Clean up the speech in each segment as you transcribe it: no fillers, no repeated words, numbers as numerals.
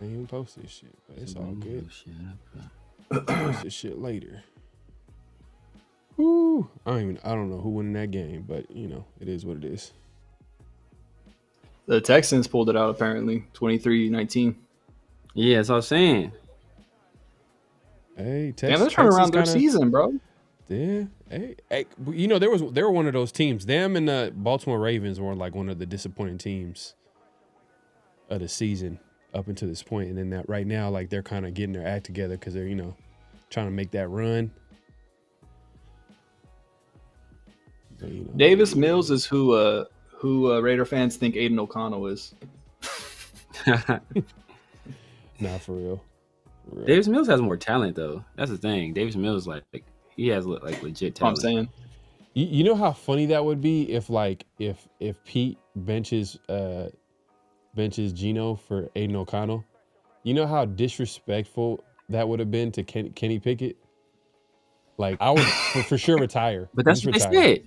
I ain't even post this shit, but it's all good. Post this shit later. Woo! I don't know who won in that game, but you know, it is what it is. The Texans pulled it out apparently, 23-19. Yeah, that's what I'm saying. Hey, Texas, they're turning around their season, bro. Yeah. Hey, you know, they were one of those teams. Them and the Baltimore Ravens were like one of the disappointing teams of the season up until this point, and then that right now, like they're kind of getting their act together because they're, you know, trying to make that run. But, you know, Davis Mills is who Raider fans think Aiden O'Connell is. Nah, for real. Davis Mills has more talent though. That's the thing. Davis Mills like he has like legit talent. I'm saying. You know how funny that would be if Pete benches Geno for Aiden O'Connell. You know how disrespectful that would have been to Kenny Pickett. Like I would for sure retire. But that's what they said.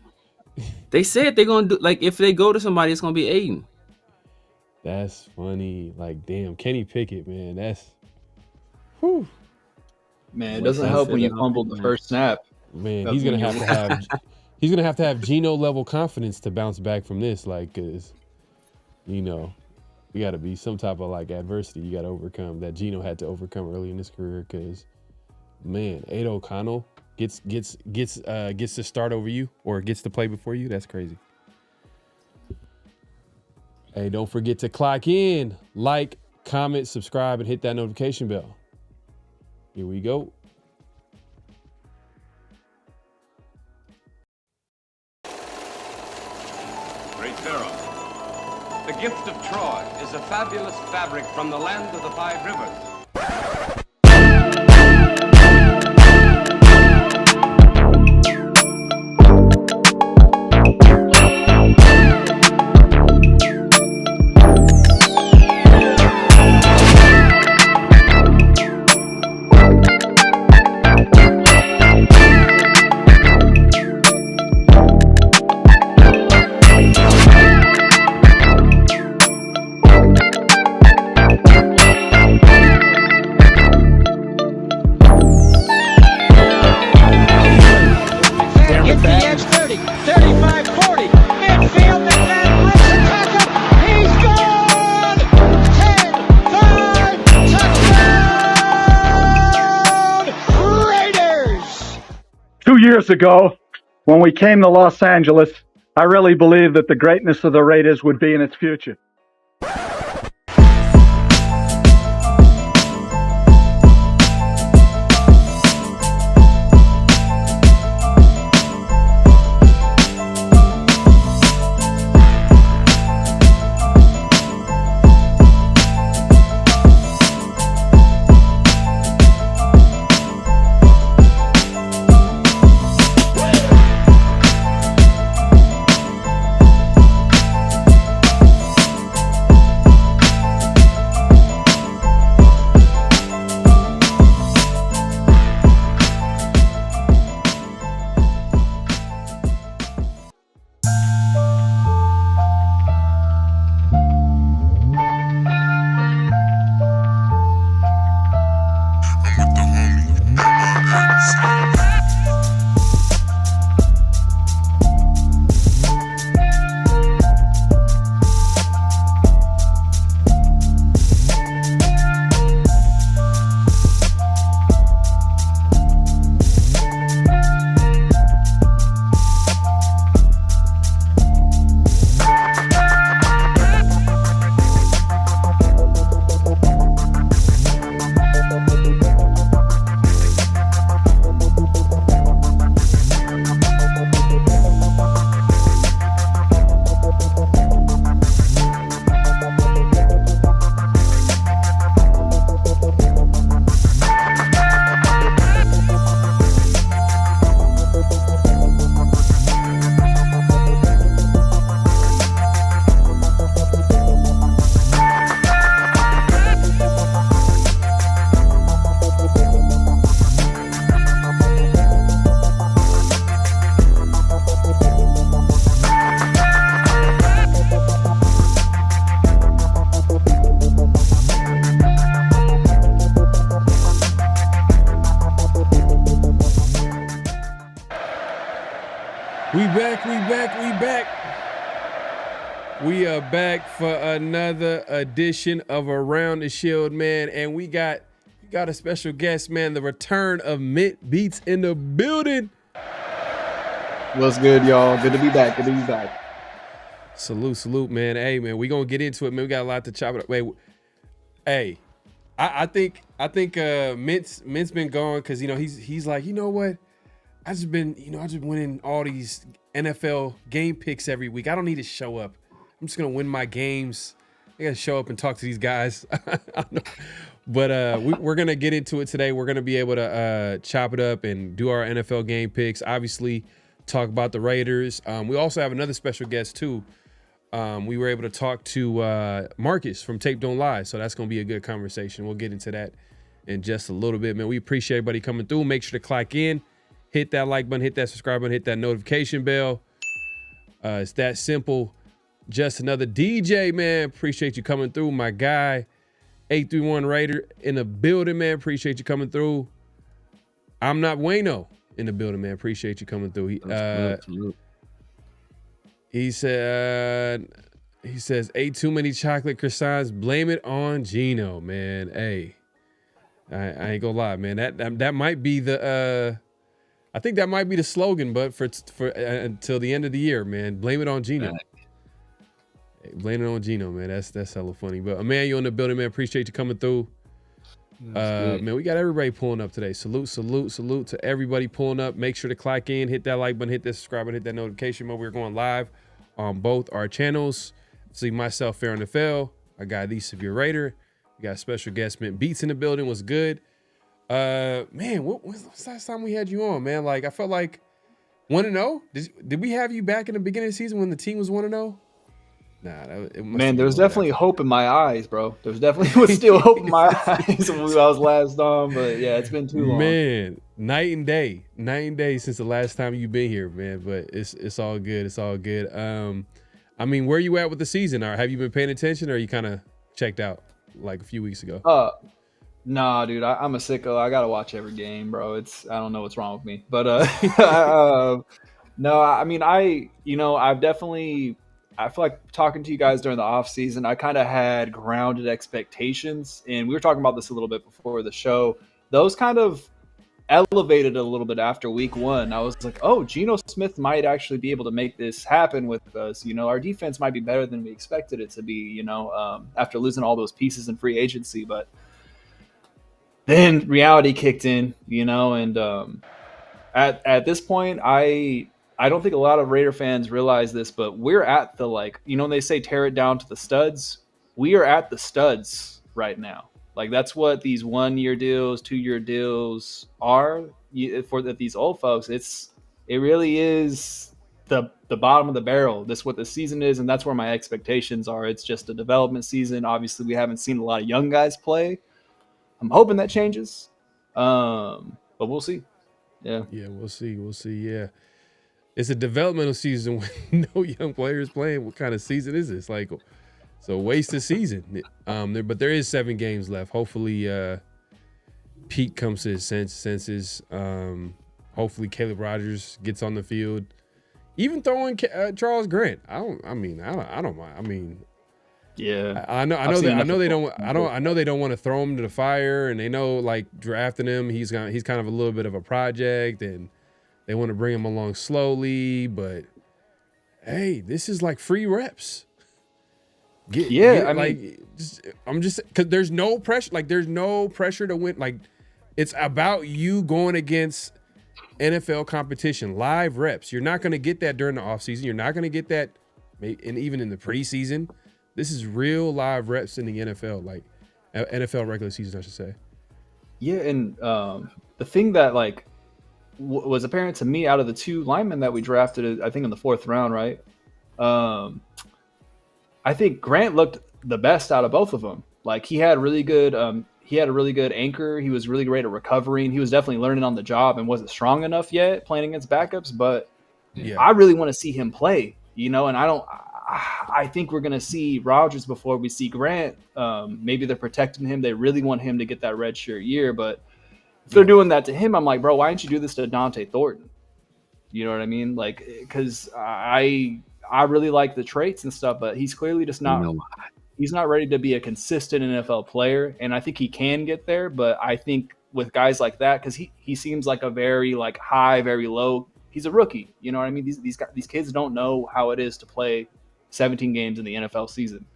They said they're gonna do like if they go to somebody, it's gonna be Aiden. That's funny. Like damn, Kenny Pickett, man. That's whew. Man, it doesn't help when you fumbled the first snap. Man, he's gonna have to have Geno level confidence to bounce back from this. Like, cause you know, you got to be some type of like adversity you got to overcome that Geno had to overcome early in his career. Cause man, Aiden O'Connell gets to start over you or gets to play before you. That's crazy. Hey, don't forget to clock in, like, comment, subscribe, and hit that notification bell. Here we go. Great Pharaoh. The gift of Troy is a fabulous fabric from the land of the 5 rivers. Years ago, when we came to Los Angeles, I really believed that the greatness of the Raiders would be in its future. We are back for another edition of Around the Shield, man. And we got a special guest, man. The return of Mint Beats in the building. What's good, y'all? Good to be back. Salute, man. Hey, man, we gonna get into it, man. We got a lot to chop it up. Wait, hey, I think Mint's been gone because he's like, you know what? I just been winning all these NFL game picks every week. I don't need to show up. I'm just gonna win my games. I gotta show up and talk to these guys. But we're gonna get into it today. We're gonna be able to chop it up and do our NFL game picks. Obviously, talk about the Raiders. We also have another special guest too. We were able to talk to Marcus from Tape Don't Lie, so that's gonna be a good conversation. We'll get into that in just a little bit, man. We appreciate everybody coming through. Make sure to click in, hit that like button, hit that subscribe button, hit that notification bell. It's that simple. Just another DJ, man. Appreciate you coming through, my guy. 831 Raider in the building, man. Appreciate you coming through. I'm not Wayno in the building, man. Appreciate you coming through. He says, ate too many chocolate croissants. Blame it on Gino, man. Hey, I ain't gonna lie, man. That might be the I think that might be the slogan, but for until the end of the year, man. Blame it on Gino. Hey, blame it on Gino, man. That's hella funny. But Emmanuel in the building, man. Appreciate you coming through. Man, we got everybody pulling up today. Salute to everybody pulling up. Make sure to click in, hit that like button, hit that subscribe button, hit that notification bell. We're going live on both our channels. See myself, PharoahNFL. I got the Severe Raider. We got special guest Mint Beats in the building. Was good. Man, what's the last time we had you on, man? Like, I felt like 1-0. Did we have you back in the beginning of the season when the team was 1-0? Nah, man, there was definitely hope in my eyes, bro. There was definitely still hope in my eyes when I was last on, but yeah, it's been too long. Man, night and day since the last time you've been here, man. But it's all good. It's all good. I mean, where you at with the season? Or have you been paying attention, or are you kind of checked out like a few weeks ago? Nah, dude, I'm a sicko. I gotta watch every game, bro. I don't know what's wrong with me, but no, I mean, I feel like talking to you guys during the off season, I kind of had grounded expectations, and we were talking about this a little bit before the show. Those kind of elevated a little bit after week one. I was like, oh, Geno Smith might actually be able to make this happen with us. Our defense might be better than we expected it to be, after losing all those pieces in free agency. But then reality kicked in, and at this point, I don't think a lot of Raider fans realize this, but we're at the, when they say tear it down to the studs, we are at the studs right now. Like, that's what these 1-year deals, 2-year deals are for these old folks. It really is the bottom of the barrel. This is what the season is, and that's where my expectations are. It's just a development season. Obviously, we haven't seen a lot of young guys play. I'm hoping that changes, but we'll see. Yeah, we'll see. Yeah. It's a developmental season when no young players playing. What kind of season is this? Like, it's a wasted season. But there is 7 games left. Hopefully, Pete comes to his senses. Hopefully, Caleb Rogers gets on the field. Even throwing Charles Grant. I don't mind. I mean, yeah. I know they don't want to throw him to the fire, and they know, like, drafting him, he's kind of a little bit of a project, and they want to bring him along slowly, but hey, this is like free reps. I'm just because there's no pressure. Like, there's no pressure to win. Like, it's about you going against NFL competition, live reps. You're not going to get that during the offseason. You're not going to get that, and even in the preseason. This is real live reps in the NFL, like NFL regular season, I should say. Yeah, and the thing that was apparent to me out of the 2 linemen that we drafted, I think in the 4th round, right? I think Grant looked the best out of both of them. Like, he had really good, he had a really good anchor. He was really great at recovering. He was definitely learning on the job and wasn't strong enough yet playing against backups. But I really want to see him play, and I think we're going to see Rodgers before we see Grant. Maybe they're protecting him. They really want him to get that redshirt year, but if they're doing that to him, I'm like, bro, why didn't you do this to Dante Thornton? You know what I mean? Like, because I really like the traits and stuff, but he's clearly just not. He's not ready to be a consistent NFL player, and I think he can get there. But I think with guys like that, because he seems like a very like high, very low. He's a rookie. You know what I mean? These kids don't know how it is to play 17 games in the NFL season.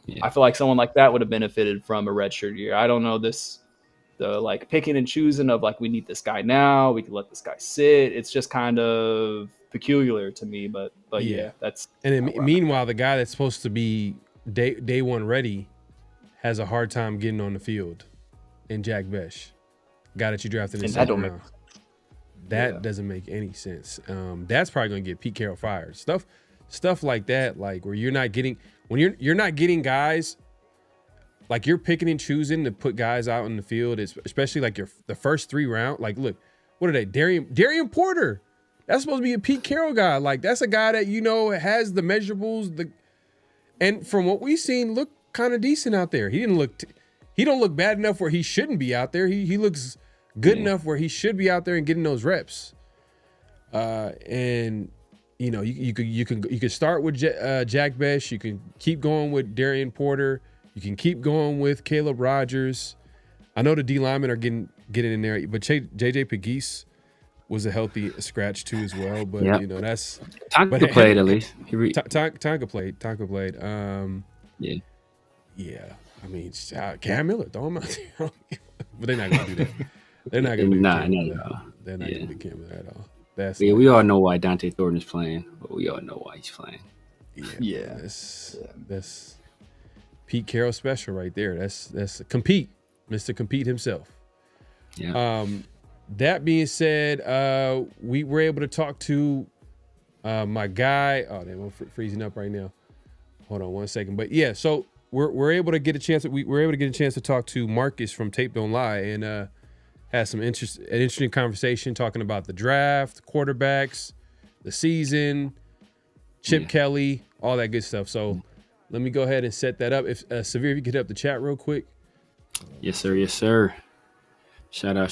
Yeah. I feel like someone like that would have benefited from a redshirt year. I don't know the like picking and choosing of like, we need this guy now, we can let this guy sit. It's just kind of peculiar to me, but yeah, that's. And then, meanwhile, the guy that's supposed to be day one ready has a hard time getting on the field. In Jack Besh, guy that you drafted in the second round. That doesn't make any sense. That's probably going to get Pete Carroll fired. Stuff like that, like where you're not getting you're not getting guys, like you're picking and choosing to put guys out in the field, especially like the first 3 rounds. Like, look, what are they? Darian Porter. That's supposed to be a Pete Carroll guy. Like, that's a guy that has the measurables. And from what we've seen, look kind of decent out there. He don't look bad enough where he shouldn't be out there. He looks good enough where he should be out there and getting those reps. And you could start with Jack Besh. You can keep going with Darian Porter. You can keep going with Caleb Rogers. I know the D linemen are getting in there, but JJ Pegues was a healthy scratch too as well. But that's Tonka played at least. Tonka played. Yeah. I mean, Cam Miller, throw him out there. But they're not gonna do that. They're not gonna do Cam Miller. They're not gonna do Cam Miller at all. We all know why Dante Thornton is playing, but we all know why he's playing. Yeah. That's Pete Carroll special right there. That's Mr. Compete himself. Yeah. That being said, we were able to talk to my guy. Oh, I'm freezing up right now. Hold on one second. But yeah, so we're able to get a chance. We were able to get a chance to talk to Marcus from Tape Don't Lie, and had an interesting conversation talking about the draft, quarterbacks, the season, Chip Kelly, all that good stuff. So let me go ahead and set that up. If Severe, if you could hit up the chat real quick. Yes, sir. Shout out.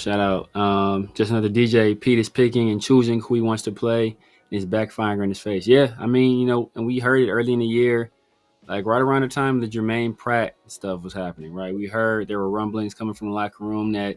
Just another DJ. Pete is picking and choosing who he wants to play, and it's backfiring in his face. Yeah, I mean, and we heard it early in the year, like right around the time the Jermaine Pratt stuff was happening, right? We heard there were rumblings coming from the locker room that,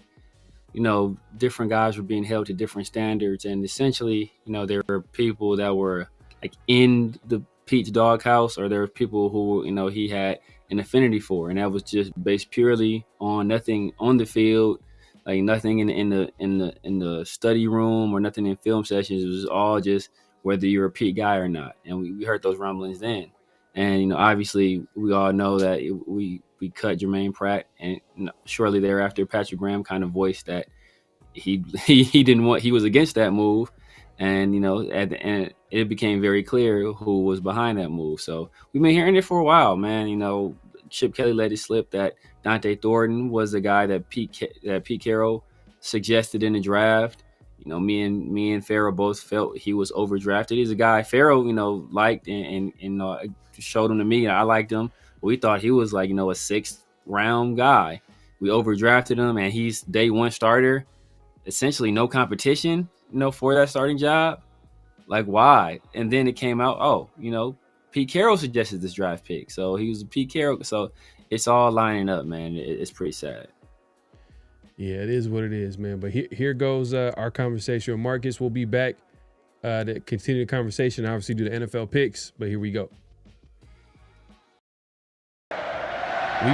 different guys were being held to different standards. And essentially, there were people that were like in the Pete's doghouse, or there were people who, he had an affinity for. And that was just based purely on nothing on the field, like nothing in the study room or nothing in film sessions. It was all just whether you're a Pete guy or not. And we heard those rumblings then. And, obviously we all know that we cut Jermaine Pratt, and shortly thereafter, Patrick Graham kind of voiced that he didn't want, he was against that move. And, at the end, it became very clear who was behind that move. So we've been hearing it for a while, man. Chip Kelly let it slip that Dante Thornton was the guy that Pete Carroll suggested in the draft. Me and Pharaoh both felt he was overdrafted. He's a guy Pharaoh, liked and showed him to me. I liked him. We thought he was like, a 6th round guy. We overdrafted him, and he's day one starter. Essentially no competition, for that starting job. Like, why? And then it came out, Pete Carroll suggested this draft pick. So he was a Pete Carroll. So it's all lining up, man. It's pretty sad. Yeah, it is what it is, man. But here goes our conversation with Marcus. We'll be back to continue the conversation, obviously do the NFL picks, but here we go. We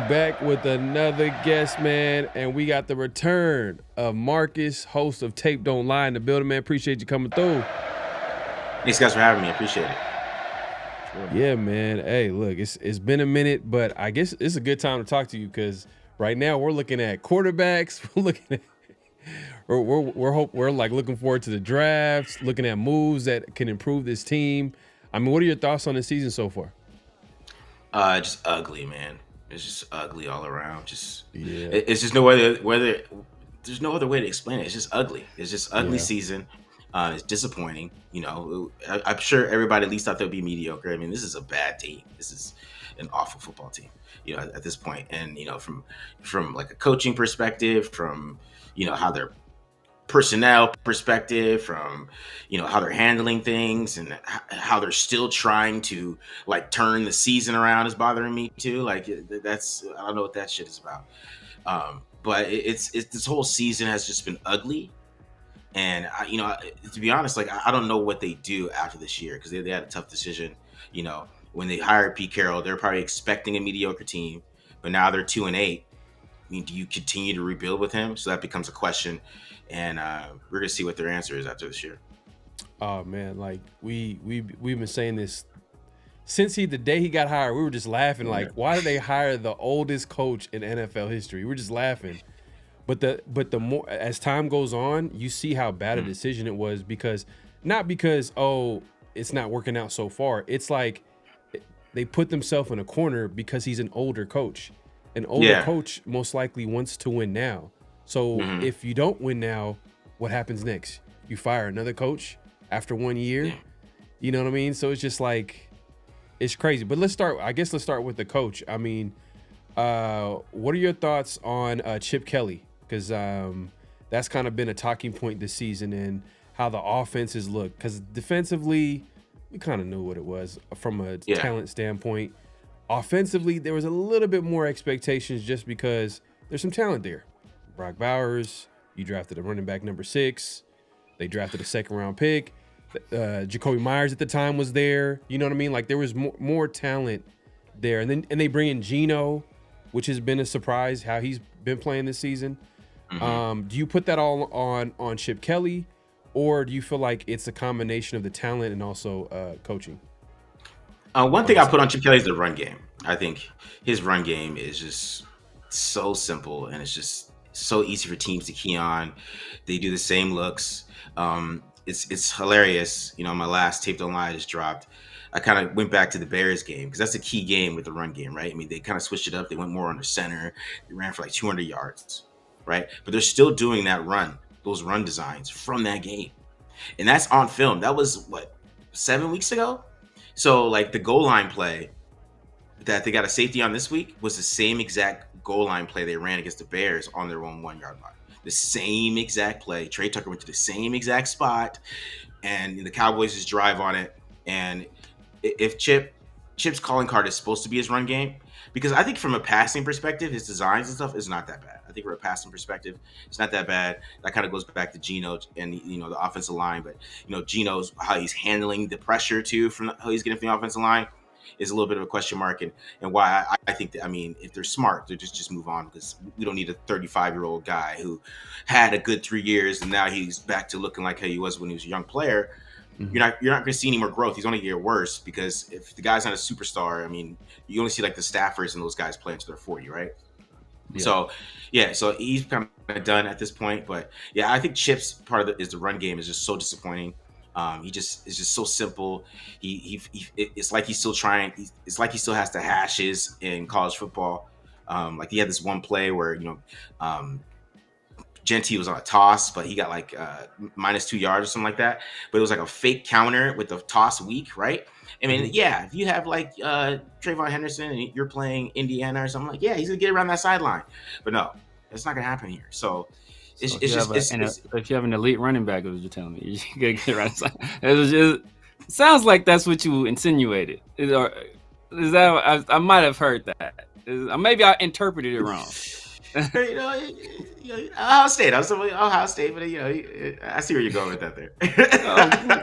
back with another guest, man, and we got the return of Marcus, host of Tape Don't Lie, in the building, man. Appreciate you coming through. Thanks, guys, for having me. Appreciate it. Yeah, man. Hey, look, it's been a minute, but I guess it's a good time to talk to you because right now we're looking at quarterbacks. We're like looking forward to the drafts, looking at moves that can improve this team. I mean, what are your thoughts on the season so far? Just ugly, man. It's just ugly all around. It's just there's no other way to explain it. It's just ugly. It's just ugly season. It's disappointing. I'm sure everybody at least thought they'd be mediocre. I mean, this is a bad team. This is an awful football team, at this point. And, from like a coaching perspective, from, how they're personnel perspective, from how they're handling things, and how they're still trying to like turn the season around is bothering me too. Like that's I don't know what that shit is about. But it's this whole season has just been ugly. And to be honest, like I don't know what they do after this year, because they had a tough decision. When they hired Pete Carroll, they're probably expecting a mediocre team, but now they're 2-8. I mean, do you continue to rebuild with him? So that becomes a question, and we're gonna see what their answer is after this year. Oh man, like we've been saying this since the day he got hired. We were just laughing, like, why did they hire the oldest coach in NFL history? We're just laughing. But the more as time goes on, you see how bad a decision it was, not because it's not working out so far. It's like they put themselves in a corner because he's an older coach. An older coach most likely wants to win now. So if you don't win now, what happens next? You fire another coach after 1 year. Yeah. You know what I mean? So it's just like, it's crazy. But let's start with the coach. I mean, what are your thoughts on Chip Kelly? Because that's kind of been a talking point this season, and how the offenses look. Because defensively, we kind of knew what it was from a talent standpoint. Offensively, there was a little bit more expectations just because there's some talent there. Brock Bowers, you drafted a running back number 6. They drafted a second-round pick. Jacoby Myers at the time was there. You know what I mean? Like, there was more talent there. And they bring in Geno, which has been a surprise how he's been playing this season. Do you put that all on Chip Kelly, or do you feel like it's a combination of the talent and also coaching? One thing I put on Chip Kelly is the run game. I think his run game is just so simple, and it's just so easy for teams to key on. They do the same looks. It's hilarious. My last Taped Online just dropped. I kind of went back to the Bears game, because that's a key game with the run game, right? I mean, they kind of switched it up. They went more under center. They ran for like 200 yards, right? But they're still doing those run designs from that game. And that's on film. That was, 7 weeks ago? So, like, the goal line play that they got a safety on this week was the same exact goal line play they ran against the Bears on their own 1 yard line. The same exact play. Trey Tucker went to the same exact spot, and the Cowboys just drive on it. And if Chip's calling card is supposed to be his run game, because I think from a passing perspective, his designs and stuff is not that bad. I think from a passing perspective, it's not that bad. That kind of goes back to Geno and the offensive line. But Geno's how he's handling the pressure too, from how he's getting from the offensive line, is a little bit of a question mark. And why I think that, I mean, if they're smart, they just move on, because we don't need a 35-year-old guy who had a good 3 years and now he's back to looking like how he was when he was a young player. You're not going to see any more growth. He's only going to get worse, because if the guy's not a superstar, I mean, you only see like the staffers and those guys play until they're 40, right? Yeah. So he's kind of done at this point. But yeah, I think Chip's part of is the run game is just so disappointing. It's just so simple. It's like he's still trying. It's like he still has to hash his in college football. Like he had this one play where Genty was on a toss, but he got like -2 yards or something like that. But it was like a fake counter with the toss weak, right? I mean, yeah, if you have like Trayvon Henderson and you're playing Indiana or something, like, yeah, he's gonna get around that sideline. But no, it's not gonna happen here. So if you have an elite running back, is what you're telling me, you gotta get around the sideline. It sounds like that's what you insinuated. Is that I might have heard that? Maybe I interpreted it wrong. Ohio State. I was talking about Ohio State, but I see where you're going with that there.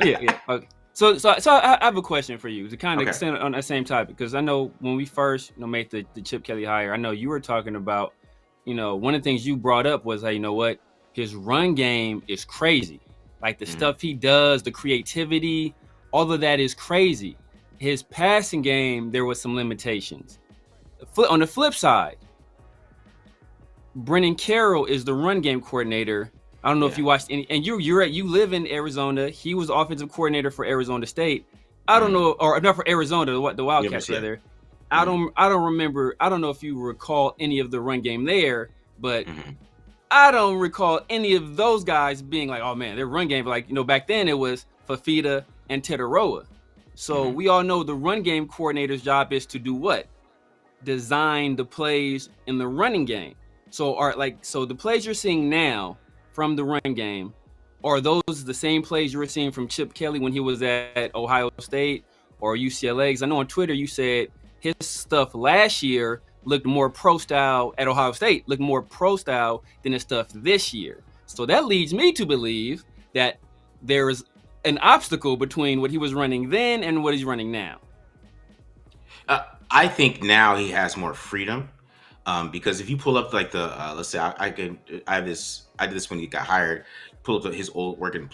Yeah. Okay. So I have a question for you to kind of extend on that same topic, because I know when we first made the Chip Kelly hire, I know you were talking about, one of the things you brought up was, hey, what, his run game is crazy. Like the stuff he does, the creativity, all of that is crazy. His passing game, there was some limitations. On the flip side, Brennan Carroll is the run game coordinator. I don't know if you watched any, and you live in Arizona. He was the offensive coordinator for Arizona State. I don't know, or not for Arizona, the Wildcats rather. I don't remember. I don't know if you recall any of the run game there, but I don't recall any of those guys being like, oh man, their run game. Like, back then it was Fafita and Tetaroa. So we all know the run game coordinator's job is to do what? Design the plays in the running game. So the plays you're seeing now from the run game, are those the same plays you were seeing from Chip Kelly when he was at Ohio State or UCLA? Because I know on Twitter you said his stuff last year looked more pro style at Ohio State, looked more pro style than his stuff this year. So that leads me to believe that there is an obstacle between what he was running then and what he's running now. I think now he has more freedom, because if you pull up like the let's say I did this when he got hired. Pull up his old Oregon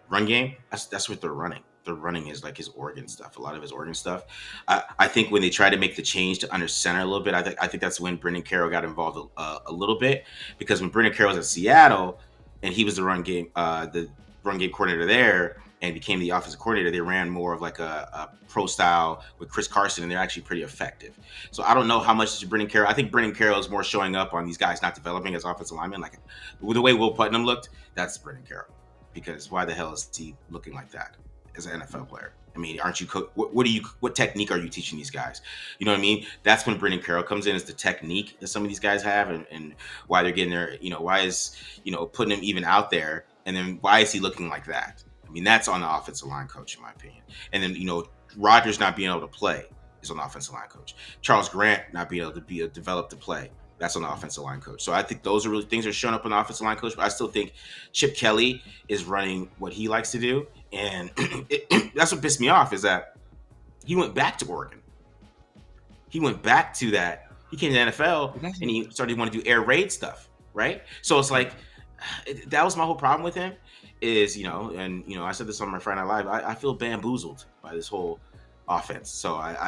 run game. That's what they're running. They're running is like his Oregon stuff. A lot of his Oregon stuff. I think when they tried to make the change to under center a little bit, I think that's when Brendan Carroll got involved a little bit, because when Brendan Carroll was at Seattle and he was the run game coordinator there, and became the offensive coordinator, they ran more of like a pro style with Chris Carson, and they're actually pretty effective. So I don't know how much is Brendan Carroll. I think Brendan Carroll is more showing up on these guys not developing as offensive linemen. Like the way Will Putnam looked, that's Brendan Carroll. Because why the hell is he looking like that as an NFL player? I mean, aren't you? What technique are you teaching these guys? You know what I mean? That's when Brendan Carroll comes in, is the technique that some of these guys have, and why they're getting there. Why is putting him even out there, and then why is he looking like that? I mean, that's on the offensive line coach, in my opinion. And then, Rodgers not being able to play is on the offensive line coach. Charles Grant not being able to develop to play, that's on the offensive line coach. So I think those are really things that are showing up on the offensive line coach. But I still think Chip Kelly is running what he likes to do. And that's what pissed me off, is that he went back to Oregon. He went back to that. He came to the NFL and he started wanting to do air raid stuff, right? So it's like, that was my whole problem with him. Is I said this on my Friday Night Live. I feel bamboozled by this whole offense. So I'm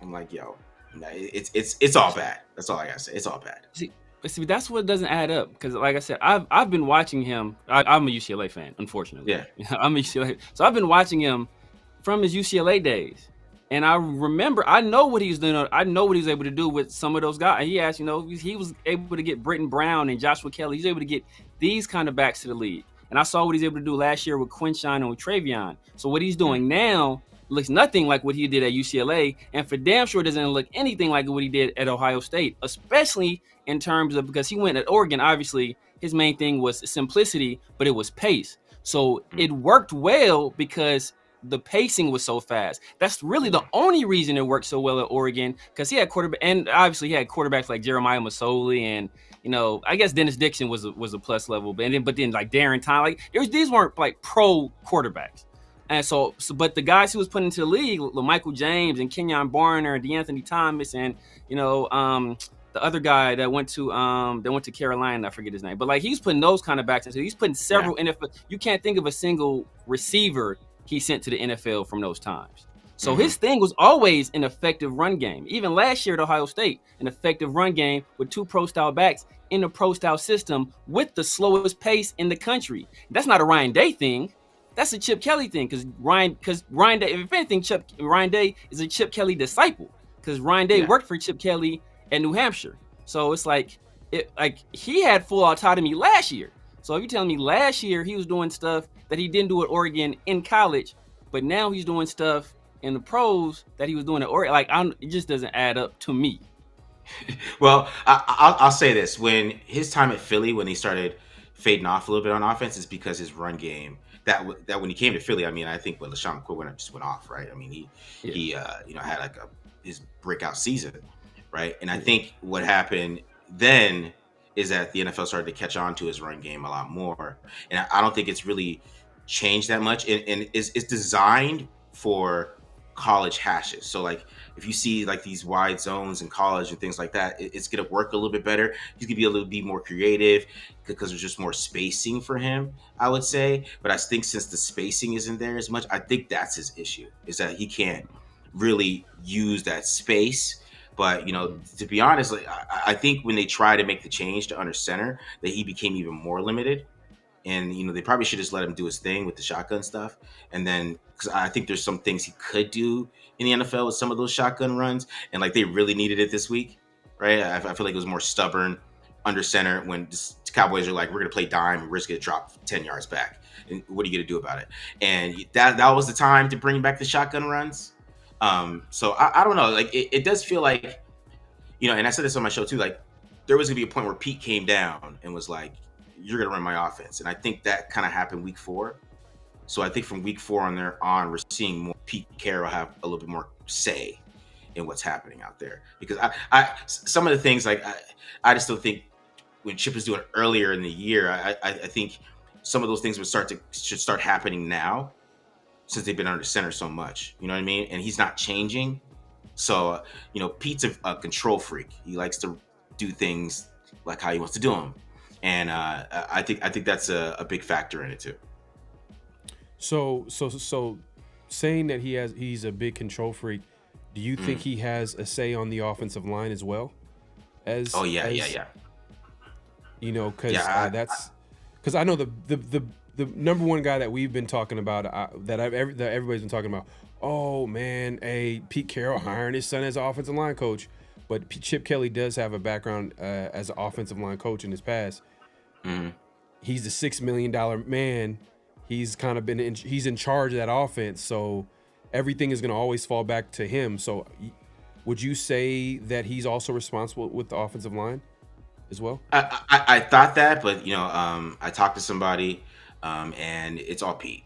like, yo, it's all bad. That's all I gotta say. It's all bad. See, that's what doesn't add up. Because like I said, I've been watching him. I'm a UCLA fan, unfortunately. Yeah, I'm a UCLA. So I've been watching him from his UCLA days, and I remember, I know what he's doing. I know what he's able to do with some of those guys. And he asked, he was able to get Britton Brown and Joshua Kelly. He's able to get these kind of backs to the league. And I saw what he's able to do last year with Quinshon and with Travion. So what he's doing now looks nothing like what he did at UCLA, and for damn sure doesn't look anything like what he did at Ohio State, especially in terms of, because he went at Oregon, obviously his main thing was simplicity, but it was pace. So it worked well because the pacing was so fast. That's really the only reason it worked so well at Oregon, because he had quarterbacks like Jeremiah Masoli, and I guess Dennis Dixon was a plus level, but then like Darren Time, like these weren't like pro quarterbacks. And so but the guys he was putting into the league, Michael James and Kenyon Barner and DeAnthony Thomas, and the other guy that went to Carolina, I forget his name, but like he's putting those kind of backs into. He's putting several NFL. You can't think of a single receiver he sent to the NFL from those times. So his thing was always an effective run game. Even last year at Ohio State, an effective run game with two pro-style backs in a pro-style system with the slowest pace in the country. That's not a Ryan Day thing. That's a Chip Kelly thing, because Ryan Day, if anything, Ryan Day is a Chip Kelly disciple, because Ryan Day worked for Chip Kelly at New Hampshire. So it's like he had full autonomy last year. So if you're telling me last year he was doing stuff that he didn't do at Oregon in college, but now he's doing stuff in the pros that he was doing at Oregon, it just doesn't add up to me. Well, I'll say this: when his time at Philly, when he started fading off a little bit on offense, is because his run game. That when he came to Philly, I mean, I think LaShawn McCoy just went off, right? I mean, he had like his breakout season, right? And I think what happened then is that the NFL started to catch on to his run game a lot more, and I don't think it's really changed that much. And it's designed for college hashes. So like if you see like these wide zones in college and things like that, it's going to work a little bit better. He's going to be a little bit more creative because there's just more spacing for him, I would say. But I think since the spacing isn't there as much, I think that's his issue, is that he can't really use that space. But, to be honest, like, I think when they try to make the change to under center, that he became even more limited. And, they probably should just let him do his thing with the shotgun stuff. And then, because I think there's some things he could do in the NFL with some of those shotgun runs. And, like, they really needed it this week, right? I feel like it was more stubborn under center when the Cowboys are like, we're going to play dime and we're just going to drop 10 yards back. And what are you going to do about it? And that was the time to bring back the shotgun runs. So I don't know. Like, it does feel like, and I said this on my show too, like, there was going to be a point where Pete came down and was like, you're going to run my offense. And I think that kind of happened week 4. So I think from week 4 on, we're seeing more Pete Carroll have a little bit more say in what's happening out there. Because I some of the things, like, I just don't think when Chip was doing it earlier in the year, I think some of those things should start happening now, since they've been under center so much. You know what I mean? And he's not changing. So, Pete's a control freak. He likes to do things like how he wants to do them. And I think that's a big factor in it too. So saying that he's a big control freak, do you think he has a say on the offensive line as well? Because I know the number one guy that we've been talking about, that everybody's been talking about. Oh man, Pete Carroll hiring his son as an offensive line coach, but Chip Kelly does have a background as an offensive line coach in his past. Mm-hmm. He's the $6 million man. He's kind of he's in charge of that offense, so everything is going to always fall back to him. So, would you say that he's also responsible with the offensive line as well? I thought that, but I talked to somebody, and it's all Pete.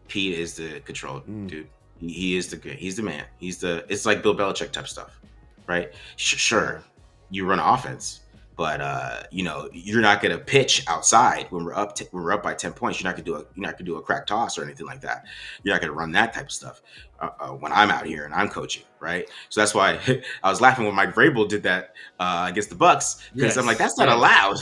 Pete is the control dude. He's the man. It's like Bill Belichick type stuff, right? Sure, you run offense, but you're not gonna pitch outside when we're up by 10 points. You're not gonna do a crack toss or anything like that. You're not gonna run that type of stuff when I'm out here and I'm coaching, right? So that's why I was laughing when Mike Vrabel did that against the Bucks, because I'm like, that's not allowed.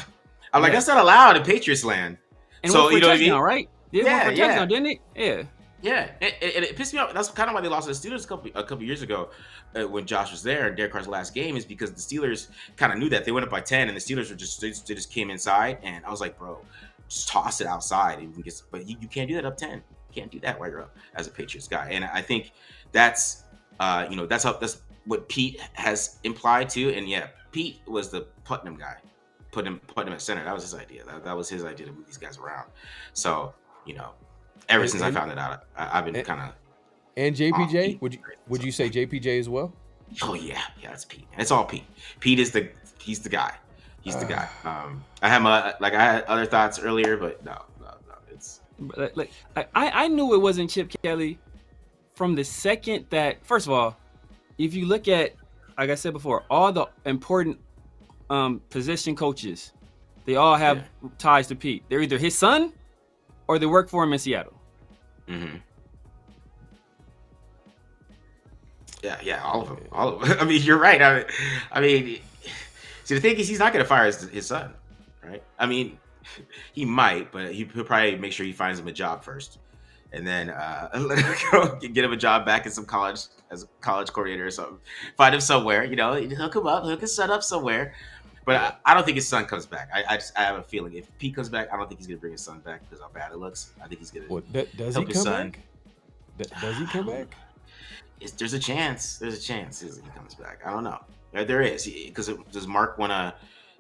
I'm like, that's not allowed in Patriots land. And so you know what I mean, right? Yeah, touchdown, didn't it? Yeah. Yeah, and it pissed me off. That's kind of why they lost to the Steelers a couple years ago when Josh was there and Derek Carr's last game, is because the Steelers kind of knew that. They went up by 10, and the Steelers were they just came inside, and I was like, bro, just toss it outside. But you can't do that up 10. You can't do that while you're up as a Patriots guy. And I think that's that's what Pete has implied too. And yeah, Pete was the Putnam guy, put him at center. That was his idea. That was his idea to move these guys around. So ever since I found it out, I've been kind of. And JPJ, would you say JPJ as well? Oh yeah, it's Pete. It's all Pete. He's the guy. He's the guy. I had other thoughts earlier, but no. It's I knew it wasn't Chip Kelly from the second that. First of all, if you look at, like I said before, all the important position coaches, they all have ties to Pete. They're either his son or they work for him in Seattle. Mm-hmm. Yeah, all of them. I mean, you're right. I mean, see, the thing is, he's not going to fire his son, right? I mean, he might, but he'll probably make sure he finds him a job first, and then let him go get him a job back in some college as a college coordinator or something. Find him somewhere, hook him up, hook his son up somewhere. But I don't think his son comes back. I have a feeling if Pete comes back, I don't think he's going to bring his son back because how bad it looks. I think he's going to help his son. Does he come back? There's a chance. He comes back. I don't know. There is, because does Mark want to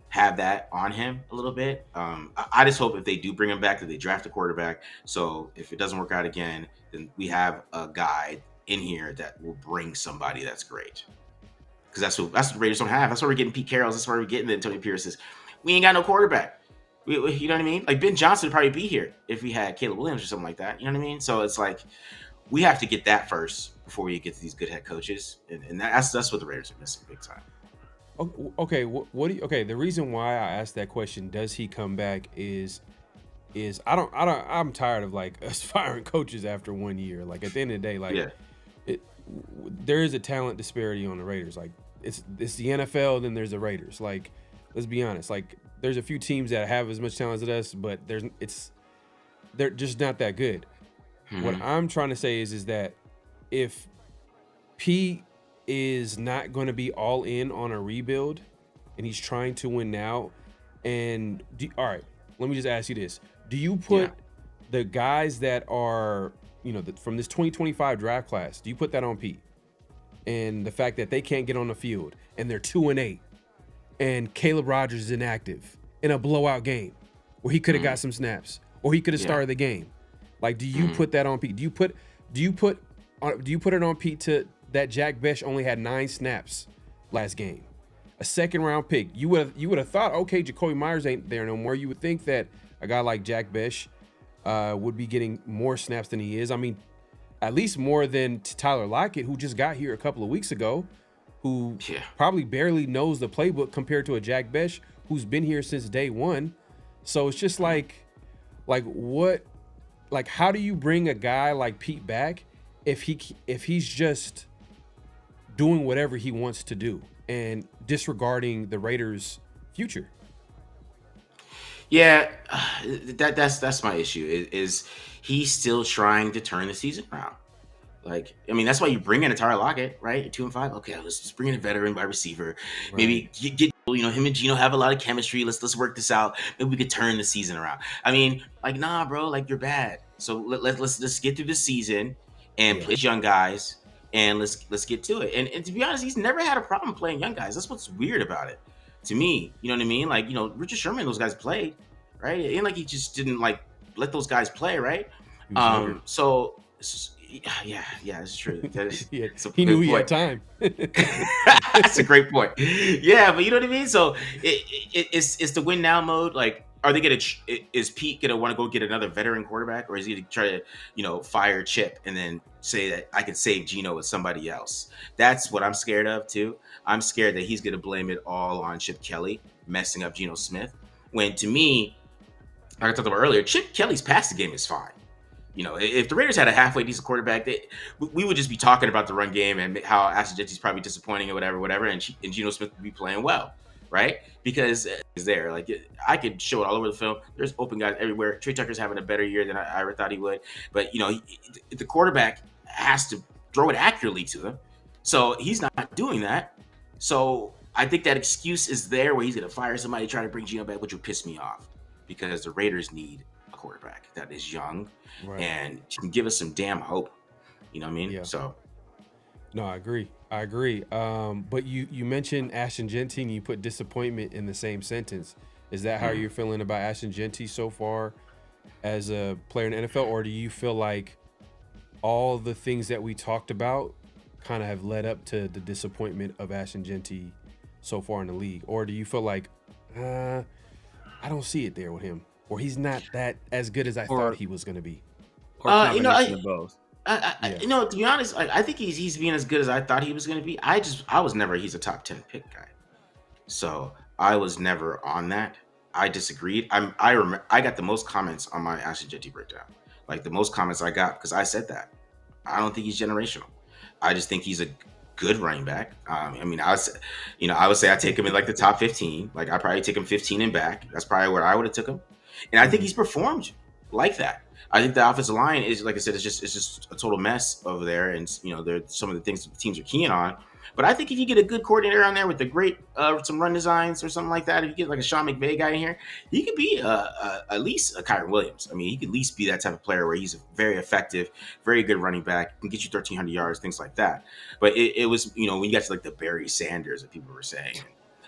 have that on him a little bit? I just hope if they do bring him back that they draft a quarterback. So if it doesn't work out again, then we have a guy in here that will bring somebody that's great. Because that's what the Raiders don't have. That's why we're getting Pete Carroll. That's why we're getting the Antonio Pierce's. We ain't got no quarterback. You know what I mean? Like Ben Johnson would probably be here if we had Caleb Williams or something like that. You know what I mean? So it's like we have to get that first before we get to these good head coaches, and that's what the Raiders are missing big time. Okay, okay? The reason why I asked that question, does he come back, is I'm tired of like us firing coaches after 1 year. Like at the end of the day, like there is a talent disparity on the Raiders. Like it's the NFL, then there's the Raiders. Like let's be honest. Like there's a few teams that have as much talent as us, but they're just not that good. Mm-hmm. What I'm trying to say is that if Pete is not going to be all in on a rebuild and he's trying to win now, and all right, let me just ask you this: do you put the guys that are from this 2025 draft class, do you put that on Pete? And the fact that they can't get on the field and they're 2-8, and Caleb Rogers is inactive in a blowout game where he could have got some snaps or he could have started the game. Like, do you put that on Pete? Do you put it on Pete to that Jack Besh only had 9 snaps last game, a second round pick? You would have thought, okay, Jacoby Myers ain't there no more. You would think that, a guy like Jack Besh would be getting more snaps than he is. I mean, at least more than Tyler Lockett, who just got here a couple of weeks ago, who probably barely knows the playbook compared to a Jack Besh who's been here since day one. So it's just like what, like, how do you bring a guy like Pete back if he's just doing whatever he wants to do and disregarding the Raiders' future? Yeah, that's my issue. Is he's still trying to turn the season around? Like, I mean, that's why you bring in a Tyler Lockett, right? You're 2-5. Okay, let's bring in a veteran wide receiver. Right. Maybe get him and Geno have a lot of chemistry. Let's work this out. Maybe we could turn the season around. I mean, like, nah, bro, like, you're bad. So let's get through the season and play young guys, and let's get to it. And to be honest, he's never had a problem playing young guys. That's what's weird about it to me. You know what I mean? Like, Richard Sherman, those guys played, right? It ain't like he just didn't like let those guys play, right? So. Yeah, it's true. He knew he had time. That's a great point. Yeah, but you know what I mean? So it's the win now mode. Like, are they is Pete gonna want to go get another veteran quarterback, or is he gonna try to, fire Chip and then say that I can save Geno with somebody else? That's what I'm scared of too. I'm scared that he's gonna blame it all on Chip Kelly messing up Geno Smith. When to me, like I talked about earlier, Chip Kelly's passing game is fine. If the Raiders had a halfway decent quarterback, we would just be talking about the run game and how Ashton Jetty's probably disappointing or whatever, and Geno Smith would be playing well, right? Because it's there. Like, I could show it all over the film. There's open guys everywhere. Trey Tucker's having a better year than I ever thought he would. But, the quarterback has to throw it accurately to him. So he's not doing that. So I think that excuse is there where he's going to fire somebody trying to bring Geno back, which would piss me off because the Raiders need a quarterback that is young. Right. And can give us some damn hope. You know what I mean? Yeah. So. No, I agree. But you mentioned Ashton Jeanty and you put disappointment in the same sentence. Is that how you're feeling about Ashton Jeanty so far as a player in the NFL? Or do you feel like all the things that we talked about kind of have led up to the disappointment of Ashton Jeanty so far in the league? Or do you feel like, I don't see it there with him, or he's not that as good as I thought he was going to be? Both. To be honest, I think he's being as good as I thought he was going to be. I was never he's a top 10 pick guy, so I was never on that. I disagreed. I remember I got the most comments on my Ashton Jeanty breakdown, like the most comments I got because I said that I don't think he's generational. I just think he's a good running back. I would say I take him in like the top 15. Like I probably take him 15 and back. That's probably where I would have took him, and I think he's performed like that. I think the offensive line is, like I said, it's just a total mess over there, and there's some of the things that the teams are keying on. But I think if you get a good coordinator on there with a great some run designs or something like that, if you get like a Sean McVay guy in here, he could be at least a Kyron Williams. I mean, he could at least be that type of player where he's a very effective, very good running back, can get you 1,300 yards, things like that. But it was when you got to like the Barry Sanders that people were saying,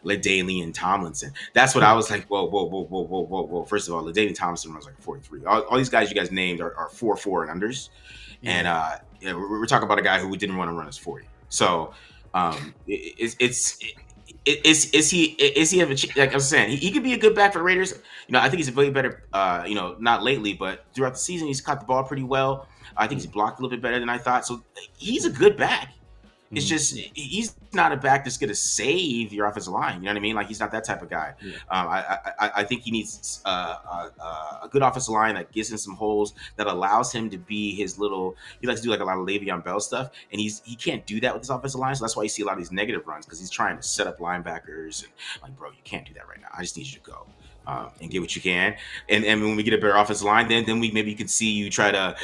LaDainian Tomlinson. That's what I was like, whoa. First of all, LaDainian Tomlinson was like 43. All these guys you guys named are 4.4 and unders. Yeah. And we're talking about a guy who didn't want to run his 40. So is he have a, like I was saying, he could be a good back for the Raiders. I think he's a way better, not lately, but throughout the season, he's caught the ball pretty well. I think he's blocked a little bit better than I thought. So he's a good back. It's just he's not a back that's going to save your offensive line. You know what I mean? Like he's not that type of guy. Yeah. I think he needs a good offensive line that gives him some holes that allows him to be his little. He likes to do like a lot of Le'Veon Bell stuff, and he can't do that with his offensive line. So that's why you see a lot of these negative runs because he's trying to set up linebackers and like, bro, you can't do that right now. I just need you to go. And get what you can, and when we get a better offensive line, then maybe you can see you try to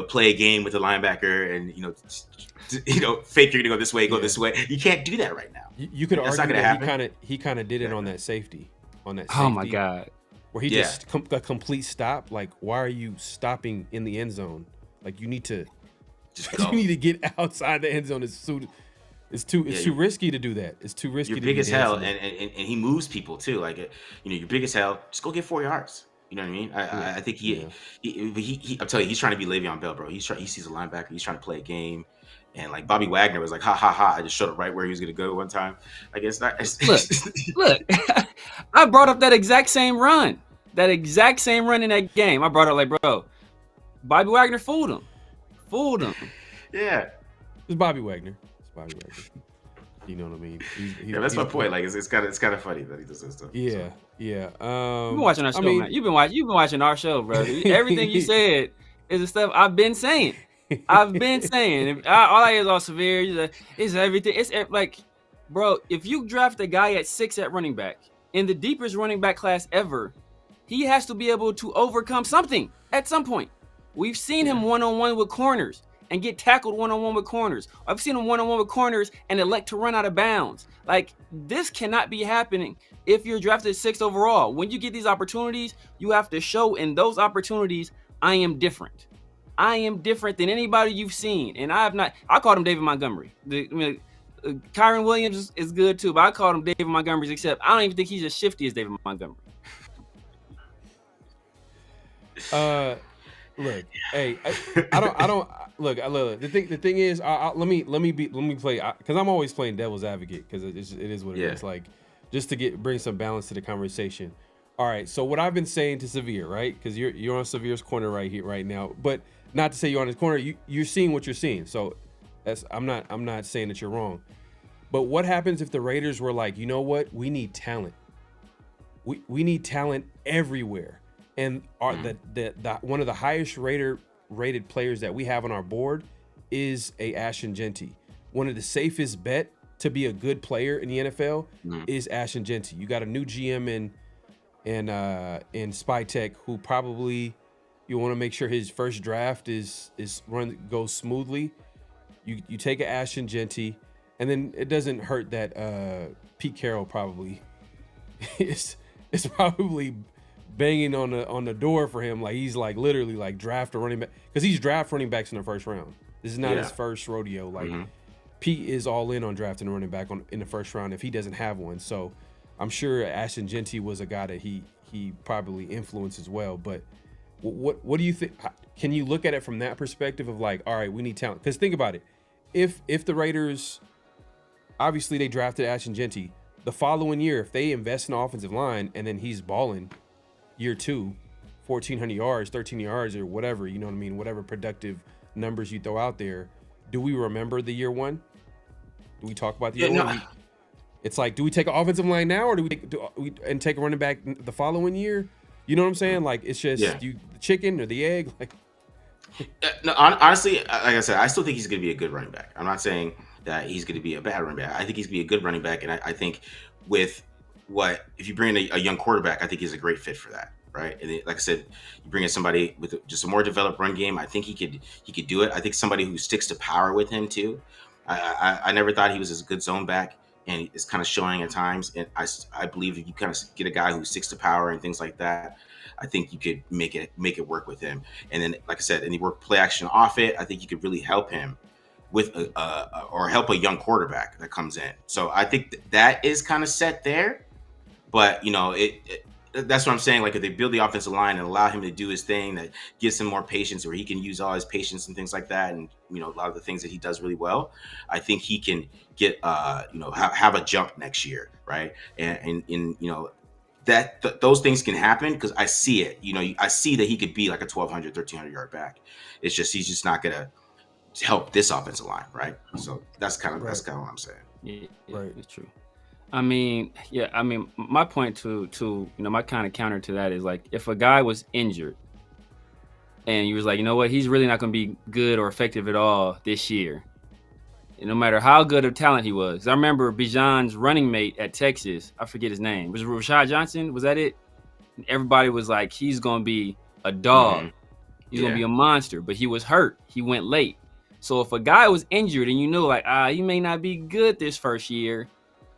play a game with the linebacker and fake you're gonna go this way, go this way. You can't do that right now. You could argue that he kind of did it on that safety, Oh my god, where he just a complete stop. Like, why are you stopping in the end zone? Like you need to get outside the end zone. It's too risky to do that. It's too risky. You're big as hell, and he moves people too. Like you're big as hell. Just go get 4 yards. You know what I mean? I think he I'm telling you, he's trying to be Le'Veon Bell, bro. He sees a linebacker. He's trying to play a game. And like Bobby Wagner was like, ha ha ha! I just showed up right where he was going to go one time. Like it's not. Look! I brought up that exact same run. that exact same run in that game. I brought up like, bro, Bobby Wagner fooled him. Yeah. It's Bobby Wagner. You know what I mean? Yeah, that's my point. Like, it's kind of funny that he does this stuff. Yeah, so. Yeah. You've been watching our show, man. You've been watching our show, bro. Everything you said is the stuff I've been saying. All I hear is all severe. It's everything. It's like, bro, if you draft a guy at 6 at running back in the deepest running back class ever, he has to be able to overcome something at some point. We've seen him one-on-one with corners and get tackled one-on-one with corners. I've seen him one-on-one with corners and elect to run out of bounds. Like, this cannot be happening if you're drafted 6th overall. When you get these opportunities, you have to show in those opportunities, I am different. I am different than anybody you've seen. And I called him David Montgomery. Kyron Williams is good too, but I called him David Montgomery, except I don't even think he's as shifty as David Montgomery. Look, hey, I don't look. The thing is, let me play, because I'm always playing devil's advocate, because it is what it is. Like, just to bring some balance to the conversation. All right, so what I've been saying to Severe, right? Because you're on Severe's corner right now, but not to say you're on his corner. You're seeing what you're seeing. So I'm not saying that you're wrong. But what happens if the Raiders were like, you know what? We need talent. We need talent everywhere. And the one of the highest rated players that we have on our board is a Ashton Jeanty. One of the safest bet to be a good player in the NFL is Ashton Jeanty. You got a new GM in Spytech who probably, you want to make sure his first draft goes smoothly. You take an Ashton Jeanty, and then it doesn't hurt that Pete Carroll probably is probably banging on the door for him, like he's like literally like draft a running back, because he's draft running backs in the first round. This is not his first rodeo. Like Pete is all in on drafting a running back in the first round if he doesn't have one. So I'm sure Ashton Jeanty was a guy that he probably influenced as well. But what do you think? Can you look at it from that perspective of like, all right, we need talent? Because think about it. If the Raiders, obviously they drafted Ashton Jeanty, the following year, if they invest in the offensive line and then he's balling year 2, 1,400 yards, 13 yards, or whatever, you know what I mean? Whatever productive numbers you throw out there, do we remember the year 1? Do we talk about the year 1? It's like, do we take an offensive line now, or do we take a running back the following year? You know what I'm saying? Like, it's just the chicken or the egg. Like, no, honestly, like I said, I still think he's going to be a good running back. I'm not saying that he's going to be a bad running back. I think he's going to be a good running back, and I think if you bring in a young quarterback, I think he's a great fit for that, right? And like I said, you bring in somebody with just a more developed run game, I think he could do it. I think somebody who sticks to power with him too. I never thought he was as a good zone back, and it's kind of showing at times. And I believe if you kind of get a guy who sticks to power and things like that, I think you could make it work with him. And then, like I said, and he work play action off it. I think you could really help him with or help a young quarterback that comes in. So I think that is kind of set there. But that's what I'm saying. Like, if they build the offensive line and allow him to do his thing, that gives him more patience, where he can use all his patience and things like that, and a lot of the things that he does really well, I think he can get have a jump next year, right? And that those things can happen, because I see it. I see that he could be like a 1,200, 1,300 yard back. It's just he's just not gonna help this offensive line, right? So that's kind of what I'm saying. Yeah, right. It's true. I mean, my point to my kind of counter to that is, like, if a guy was injured and you was like, you know what, he's really not going to be good or effective at all this year, and no matter how good of talent he was. I remember Bijan's running mate at Texas, I forget his name, was it Rashad Johnson? Was that it? And everybody was like, he's going to be a dog. He's going to be a monster, but he was hurt. He went late. So if a guy was injured and like, he may not be good this first year,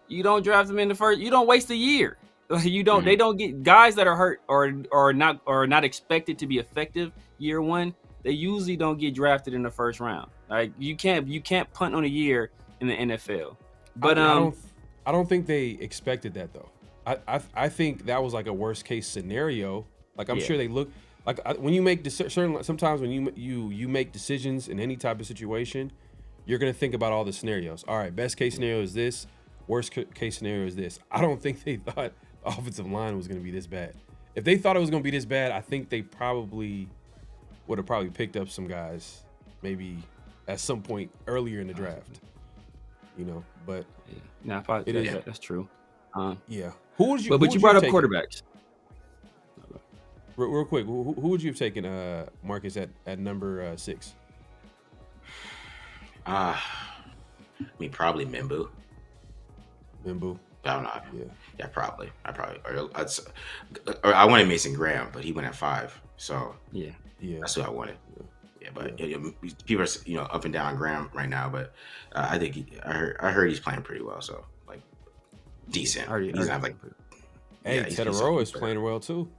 you don't draft them in the first. You don't waste a year. You don't. They don't get guys that are hurt or not expected to be effective year 1. They usually don't get drafted in the first round. Like, you can't punt on a year in the NFL. But I don't think they expected that though. I think that was like a worst case scenario. Like, I'm sure they look like, when you make sometimes when you make decisions in any type of situation, you're gonna think about all the scenarios. All right, best case scenario is this. Worst case scenario is this. I don't think they thought the offensive line was going to be this bad. if they thought it was going to be this bad, I think they probably would have probably picked up some guys maybe at some point earlier in the draft. But yeah, that's true. Yeah. Who would you? But you brought up quarterbacks. Real quick, who would you have taken, Marcus, at number 6? I mean, probably Mimbu. I don't know. Yeah, probably. Or I wanted Mason Graham, but he went at 5. So yeah, that's what I wanted. Yeah, but people are up and down on Graham right now, but I think I heard he's playing pretty well. So like decent. He's not like. Hey, Tedero is playing well too.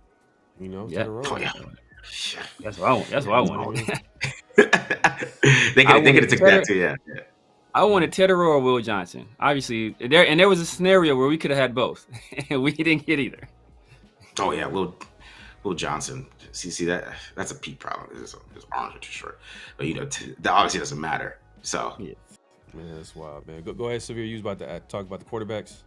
Tedero. Oh, yeah. That's what I want. They could have took that too. Yeah. I wanted Tedero or Will Johnson. Obviously, there was a scenario where we could have had both, and we didn't get either. Oh yeah, Will Johnson. See that's a peak problem. His arms are too short, but that obviously doesn't matter. So yeah, man, that's wild, man. Go ahead, Severe. You was about to talk about the quarterbacks.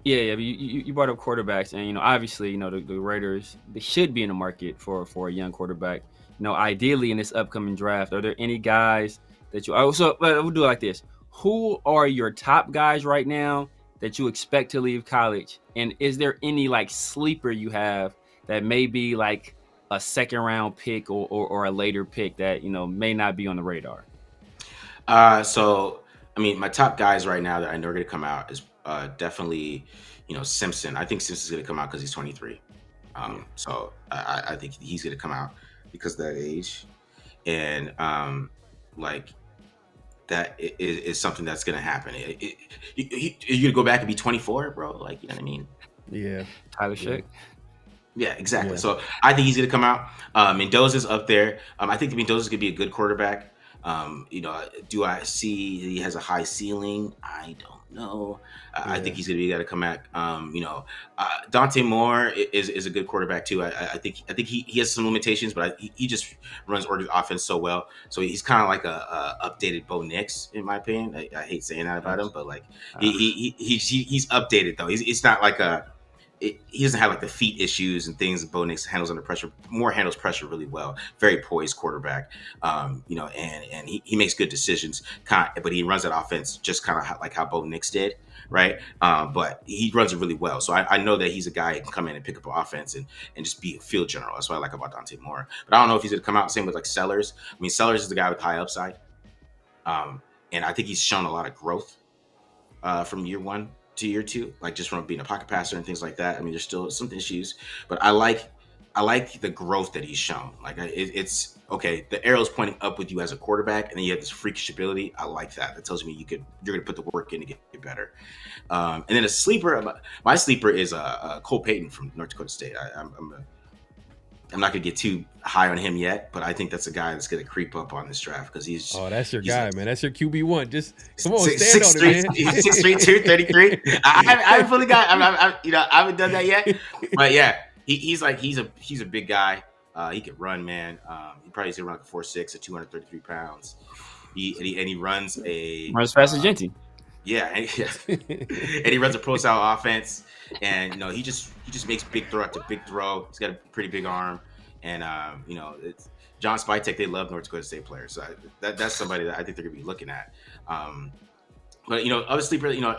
Yeah. But you brought up quarterbacks, and obviously, the Raiders, they should be in the market for a young quarterback. Ideally in this upcoming draft, are there any guys that you? So we'll do it like this. Who are your top guys right now that you expect to leave college? And is there any like sleeper you have that may be like a second round pick or a later pick that, may not be on the radar? So, I mean, my top guys right now that I know are going to come out is definitely, Simpson. I think Simpson's going to come out because he's 23. So I think he's going to come out because of that age. And that is something that's going to happen. You're going to go back and be 24, bro? Like, you know what I mean? Yeah. Tyler Shick. Yeah, exactly. Yeah. So I think he's going to come out. Mendoza's up there. I think Mendoza's going to be a good quarterback. Do I see he has a high ceiling? I don't know. I think he's going to be able to come back. Dante Moore is a good quarterback too. I think he has some limitations, but he just runs Oregon's offense so well. So he's kind of like a updated Bo Nix, in my opinion. I hate saying that about him, but like he's updated though. It's not like he doesn't have like the feet issues and things that Bo Nix handles under pressure. Moore handles pressure really well. Very poised quarterback, and he makes good decisions. But he runs that offense just kind of like how Bo Nix did, right? But he runs it really well. So I know that he's a guy who can come in and pick up an offense and just be a field general. That's what I like about Dante Moore. But I don't know if he's going to come out same with like Sellers. I mean, Sellers is the guy with high upside, and I think he's shown a lot of growth from year 1 to year 2, like just from being a pocket passer and things like that. I mean, there's still some issues, but I like the growth that he's shown. Like it's okay. The arrow's pointing up with you as a quarterback, and then you have this freakish ability. I like that. That tells me you're going to put the work in to get better. And then a sleeper, my sleeper is Cole Payton from North Dakota State. I'm not going to get too high on him yet, but I think that's a guy that's going to creep up on this draft because he's. Oh, that's your guy, man. That's your QB1. Just come on, stand on it, man. 6'3", 233. I haven't fully got. I haven't done that yet, but yeah, he's a big guy. He can run, man. He probably is around 4'6" at 233 pounds. He runs fast as Genty. Yeah, and he runs a pro style offense, and he just makes big throw after big throw. He's got a pretty big arm, and it's John Spytek. They love North Dakota State players, so that's somebody that I think they're gonna be looking at. But other sleeper, I know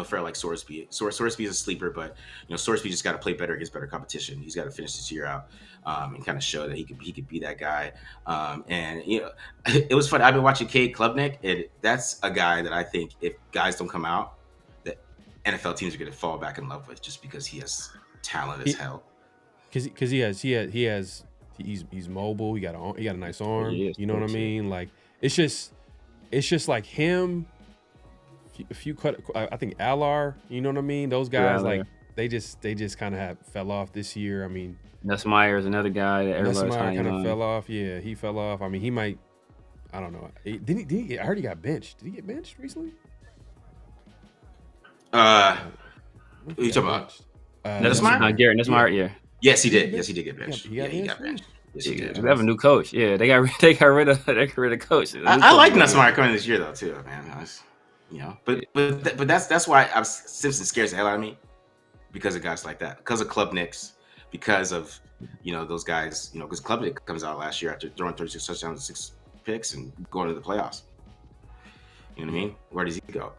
Farrah likes Sorsby. Sorsby is a sleeper, but Sorsby just got to play better against better competition. He's got to finish this year out and kind of show that he could be that guy. And it was fun. I've been watching Cade Klubnik, and that's a guy that I think if guys don't come out, that NFL teams are going to fall back in love with just because he has talent as hell. Because he's mobile. He got a nice arm. You know what I mean? Like it's just like him. A few cut. I think Alar. You know what I mean? Those guys like they just kind of fell off this year. I mean, Nussmeier is another guy that everybody's kind of fell off. Yeah, he fell off. I mean, he might. I don't know. Did he? I heard he got benched. Did he get benched recently? Who are you talking about? Nussmeier? Garrett Nussmeier. Yeah. Yes, he did. Yes, he did get benched. He got benched. Yes, he did. They have a new coach. Yeah, they got rid of coach. I like Nussmeier coming this year though too, man. But that's why Simpson scares the hell out of me because of guys like that, because of Klubniks, because of, those guys, because Klubnik comes out last year after throwing 36 touchdowns and 6 picks and going to the playoffs. You know what I mean? Where does he go?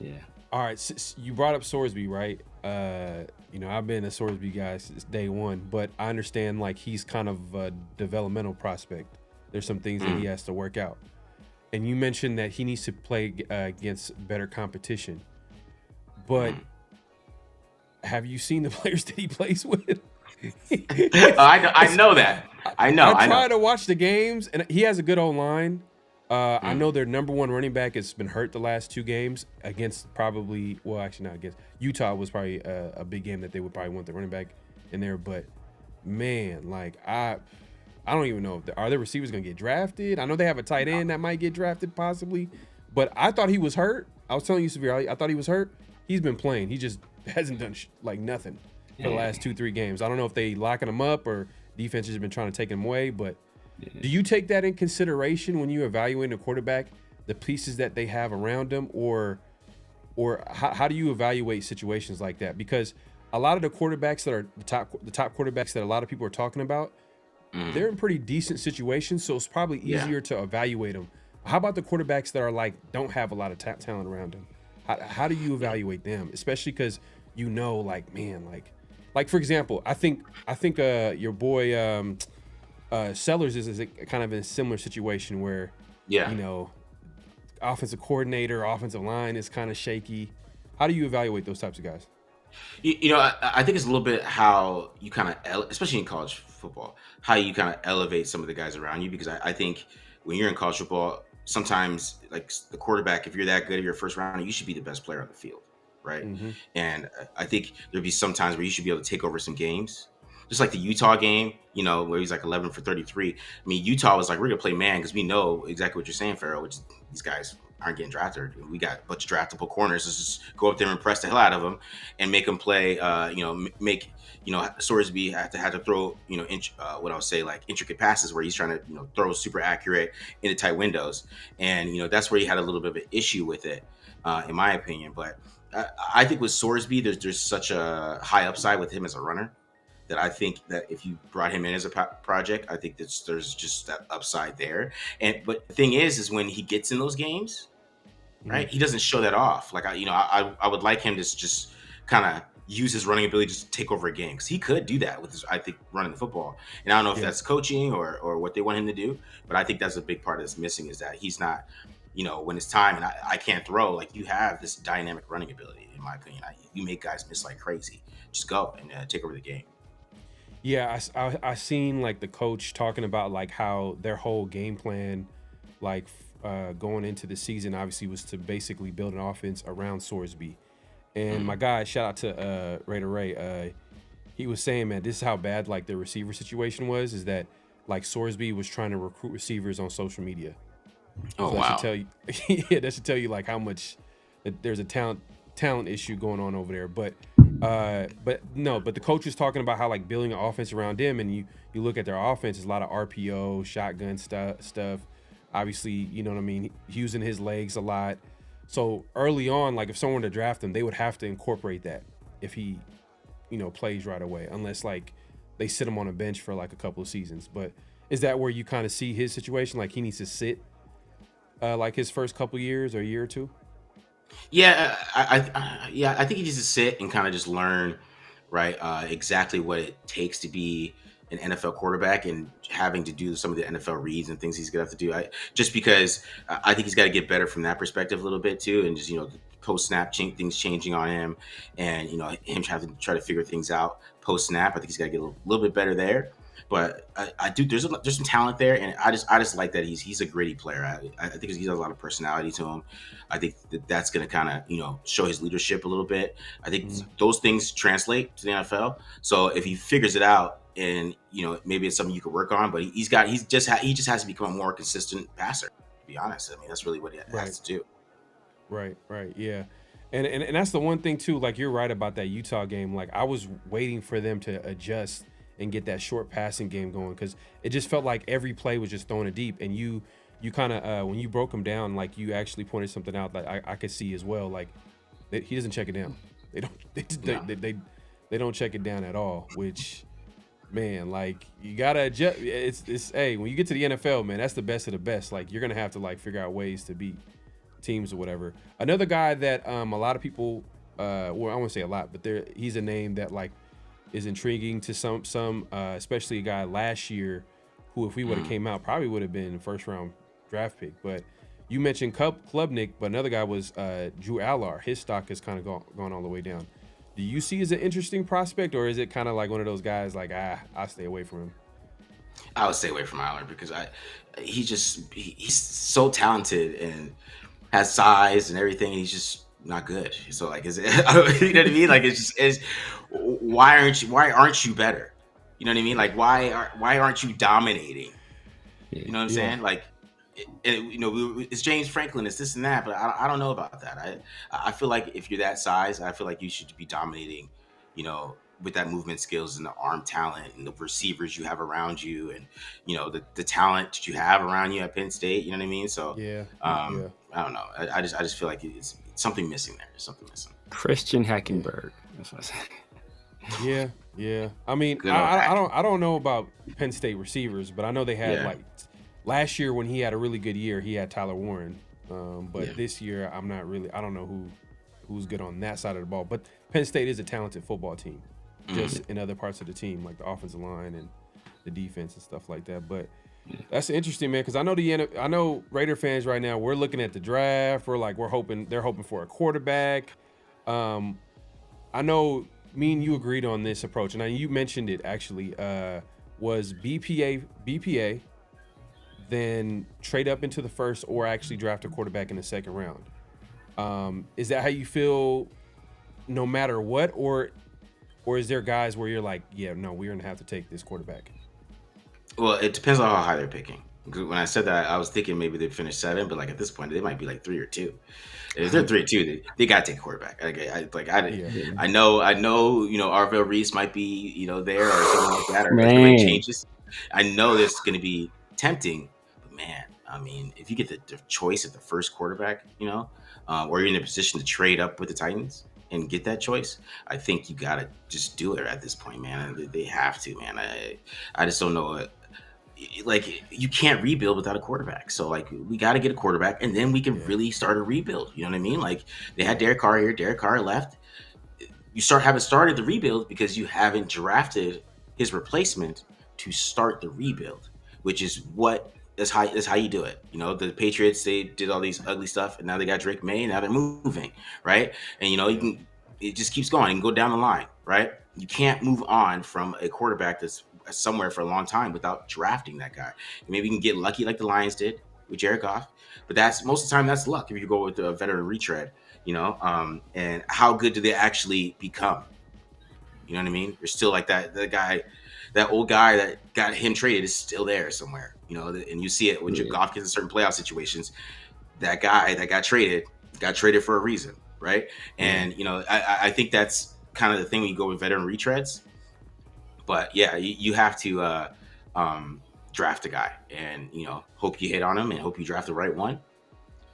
Yeah. All right, so you brought up Sorsby, right? I've been a Sorsby guy since day one, but I understand like he's kind of a developmental prospect. There's some things that he has to work out. And you mentioned that he needs to play against better competition. But have you seen the players that he plays with? I know that. I try to watch the games, and he has a good O-line. I know their number one running back has been hurt the last 2 games against probably, well, actually not against. Utah was probably a big game that they would probably want the running back in there. But, man, like, I don't even know. Are their receivers going to get drafted? I know they have a tight end that might get drafted possibly. But I thought he was hurt. I was telling you, Severe, I thought he was hurt. He's been playing. He just hasn't done, nothing for the last 2-3 games. I don't know if they locking him up or defenses have been trying to take him away, but do you take that in consideration when you evaluate a quarterback, the pieces that they have around them, or how do you evaluate situations like that? Because a lot of the quarterbacks that are the top quarterbacks that a lot of people are talking about, they're in pretty decent situations, so it's probably easier to evaluate them. How about the quarterbacks that are don't have a lot of talent around them? How do you evaluate them, especially because like for example, I think your boy Sellers is kind of in a similar situation where offensive coordinator, offensive line is kind of shaky. How do you evaluate those types of guys? I think it's a little bit how you kind of, especially in college football, how you kind of elevate some of the guys around you, because I think when you're in college football, sometimes like the quarterback, if you're that good, if you're a first rounder, you should be the best player on the field, right? And I think there'd be some times where you should be able to take over some games. Just like the Utah game, where he's like 11 for 33. I mean, Utah was like, we're going to play man because we know exactly what you're saying, Pharaoh, which these guys aren't getting drafted. We got a bunch of draftable corners. Let's just go up there and press the hell out of them and make them play, make Sorsby have to throw, what I would say, like intricate passes where he's trying to, throw super accurate into tight windows. And, that's where he had a little bit of an issue with it, in my opinion. But I think with Sorsby, there's such a high upside with him as a runner, that I think that if you brought him in as a project, I think that there's just that upside there. But the thing is when he gets in those games, right, he doesn't show that off. Like I would like him to just kind of use his running ability to take over a game, because he could do that with his, I think, running the football. And I don't know if that's coaching or what they want him to do, but I think that's a big part that's missing, is that he's not, when it's time and I can't throw, like you have this dynamic running ability, in my opinion. You make guys miss like crazy. Just go and take over the game. Yeah, I seen like the coach talking about like how their whole game plan, like going into the season, obviously was to basically build an offense around Sorsby. And my guy, shout out to Raider Ray, he was saying, man, this is how bad like the receiver situation was, is that like Sorsby was trying to recruit receivers on social media. Oh, so wow. That should tell you, that should tell you like how much there's a talent issue going on over there. But the coach was talking about how like building an offense around him, and you look at their offense, it's a lot of RPO, shotgun stuff. Obviously, you know what I mean, using his legs a lot. So early on, like if someone were to draft him, they would have to incorporate that if he, plays right away, unless like they sit him on a bench for like a couple of seasons. But is that where you kind of see his situation? Like he needs to sit like his first couple years or a year or two? Yeah, I think he needs to sit and kind of just learn, right, exactly what it takes to be an NFL quarterback, and having to do some of the NFL reads and things he's gonna have to do. Just because I think he's got to get better from that perspective a little bit too, and just post snap things changing on him, and him having to try to figure things out post snap. I think he's got to get a little bit better there. But I do. There's some talent there, and I just like that he's a gritty player. I think he has a lot of personality to him. I think that's going to kind of show his leadership a little bit. I think those things translate to the NFL. So if he figures it out, and maybe it's something you could work on, but he just has to become a more consistent passer. To be honest, I mean that's really what he has to do. Right, yeah. And that's the one thing too. Like you're right about that Utah game. Like I was waiting for them to adjust and get that short passing game going, because it just felt like every play was just throwing it deep. And you kind of when you broke him down, like you actually pointed something out that I could see as well. Like he doesn't check it down. They don't. They don't check it down at all, which, man, like, you gotta adjust. It's hey, when you get to the NFL, man, that's the best of the best. Like, you're gonna have to like figure out ways to beat teams or whatever. Another guy that a lot of people, well, I won't say a lot, but he's a name that like is intriguing to some, especially a guy last year who, if we would have came out, probably would have been a first round draft pick. But you mentioned Klubnik, but another guy was Drew Allar. His stock has kind of gone all the way down. Do you see as an interesting prospect, or is it kind of like one of those guys like, I'll stay away from him? I would stay away from Allar because he's so talented and has size and everything. And he's just not good. So like, is it? You know what I mean? Like, why aren't you better? You know what I mean? Like, why aren't you dominating? You know what I'm saying? Like, it's James Franklin, it's this and that, but I don't know about that. I feel like if you're that size, I feel like you should be dominating, with that movement skills and the arm talent and the receivers you have around you, and the talent that you have around you at Penn State. You know what I mean? So I don't know. I just feel like it's something missing there. There's something missing. Christian Hackenberg. That's what I say. Yeah. I mean, I don't know about Penn State receivers, but I know they had like last year when he had a really good year, he had Tyler Warren. But this year, I don't know who's good on that side of the ball. But Penn State is a talented football team, just in other parts of the team, like the offensive line and the defense and stuff like that. But that's interesting, man, because I know Raider fans right now, we're looking at the draft. They're hoping for a quarterback. I know me and you agreed on this approach, and you mentioned it actually, was BPA, then trade up into the first or actually draft a quarterback in the second round. Is that how you feel no matter what, or is there guys where you're like, we're going to have to take this quarterback? Well, it depends on how high they're picking. When I said that, I was thinking maybe they'd finish 7, but like at this point, they might be like 3 or 2. If they're 3 or 2, they got to take a quarterback. I know, Arvell Reese might be, there or something like that, or make changes. I know this is going to be tempting, but man, I mean, if you get the choice at the first quarterback, or you're in a position to trade up with the Titans and get that choice, I think you got to just do it at this point, man. They have to, man. I just don't know. Like, you can't rebuild without a quarterback. So, like, we got to get a quarterback, and then we can really start a rebuild. You know what I mean? Like, they had Derek Carr here. Derek Carr left. You haven't started the rebuild because you haven't drafted his replacement to start the rebuild, which is how you do it. The Patriots, they did all these ugly stuff, and now they got Drake May, and now they're moving, right? And it just keeps going and go down the line, right? You can't move on from a quarterback that's somewhere for a long time without drafting that guy. And maybe you can get lucky like the Lions did with Jared Goff, but that's most of the time that's luck if you go with a veteran retread, and how good do they actually become? You know what I mean? They're still like that old guy that got him traded is still there somewhere, and you see it when Goff gets in certain playoff situations. That guy that got traded for a reason, right? And I think that's kind of the thing when you go with veteran retreads. But yeah, you have to draft a guy, and hope you hit on him and hope you draft the right one.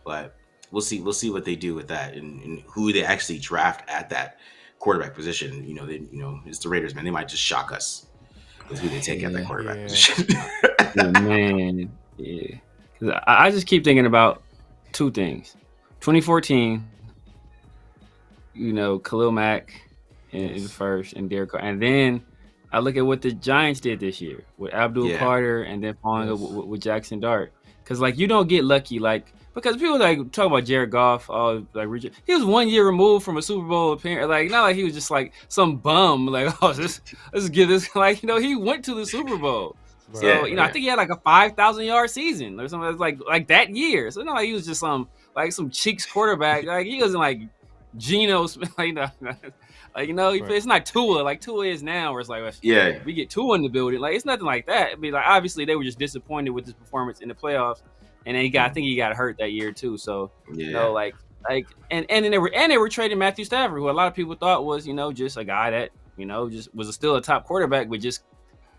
But we'll see what they do with that and who they actually draft at that quarterback position. It's the Raiders, man. They might just shock us with who they take at that quarterback position. Man, yeah. 'Cause I just keep thinking about 2 things. 2014, Khalil Mack in the first and Derek Carr, and then I look at what the Giants did this year with Abdul Carter and then following up with Jackson Dart. Because, like, you don't get lucky, because people, talk about Jared Goff, he was 1 year removed from a Super Bowl appearance. Like, not like he was just, some bum, let's give this, he went to the Super Bowl. So, I think he had, a 5,000-yard season or something like that year. So, not like he was just some cheeks quarterback. He wasn't, Geno, it's not Tua like Tua is now, where it's we get Tua in the building. It's nothing like that. I mean, obviously they were just disappointed with his performance in the playoffs, and then I think he got hurt that year too. So and they were trading Matthew Stafford, who a lot of people thought was just a guy that just was still a top quarterback, but just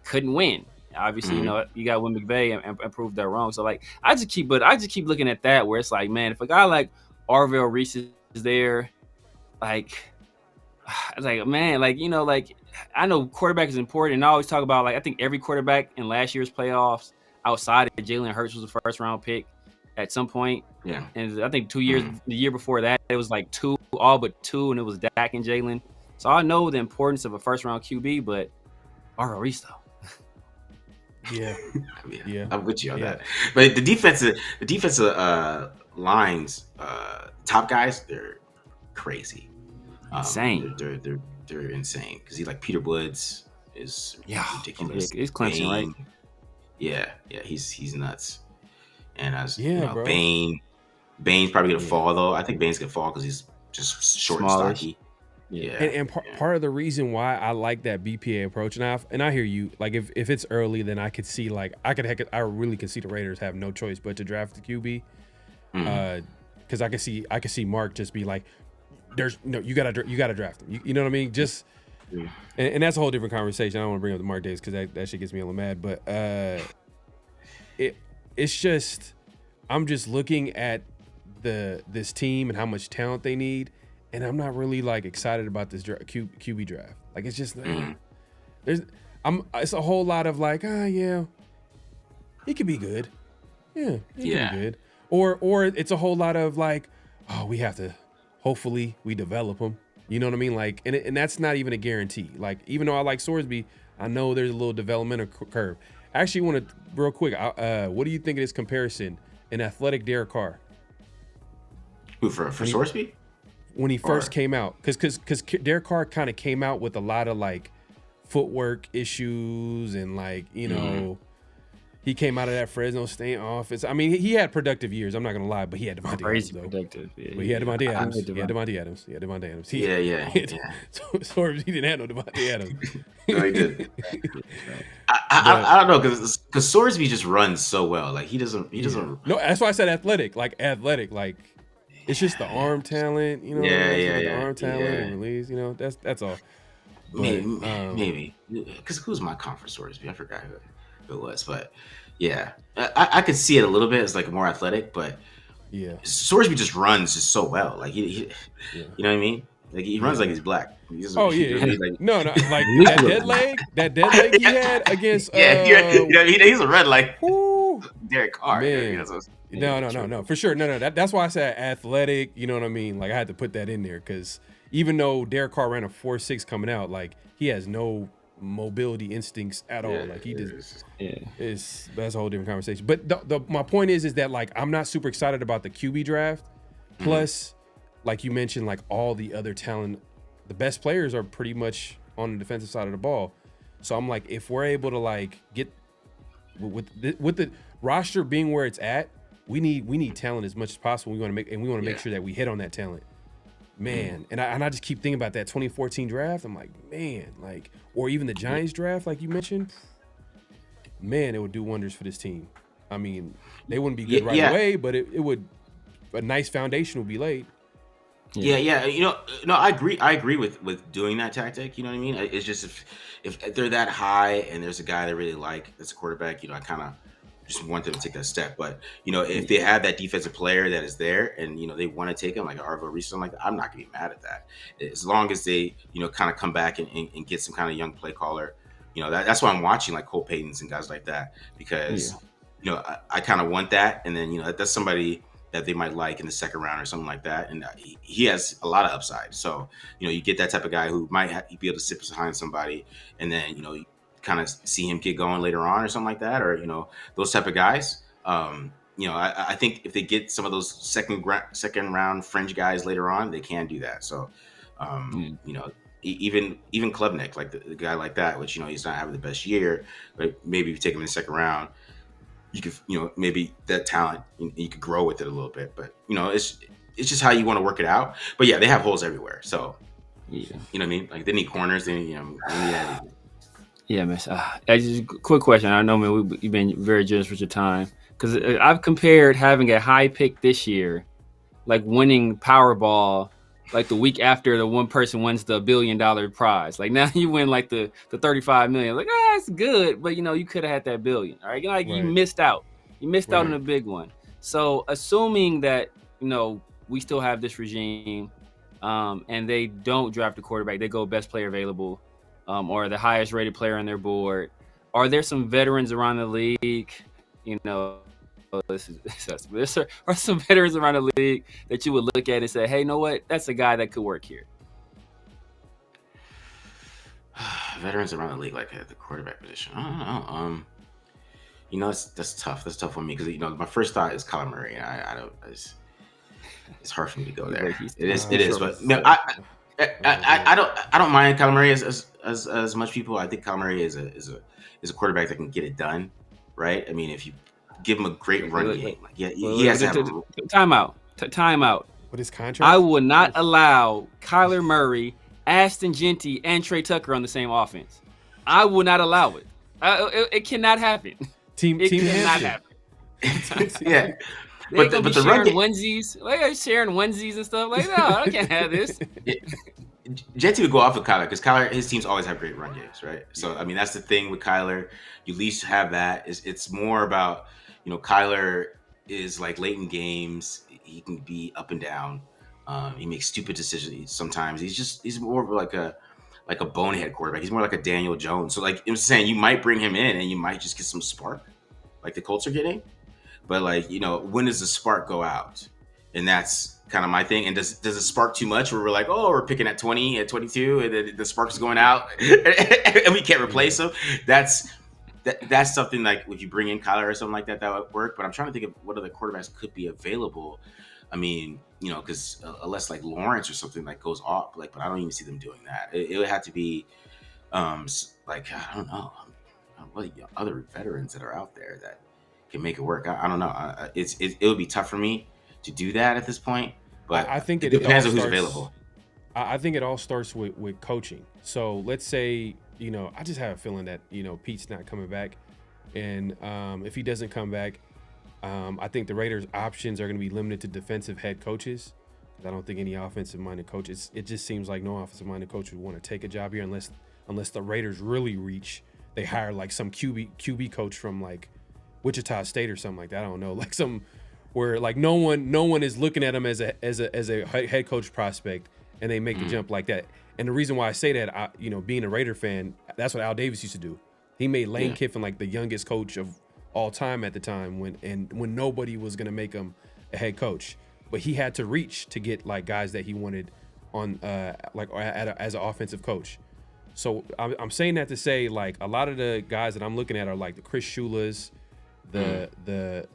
couldn't win. Obviously, you got Will McVay and proved that wrong. So I just keep looking at that, where it's man, if a guy like Arvell Reese is there, like, man, like, you know, like I know quarterback is important, and I always talk about, like, I think every quarterback in last year's playoffs outside of Jalen Hurts was a first round pick at some point. Yeah. And I think 2 years, the year before that, it was like all but two, and it was Dak and Jalen. So I know the importance of a first round QB, but Aristo. Yeah. Yeah. I'm with you on that. But the defensive lines, top guys, they're crazy. Insane. They're insane because he, like, Peter Woods is ridiculous. It's Clemson, right? Yeah, he's nuts. And as bro. Bane's probably gonna fall though. I think Bane's gonna fall because he's just short and stocky. Yeah. And part of the reason why I like that BPA approach, and I hear you, like, if it's early, then I could see, like, I really could see the Raiders have no choice but to draft the QB, because I could see Mark just be like, you gotta draft him. You know what I mean? Just and that's a whole different conversation. I don't want to bring up the Mark days because that shit gets me a little mad. But it's just, I'm just looking at this team and how much talent they need, and I'm not really, like, excited about this QB draft. Like, it's just it's a whole lot of, like, he could be good. Yeah, he could be good. Or it's a whole lot of, like, we have to, hopefully we develop him. You know what I mean? Like, and that's not even a guarantee. Like, even though I like Sorsby, I know there's a little developmental curve. I actually want to, real quick, what do you think of this comparison? An athletic Derek Carr. Who, for Sorsby? When he first came out. Because Derek Carr kind of came out with a lot of, like, footwork issues and, like, you know, he came out of that Fresno State office. I mean, he had productive years. I'm not gonna lie, but he had Devontae Adams, though. Productive. Yeah, but he had Devontae Adams. He had Devontae Adams. He didn't have no Devontae Adams. No, he did. I don't know, because Sorsby just runs so well. Like, he doesn't. No, that's why I said athletic. Like, it's just the arm talent. You know. The arm talent and release. You know, that's all. But, maybe because who's my conference Sorsby? I forgot who it was, but yeah, I could see it a little bit as, like, more athletic, but Sorsby just runs just so well. Like, he you know what I mean? Like, he runs like he's black. He's like, no, like that dead leg he had against he's a red like Derek Carr. No, for sure. No, that's why I said athletic. You know what I mean? Like, I had to put that in there because even though Derek Carr ran a 4.6 coming out, like, he has no mobility instincts at all. Like, he just that's a whole different conversation. But my point is that, like, I'm not super excited about the QB draft. Plus, like you mentioned, like, all the other talent, the best players are pretty much on the defensive side of the ball. So I'm like, if we're able to, like, get with the roster being where it's at, we need talent as much as possible. We want to make sure that we hit on that talent. Man, and I just keep thinking about that 2014 draft. I'm like, man, like, or even the Giants draft, like you mentioned, man, it would do wonders for this team. I mean, they wouldn't be good right away, but it would, a nice foundation would be laid. Yeah. You know, no, I agree with doing that tactic. You know what I mean? It's just if they're that high and there's a guy they really like that's a quarterback, you know, I kind of just want them to take that step. But, you know, if they have that defensive player that is there and, you know, they want to take him, like Arvo Reese, like, I'm not going to be mad at that. As long as they, you know, kind of come back and get some kind of young play caller. You know, that's why I'm watching, like, Cole Paytons and guys like that, because, you know, I kind of want that. And then, you know, that's somebody that they might like in the second round or something like that. And he has a lot of upside. So, you know, you get that type of guy who might be able to sit behind somebody and then, you know, kind of see him get going later on or something like that, or, you know, those type of guys. You know, I think if they get some of those second round fringe guys later on, they can do that. So, you know, even Klubnik, like the guy like that, which, you know, he's not having the best year, but maybe if you take him in the second round, you could, you know, maybe that talent, you could grow with it a little bit. But, you know, it's just how you want to work it out. But yeah, they have holes everywhere. So, you know what I mean? Like, they need corners. They need, you know, they need everything. Yeah, man. Just a quick question. I know, man, you've been very generous with your time, because I've compared having a high pick this year, like winning Powerball, like the week after the one person wins the $1 billion prize. Like, now you win like the 35 million. Like, it's good, but, you know, you could have had that billion. All right, you know, like, you missed out. You missed out on a big one. So, assuming that, you know, we still have this regime, and they don't draft a quarterback, they go best player available, or the highest rated player on their board. Are there some veterans around the league? You know, there are some veterans around the league that you would look at and say, hey, you know what? That's a guy that could work here. Veterans around the league, like at the quarterback position. I don't know. You know, that's tough. That's tough for me because, you know, my first thought is Kyler Murray. It's hard for me to go there. It is. But no, I don't mind Kyler Murray as much people. I think Kyler Murray is a quarterback that can get it done, right? I mean, if you give him a great run game, like he has to have timeout. What is contract? I would not allow Kyler Murray, Ashton Genty, and Trey Tucker on the same offense. I would not allow it. It cannot happen. It cannot happen. Yeah. But the sharing onesies, sharing onesies and stuff. Like, no, I can't have this. Jetty would go off with Kyler because Kyler, his teams always have great run games, right? So I mean, that's the thing with Kyler. You at least have that. It's more about, you know, Kyler is like late in games. He can be up and down. He makes stupid decisions sometimes. He's more of like a bonehead quarterback. He's more like a Daniel Jones. So like I'm saying, you might bring him in and you might just get some spark, like the Colts are getting. But like, you know, when does the spark go out? And that's kind of my thing. And does it spark too much where we're like, oh, we're picking at 20, at 22, and then the spark is going out and we can't replace them? That's something like if you bring in Kyler or something like that, that would work. But I'm trying to think of what other quarterbacks could be available. I mean, you know, because unless like Lawrence or something like goes off, like, but I don't even see them doing that. It would have to be like, I don't know, what other veterans that are out there that can make it work. I don't know. It would be tough for me to do that at this point, but I think it depends on who's available. I think it all starts with coaching. So let's say, you know, I just have a feeling that, you know, Pete's not coming back, and if he doesn't come back, I think the Raiders' options are going to be limited to defensive head coaches. I don't think any offensive-minded coaches. It just seems like no offensive-minded coach would want to take a job here unless the Raiders really reach. They hire like some QB coach from like Wichita State or something like that. I don't know, like some where like no one is looking at him as a head coach prospect, and they make the jump like that. And the reason why I say that, you know, being a Raider fan, that's what Al Davis used to do. He made Lane Kiffin like the youngest coach of all time at the time when nobody was gonna make him a head coach, but he had to reach to get like guys that he wanted on as an offensive coach. So I'm saying that to say like a lot of the guys that I'm looking at are like the Chris Shulas, the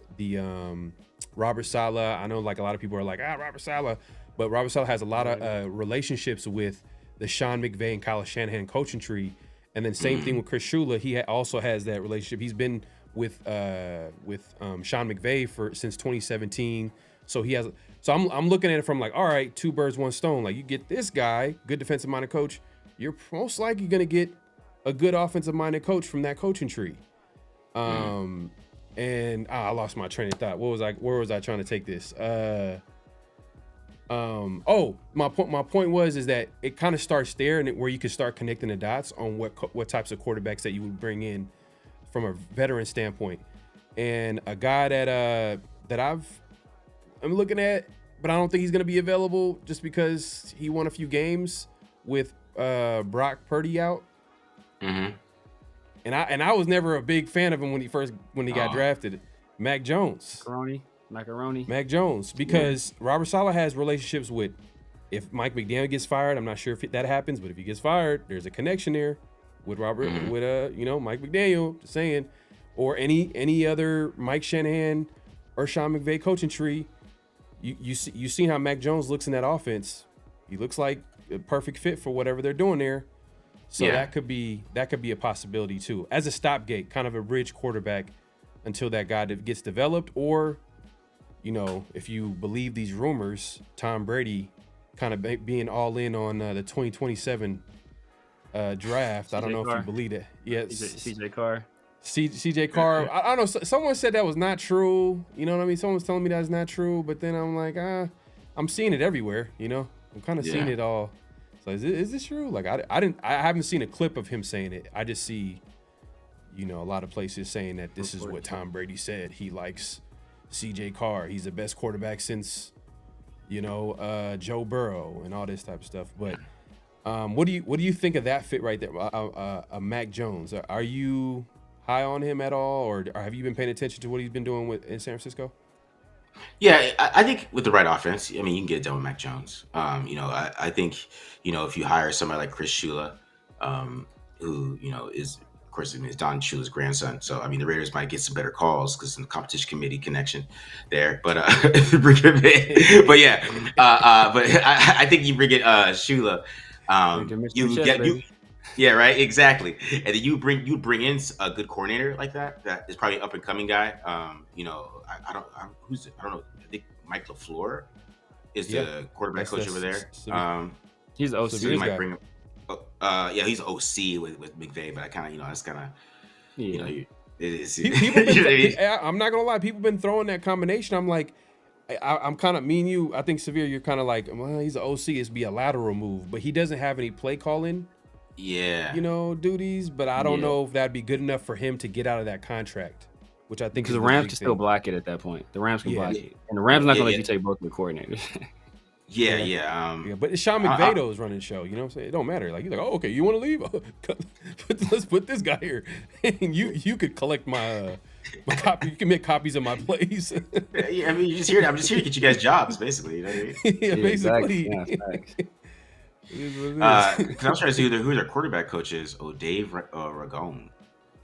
Robert Saleh. I know like a lot of people are like Robert Saleh, but Robert Saleh has a lot of relationships with the Sean McVay and Kyle Shanahan coaching tree, and then same thing with Chris Shula. He also has that relationship. He's been with Sean McVay since 2017. So he has. So I'm looking at it from like, all right, two birds, one stone. Like you get this guy, good defensive minded coach, you're most likely gonna get a good offensive minded coach from that coaching tree. And I lost my train of thought. Where was I trying to take this? My point is that it kind of starts there, and where you can start connecting the dots on what types of quarterbacks that you would bring in from a veteran standpoint. And a guy that I'm looking at, but I don't think he's going to be available just because he won a few games with Brock Purdy out. Mm-hmm. And I was never a big fan of him when he got drafted. Mac Jones. Macaroni. Mac Jones, because Robert Saleh has relationships with, if Mike McDaniel gets fired, I'm not sure if that happens, but if he gets fired, there's a connection there with Mike McDaniel, just saying, or any other Mike Shanahan or Sean McVay coaching tree. You see how Mac Jones looks in that offense. He looks like a perfect fit for whatever they're doing there. So that could be a possibility too, as a stopgate, kind of a bridge quarterback until that guy gets developed. Or, you know, if you believe these rumors, Tom Brady kind of being all in on the 2027 draft. I don't know if you believe it. Yes, CJ Carr. CJ Carr. I don't know. Someone said that was not true. You know what I mean? Someone's telling me that's not true, but then I'm like, I'm seeing it everywhere. You know, I'm kind of seeing it all. So is this true? Like I haven't seen a clip of him saying it. I just see, you know, a lot of places saying that this is what Tom Brady said. He likes CJ Carr. He's the best quarterback since, Joe Burrow and all this type of stuff. But what do you think of that fit right there? Mac Jones. Are you high on him at all, or have you been paying attention to what he's been doing in San Francisco? Yeah, I think with the right offense, I mean, you can get it done with Mac Jones. I think, if you hire somebody like Chris Shula, who, is, of course, is Don Shula's grandson. So, I mean, the Raiders might get some better calls because in the competition committee connection there. But bring him in. But yeah, but I think you bring in Shula. Yeah, right, exactly. And then you bring in a good coordinator like that is probably an up and coming guy. I don't know. I think Mike LaFleur is the quarterback coach over there. He's the OC. So you might bring him. He's OC with McVay, but I kind of, that's kind of, I'm not gonna lie, people been throwing that combination. I'm like, I'm kind of, me and you, I think Severe, you're kind of like, well, he's an OC, it's be a lateral move, but he doesn't have any play calling. Yeah. Duties, but I don't know if that'd be good enough for him to get out of that contract, which I think because the Rams can still block it at that point. The Rams can block it, and the Rams not gonna let you take both the coordinators. But Sean McVay though is running the show. You know what I'm saying? It don't matter. Like, he's like, oh, okay, you want to leave? Let's put this guy here, and you could collect my copy. You can make copies of my plays. I mean, I'm just here to get you guys jobs, basically. You know what I mean? Basically. Exactly. Because I was trying to see who their quarterback coach is. Dave Ragone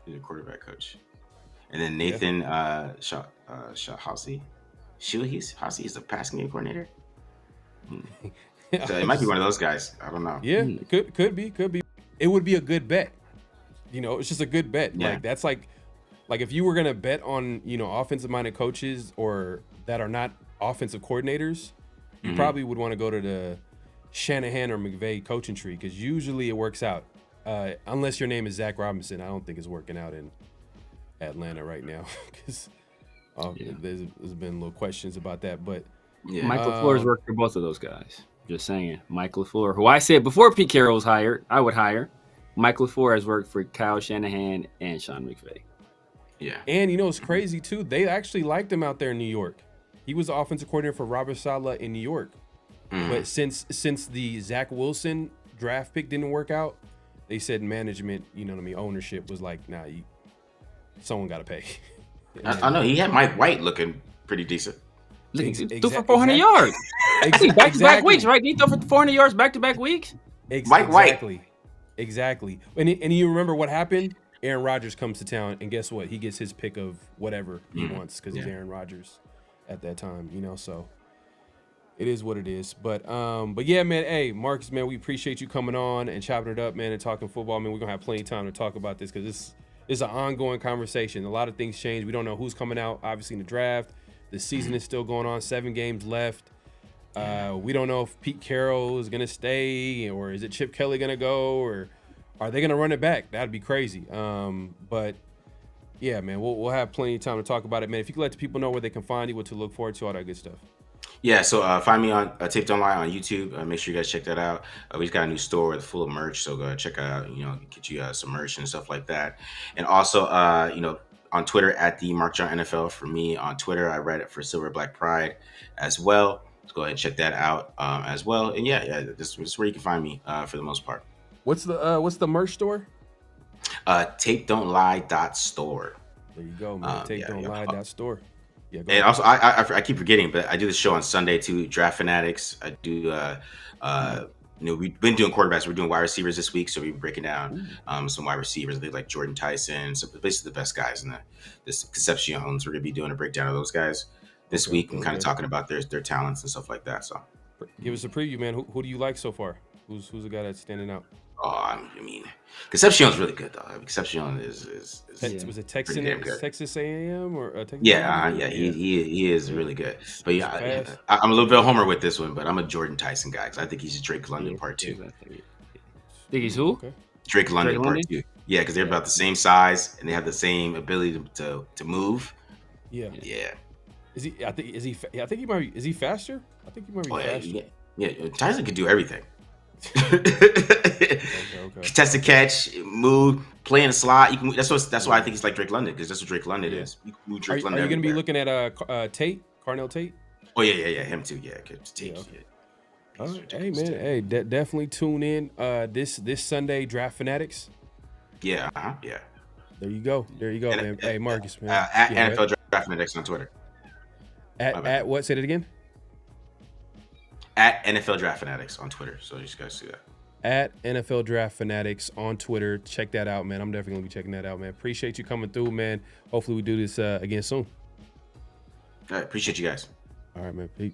is their quarterback coach, and then Nathan Shahasi. Shahasi is the passing game coordinator. So it might be one of those guys. I don't know. Yeah, could be. It would be a good bet. It's just a good bet. Yeah. Like that's like if you were gonna bet on offensive minded coaches or that are not offensive coordinators, you probably would want to go to the Shanahan or McVay coaching tree because usually it works out. Unless your name is Zach Robinson, I don't think it's working out in Atlanta right now because there's been little questions about that, but. Yeah. Mike LaFleur's worked for both of those guys. Just saying. Mike LaFleur, who I said before Pete Carroll was hired, I would hire. Mike LaFleur has worked for Kyle Shanahan and Sean McVay. Yeah. And it's crazy too. They actually liked him out there in New York. He was the offensive coordinator for Robert Saleh in New York. But since the Zach Wilson draft pick didn't work out, they said management, ownership was like, nah, someone got to pay. I know he had Mike White looking pretty decent. Threw for 400 yards. Back-to-back weeks, right? He threw for 400 yards back-to-back weeks. Mike White. Exactly. And you remember what happened? Aaron Rodgers comes to town, and guess what? He gets his pick of whatever he wants because he's Aaron Rodgers at that time. So it is what it is. But yeah, man. Hey, Marcus, man, we appreciate you coming on and chopping it up, man, and talking football. Man, we're gonna have plenty of time to talk about this because this is an ongoing conversation. A lot of things change. We don't know who's coming out, obviously, in the draft. The season is still going on, 7 games left. We don't know if Pete Carroll is going to stay or is it Chip Kelly going to go or are they going to run it back? That'd be crazy. But, yeah, man, we'll have plenty of time to talk about it, man. If you could let the people know where they can find you, what to look forward to, all that good stuff. Yeah, so find me on Taped Online on YouTube. Make sure you guys check that out. We just got a new store full of merch, so go check it out. Get you some merch and stuff like that. And also, on Twitter at the Mark John NFL for me on Twitter. I write it for Silver Black Pride as well. Let's go ahead and check that out as well. And this is where you can find me for the most part. What's the merch store? TapeDon'tLie.store. There you go, man. TapeDon'Lie.store. Yeah. And also, I keep forgetting, but I do this show on Sunday too. Draft Fanatics. I do. We've been doing quarterbacks. We're doing wide receivers this week, so we're breaking down some wide receivers. They like Jordan Tyson, so basically the best guys in this Concepcion. We're going to be doing a breakdown of those guys this week and kind of talking about their talents and stuff like that. So, give us a preview, man. Who do you like so far? Who's the guy that's standing out? Oh, I mean, Concepcion's really good though. Concepcion is was it Texas A&M or Texas he is really good. But I'm a little bit homer with this one, but I'm a Jordan Tyson guy because I think he's a Drake London part 2. Think he's who? Okay. Drake London part 2. Yeah, because they're about the same size and they have the same ability to move. Yeah. Yeah. Is he he might be. Is he faster? I think he might be faster. Yeah. Tyson can do everything. Okay. Contested catch, move, play in the slot. You can. That's why I think he's like Drake London because that's what Drake London is. You can move Drake London. Are you going to be looking at Tate, Carnell Tate? Oh yeah, him too. Yeah, Yeah. All right. Hey man, hey, definitely tune in this Sunday, Draft Fanatics. Yeah, yeah. There you go, man. Hey Marcus, man. At NFL Draft Fanatics on Twitter. At what? Say it again. At NFL Draft Fanatics on Twitter. So you guys see that. At NFL Draft Fanatics on Twitter. Check that out, man. I'm definitely gonna be checking that out, man. Appreciate you coming through, man. Hopefully we do this again soon. All right, appreciate you guys. All right, man. Peace.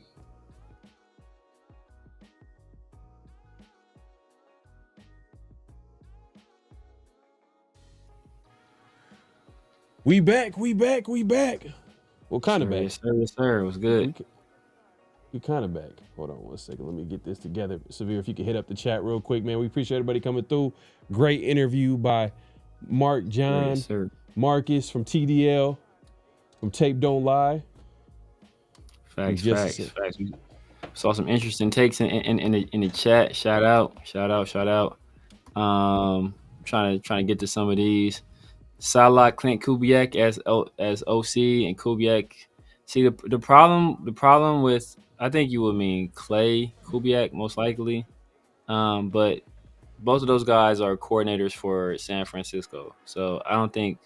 We back. Well, kind of back. Yes, sir. It was good. We kind of back. Hold on one second. Let me get this together. Severe, if you could hit up the chat real quick, man. We appreciate everybody coming through. Great interview by Mark John, Yes, sir. Marcus from TDL, from Tape Don't Lie. Facts. We saw some interesting takes in the chat. Shout out. Trying to get to some of these. Salah, Clint Kubiak as OC, and Kubiak. See the problem with, I think you would mean Clay Kubiak most likely, but both of those guys are coordinators for San Francisco. So I don't think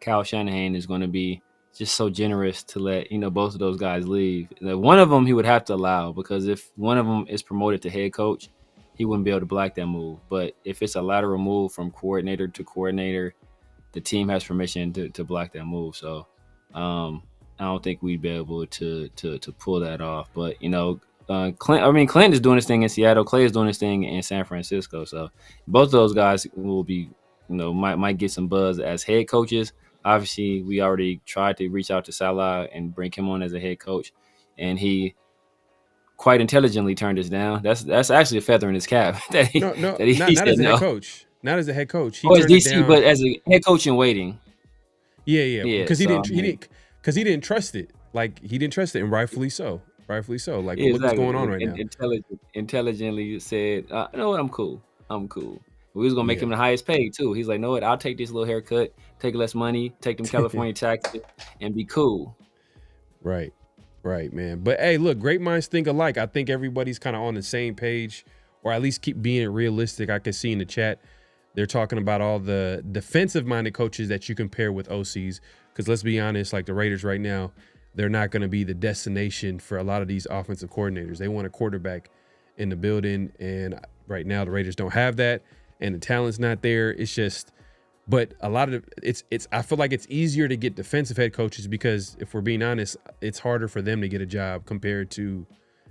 Kyle Shanahan is going to be just so generous to let both of those guys leave. One of them he would have to allow, because if one of them is promoted to head coach, he wouldn't be able to block that move. But if it's a lateral move from coordinator to coordinator, the team has permission to block that move. So I don't think we'd be able to pull that off. But Clint is doing his thing in Seattle. Clay is doing his thing in San Francisco. So both of those guys will be, might get some buzz as head coaches. Obviously, we already tried to reach out to Salah and bring him on as a head coach, and he quite intelligently turned us down. That's actually a feather in his cap. Not as a head coach. Not as a head coach. He turned DC, it down. But as a head coach in waiting. Yeah. Because he didn't trust it. Like, he didn't trust it, and rightfully so. Like, yeah, look what's going on right now. Intelligently said, you know what, I'm cool. We was gonna make him the highest paid too. He's like, know what, I'll take this little haircut, take less money, take them California taxes, and be cool. Right, man. But hey, look, great minds think alike. I think everybody's kind of on the same page, or at least keep being realistic. I can see in the chat they're talking about all the defensive-minded coaches that you compare with OCs. Because let's be honest, like the Raiders right now, they're not going to be the destination for a lot of these offensive coordinators. They want a quarterback in the building, and right now the Raiders don't have that, and the talent's not there. It's just, but a lot of it's. I feel like it's easier to get defensive head coaches because, if we're being honest, it's harder for them to get a job compared to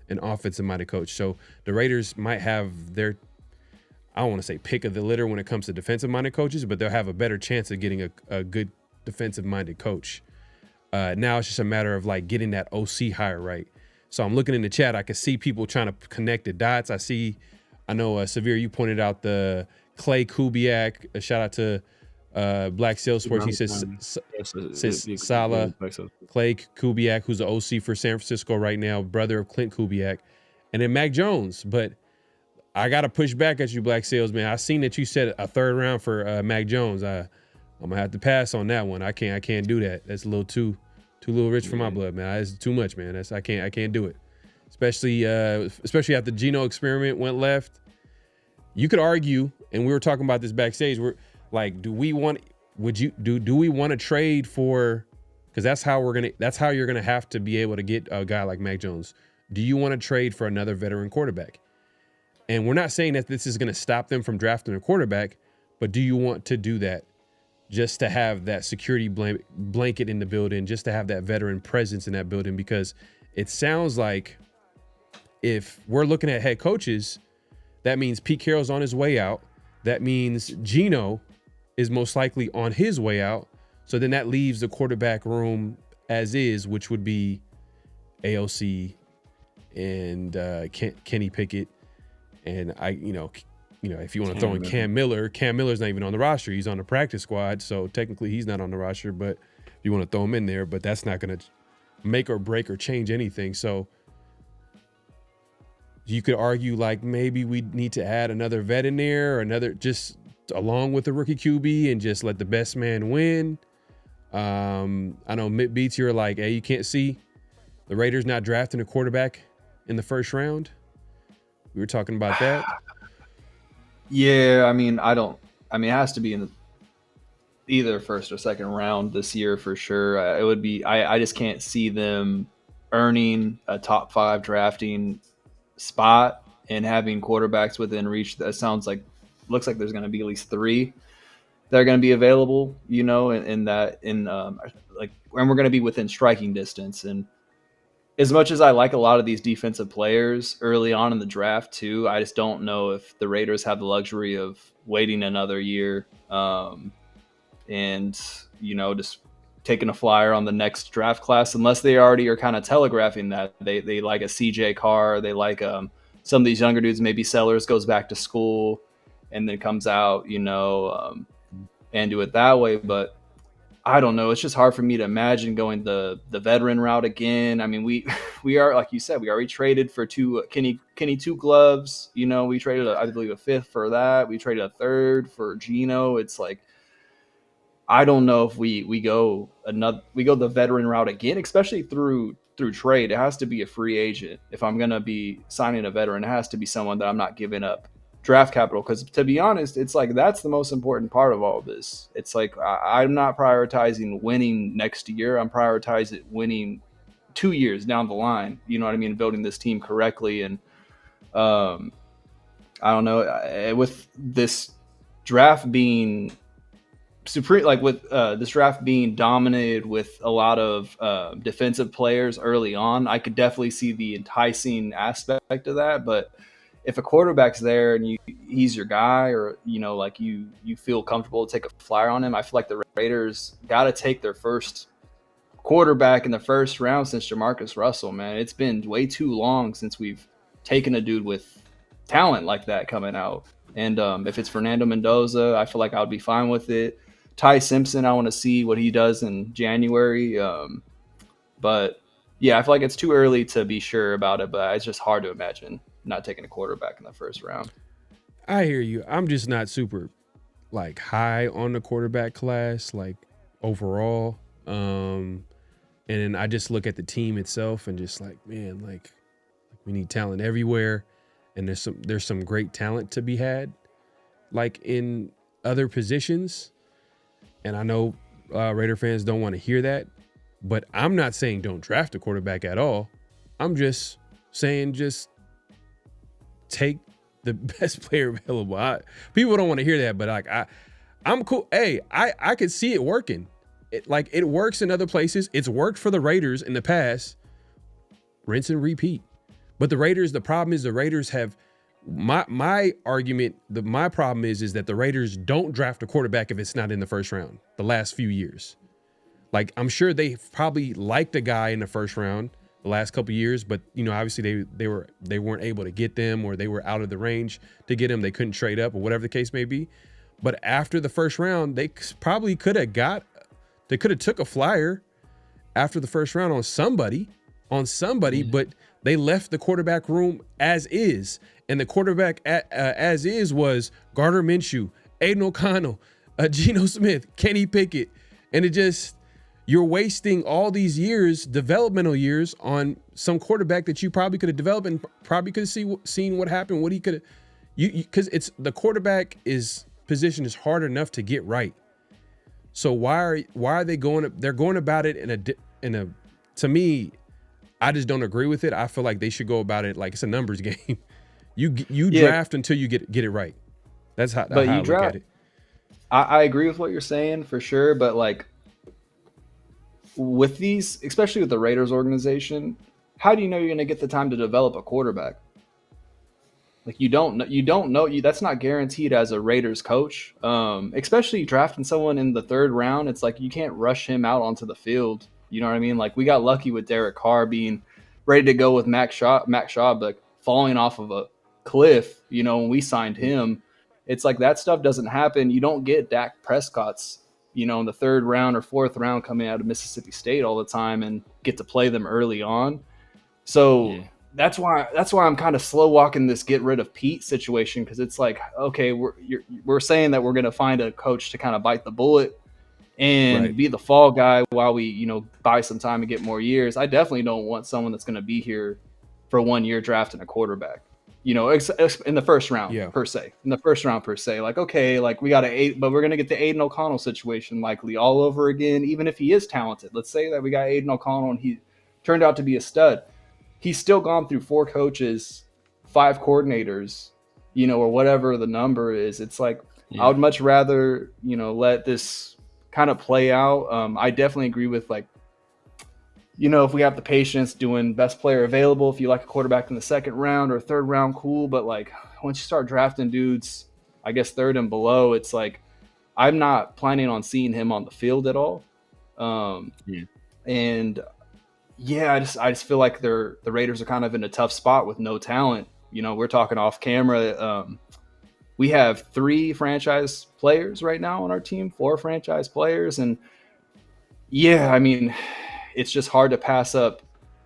an offensive-minded coach. So the Raiders might have their, I don't want to say pick of the litter when it comes to defensive-minded coaches, but they'll have a better chance of getting a good defensive-minded coach. Now it's just a matter of like getting that OC hire right. So I'm looking in the chat. I can see people trying to connect the dots. I know Severe, you pointed out the Clay Kubiak. A shout out to Black Salesforce. He says Salah, Clay Kubiak, who's the OC for San Francisco right now, brother of Clint Kubiak, and then Mac Jones. But I got to push back at you, Black Salesman. I seen that you said a third round for Mac Jones. I'm gonna have to pass on that one. I can't do that. That's a little too little rich for my blood, man. It's too much, man. I can't do it. Especially after the Geno experiment went left. You could argue, and we were talking about this backstage. We're like, do we want to trade for? Because that's how you're gonna have to be able to get a guy like Mac Jones. Do you want to trade for another veteran quarterback? And we're not saying that this is going to stop them from drafting a quarterback, but do you want to do that just to have that security blanket in the building, just to have that veteran presence in that building? Because it sounds like if we're looking at head coaches, that means Pete Carroll's on his way out. That means Geno is most likely on his way out. So then that leaves the quarterback room as is, which would be AOC and Kenny Pickett. And if you want to throw in Cam Miller's not even on the roster. He's on the practice squad, so technically he's not on the roster. But if you want to throw him in there, but that's not going to make or break or change anything. So you could argue like maybe we need to add another vet in there, or another just along with the rookie QB, and just let the best man win. I know Mitt Beats, you're like, hey, you can't see The Raiders not drafting a quarterback in the first round. We were talking about that. Yeah, I mean, it has to be in the either first or second round this year for sure. It would be. I just can't see them earning a top 5 drafting spot and having quarterbacks within reach. That looks like there's going to be at least 3 that are going to be available. You know, and we're going to be within striking distance. And as much as I like a lot of these defensive players early on in the draft too, I just don't know if the Raiders have the luxury of waiting another year. And, you know, just taking a flyer on the next draft class, unless they already are kind of telegraphing that they like a CJ Carr, they like some of these younger dudes, maybe Sellers goes back to school and then comes out, you know, and do it that way. But I don't know. It's just hard for me to imagine going the veteran route again. I mean, we are, like you said, we already traded for Kenny 2 gloves. You know, we traded, I believe, a 5th for that. We traded a 3rd for Geno. It's like, I don't know if we go the veteran route again, especially through trade. It has to be a free agent. If I'm going to be signing a veteran, it has to be someone that I'm not giving up draft capital, because to be honest, it's like that's the most important part of all of this. It's like I'm not prioritizing winning next year. I'm prioritizing winning 2 years down the line. You know what I mean? Building this team correctly. And I don't know, with this draft being supreme, like with this draft being dominated with a lot of defensive players early on, I could definitely see the enticing aspect of that. But if a quarterback's there and he's your guy, or, you know, like you feel comfortable to take a flyer on him, I feel like the Raiders got to take their first quarterback in the first round since Jamarcus Russell, man. It's been way too long since we've taken a dude with talent like that coming out. And if it's Fernando Mendoza, I feel like I would be fine with it. Ty Simpson, I want to see what he does in January. But yeah, I feel like it's too early to be sure about it, but it's just hard to imagine not taking a quarterback in the first round. I hear you. I'm just not super like high on the quarterback class, like overall. And then I just look at the team itself and just like, man, like we need talent everywhere. And there's some great talent to be had, like in other positions. And I know Raider fans don't want to hear that, but I'm not saying don't draft a quarterback at all. I'm just saying just take the best player available. People don't want to hear that, but like I'm cool. Hey, I could see it working. It works in other places. It's worked for the Raiders in the past. Rinse and repeat. But the problem is the Raiders have my argument. My problem is that the Raiders don't draft a quarterback if it's not in the first round. The last few years, like I'm sure they probably liked a guy in the first round the last couple of years, but you know, obviously they weren't able to get them, or they were out of the range to get them. They couldn't trade up, or whatever the case may be. But after the first round, they probably could have took a flyer after the first round on somebody, but they left the quarterback room as is. And the quarterback as is was Gardner Minshew, Aiden O'Connell, Geno Smith, Kenny Pickett. And it just, you're wasting all these years, developmental years, on some quarterback that you probably could have developed and probably could have seen what happened, what he could have, because it's the quarterback position is hard enough to get right. So why are they going? They're going about it in a. To me, I just don't agree with it. I feel like they should go about it like it's a numbers game. You draft until you get it right. That's how I look at it. I agree with what you're saying for sure, but like with these, especially with the Raiders organization, how do you know you're going to get the time to develop a quarterback? Like you don't know. That's not guaranteed as a Raiders coach. Especially drafting someone in the third round, it's like you can't rush him out onto the field. You know what I mean? Like we got lucky with Derek Carr being ready to go with Max Schaub, but falling off of a cliff. You know, when we signed him, it's like that stuff doesn't happen. You don't get Dak Prescott's, you know, in the third round or fourth round coming out of Mississippi State all the time and get to play them early on. So. Yeah. That's why I'm kind of slow walking this get rid of Pete situation, because it's like, okay, we're saying that we're going to find a coach to kind of bite the bullet and be the fall guy while we, you know, buy some time and get more years. I definitely don't want someone that's going to be here for 1 year drafting a quarterback, you know, in the first round per se. In the first round per se, like, okay, like we got but we're going to get the Aiden O'Connell situation likely all over again, even if he is talented. Let's say that we got Aiden O'Connell and he turned out to be a stud. He's still gone through 4 coaches, 5 coordinators, you know, or whatever the number is. It's like, I would much rather, you know, let this kind of play out. I definitely agree with, like, you know, if we have the patience, doing best player available. If you like a quarterback in the second round or third round, cool. But like once you start drafting dudes, I guess third and below, it's like I'm not planning on seeing him on the field at all. And yeah, I just feel like the Raiders are kind of in a tough spot with no talent. You know, we're talking off camera. We have 3 franchise players right now on our team, 4 franchise players. And yeah, I mean, it's just hard to pass up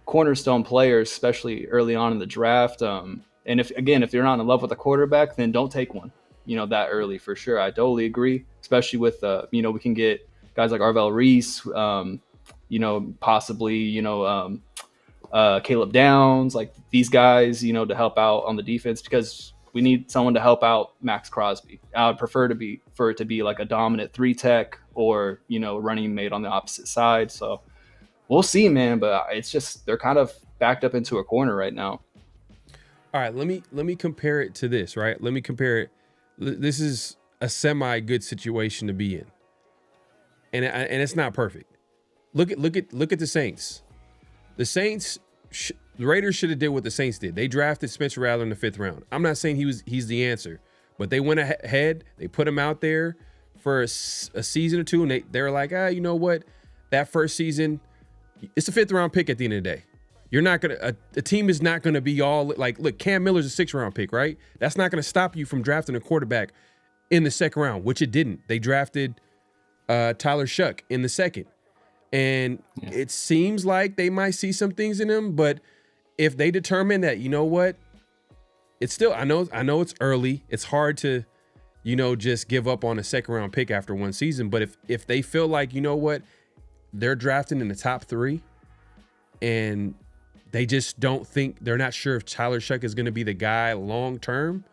cornerstone players, especially early on in the draft. And if you're not in love with a quarterback, then don't take one, you know, that early for sure. I totally agree, especially with, you know, we can get guys like Arvell Reese, you know, possibly, you know, Caleb Downs, like these guys, you know, to help out on the defense, because we need someone to help out Max Crosby. I would prefer for it to be like a dominant 3 tech or, you know, running mate on the opposite side. So we'll see, man. But it's just, they're kind of backed up into a corner right now. All right, let me compare it to this, right? Let me compare it. This is a semi good situation to be in. And it's not perfect. Look at the Saints. The Saints, the Raiders should have did what the Saints did. They drafted Spencer Rattler in the 5th round. I'm not saying he's the answer, but they went ahead. They put him out there for a season or 2, and they're like, you know what? That first season, it's a 5th round pick at the end of the day. You're not gonna a team is not gonna be all like, look, Cam Miller's a 6th round pick, right? That's not gonna stop you from drafting a quarterback in the 2nd round, which it didn't. They drafted Tyler Shuck in the 2nd. And it seems like they might see some things in him, but if they determine that, you know what, it's still, I know it's early. It's hard to, you know, just give up on a 2nd round pick after 1 season. But if they feel like, you know what, they're drafting in the top 3 and they just don't think, they're not sure if Tyler Shuck is going to be the guy long term,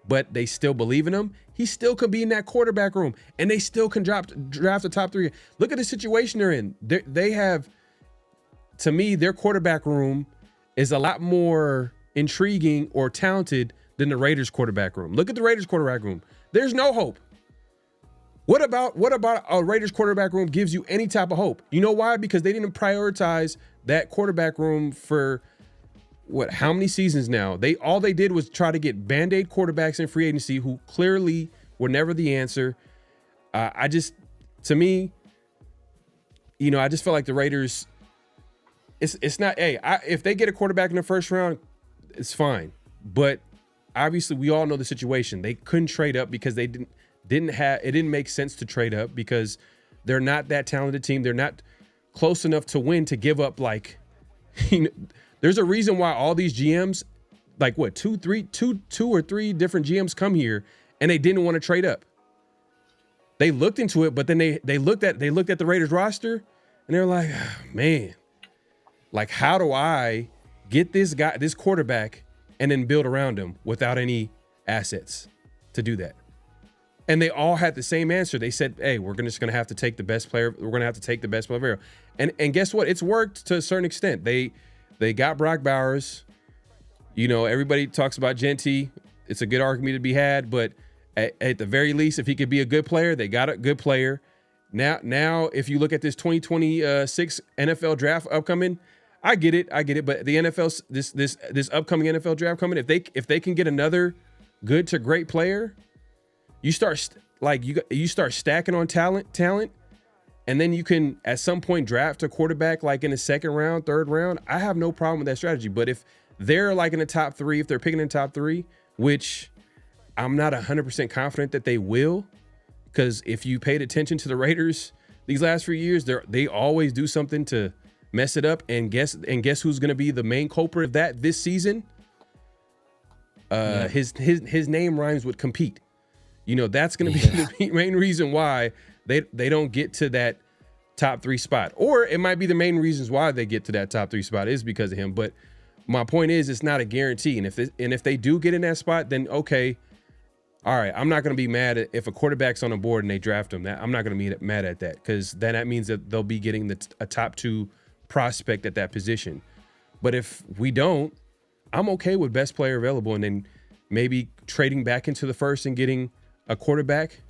but they still believe in him, he still could be in that quarterback room, and they still can draft the top 3. Look at the situation they're in. They have, to me, their quarterback room is a lot more intriguing or talented than the Raiders quarterback room. Look at the Raiders quarterback room. There's no hope. What about a Raiders quarterback room gives you any type of hope? You know why? Because they didn't prioritize that quarterback room for how many seasons now? All they did was try to get Band-Aid quarterbacks in free agency who clearly were never the answer. To me, you know, I just feel like the Raiders, it's not, if they get a quarterback in the 1st round, it's fine. But obviously we all know the situation. They couldn't trade up because it didn't make sense to trade up because they're not that talented team. They're not close enough to win to give up, like, you know, there's a reason why all these GMs, like two or three different GMs come here and they didn't want to trade up. They looked into it, but then they looked at the Raiders roster and they're like, man, like, how do I get this quarterback and then build around him without any assets to do that? And they all had the same answer. They said, hey, we're just going to have to take the best player. We're going to have to take the best player. And guess what? It's worked to a certain extent. They got Brock Bowers. You know, everybody talks about Genty. It's a good argument to be had, but at the very least, if he could be a good player, they got a good player. Now, if you look at this 2026 NFL draft upcoming, I get it. But the NFL, this upcoming NFL draft coming, if they can get another good to great player, you start stacking on talent. And then you can, at some point, draft a quarterback like in the 2nd round, 3rd round. I have no problem with that strategy. But if they're like in the top 3, if they're picking in the top 3, which I'm not 100% confident that they will, because if you paid attention to the Raiders these last few years, they always do something to mess it up. And guess who's going to be the main culprit of that this season? His name rhymes with compete. That's going to be the main reason why they don't get to that top 3 spot. Or it might be the main reasons why they get to that top 3 spot is because of him. But my point is, it's not a guarantee. And if they do get in that spot, then okay, all right, I'm not going to be mad at if a quarterback's on the board and they draft him. I'm not going to be mad at that, because then that means that they'll be getting a top 2 prospect at that position. But if we don't, I'm okay with best player available, and then maybe trading back into the first and getting a quarterback,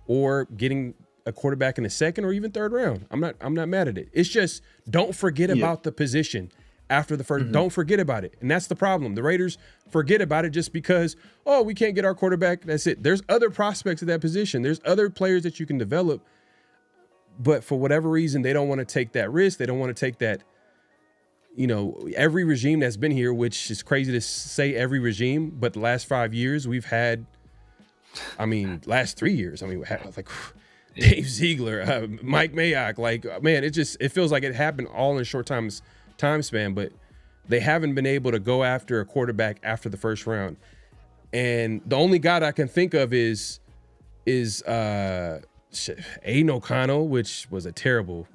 or getting a quarterback in the second or even third round. I'm not mad at it. It's just don't forget about the position after the first. Don't forget about it. And that's the problem. The Raiders forget about it just because, we can't get our quarterback. That's it. There's other prospects at that position. There's other players that you can develop. But for whatever reason, they don't want to take that risk. They don't want to take that. Every regime that's been here, which is crazy to say every regime, but the last 5 years we've had, last 3 years, we had like Dave Ziegler, Mike Mayock, man, it feels like it happened all in a short time span, but they haven't been able to go after a quarterback after the first round. And the only guy I can think of is Aiden O'Connell, which was a terrible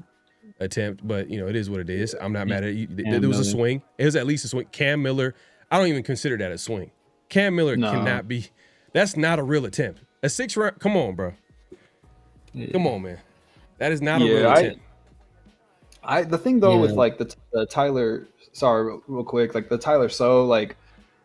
attempt, but it is what it is. I'm not mad at it. It was a swing. It was at least a swing. Cam Miller, I don't even consider that a swing. Cam Miller cannot be. That's not a real attempt. A 6th round. Come on, bro. Yeah. Come on, man. That is not a real attempt. The thing though with like the Tyler, sorry, real quick, like the Tyler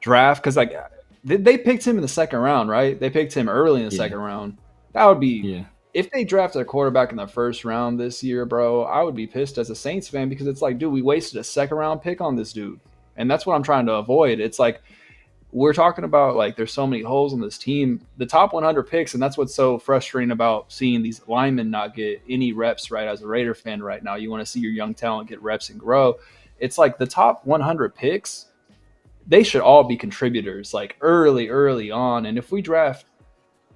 draft, because like they picked him in the 2nd round, right? They picked him early in the 2nd round. That would be if they drafted a quarterback in the 1st round this year, bro. I would be pissed as a Saints fan, because it's like, dude, we wasted a 2nd round pick on this dude, and that's what I'm trying to avoid. It's like we're talking about like there's so many holes in this team. The top 100 picks, and that's what's so frustrating about seeing these linemen not get any reps, right? As a Raider fan right now, you want to see your young talent get reps and grow. It's like the top 100 picks, they should all be contributors like early on. And if we draft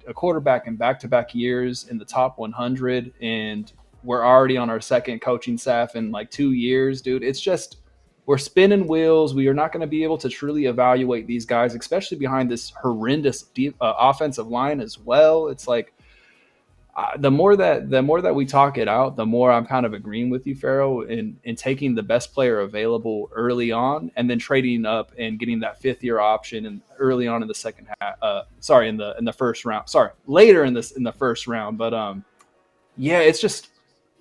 a quarterback in back-to-back years in the top 100 and we're already on our 2nd coaching staff in like 2 years, dude, it's just we're spinning wheels. We are not going to be able to truly evaluate these guys, especially behind this horrendous offensive line as well. It's like the more that we talk it out, the more I'm kind of agreeing with you, Pharaoh, in later the best player available early on, and then trading up and getting that 5th-year option and early on in the second half. In the first round. Sorry, later in the 1st round. But it's just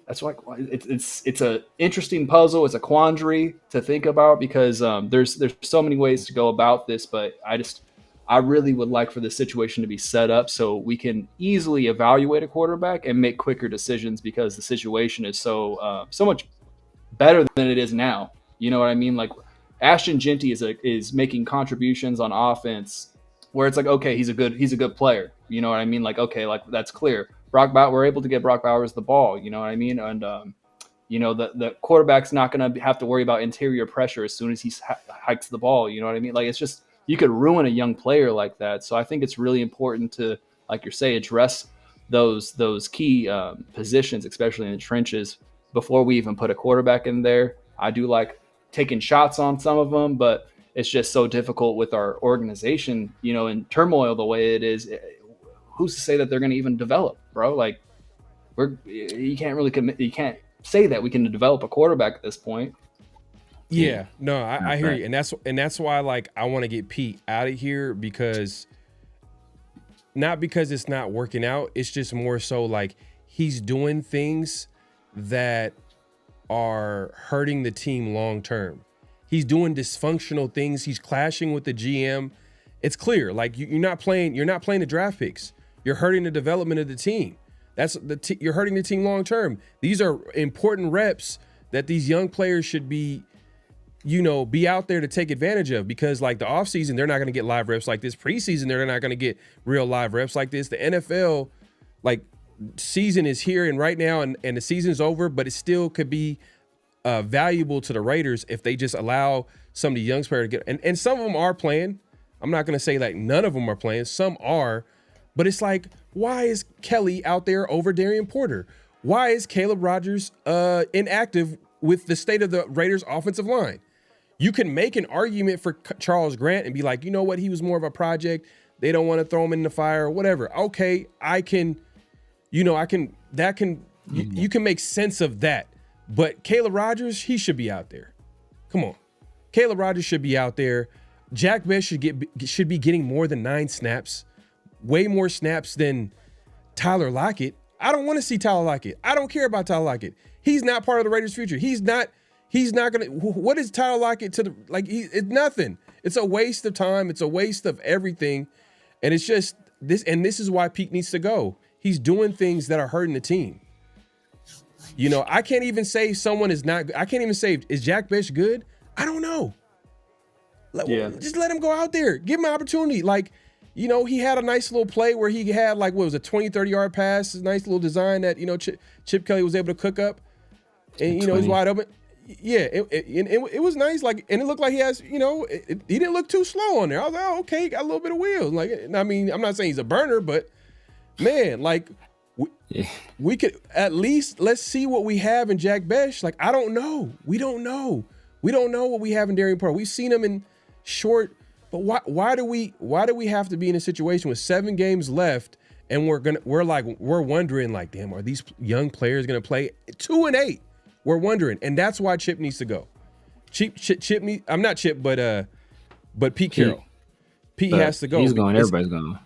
that's why it's a interesting puzzle. It's a quandary to think about, because there's so many ways to go about this, but I really would like for the situation to be set up so we can easily evaluate a quarterback and make quicker decisions, because the situation is so much better than it is now. You know what I mean? Like Ashton Genty is making contributions on offense where it's like, okay, he's a good player. You know what I mean? Like, okay, like that's clear. We're able to get Brock Bowers the ball. You know what I mean? And the quarterback's not going to have to worry about interior pressure as soon as he hikes the ball. You know what I mean? Like, it's just, you could ruin a young player like that. So I think it's really important to, like you say, address those key positions, especially in the trenches, before we even put a quarterback in there. I do like taking shots on some of them, but it's just so difficult with our organization, in turmoil the way it is. Who's to say that they're going to even develop, bro? Like, you can't really commit. You can't say that we can develop a quarterback at this point. Yeah, no, I hear you, and that's why, like, I want to get Pete out of here, because not because it's not working out. It's just more so like he's doing things that are hurting the team long term. He's doing dysfunctional things. He's clashing with the GM. It's clear. Like, you're not playing the draft picks. You're hurting the development of the team. You're hurting the team long term. These are important reps that these young players should be out there to take advantage of, because like the offseason, they're not going to get live reps like this. Preseason, they're not going to get real live reps like this. The NFL, like, season is here and right now, and the season's over, but it still could be valuable to the Raiders if they just allow some of the young players to get, and some of them are playing. I'm not going to say like none of them are playing. Some are, but it's like, why is Kelly out there over Darian Porter? Why is Caleb Rogers inactive with the state of the Raiders offensive line? You can make an argument for Charles Grant and be like, you know what? He was more of a project. They don't want to throw him in the fire or whatever. Okay, you can make sense of that. But Caleb Rogers, he should be out there. Come on. Caleb Rogers should be out there. Jack Best should be getting more than 9 snaps, way more snaps than Tyler Lockett. I don't want to see Tyler Lockett. I don't care about Tyler Lockett. He's not part of the Raiders' future. He's not going to. What is Tyler Lockett to the, it's nothing. It's a waste of time. It's a waste of everything. And it's just this. And this is why Pete needs to go. He's doing things that are hurting the team. I can't even say someone is not. I can't even say, is Jack Best good? I don't know. Just let him go out there. Give him an opportunity. He had a nice little play where he had a 20, 30-yard pass. A nice little design that, Chip Kelly was able to cook up. And, he was wide open. Yeah, it was nice. And it looked like he has, he didn't look too slow on there. I was like, oh, okay, got a little bit of wheels. I'm not saying he's a burner, but, man, we could at least, let's see what we have in Jack Best. I don't know. We don't know. We don't know what we have in Darian Pearl. We've seen him in short, but why do we have to be in a situation with 7 games left and we're wondering damn, are these young players gonna play 2-8? We're wondering, and that's why Chip needs to go. I'm not Chip, but Pete Carroll. Pete has to go. He's going. Everybody's going.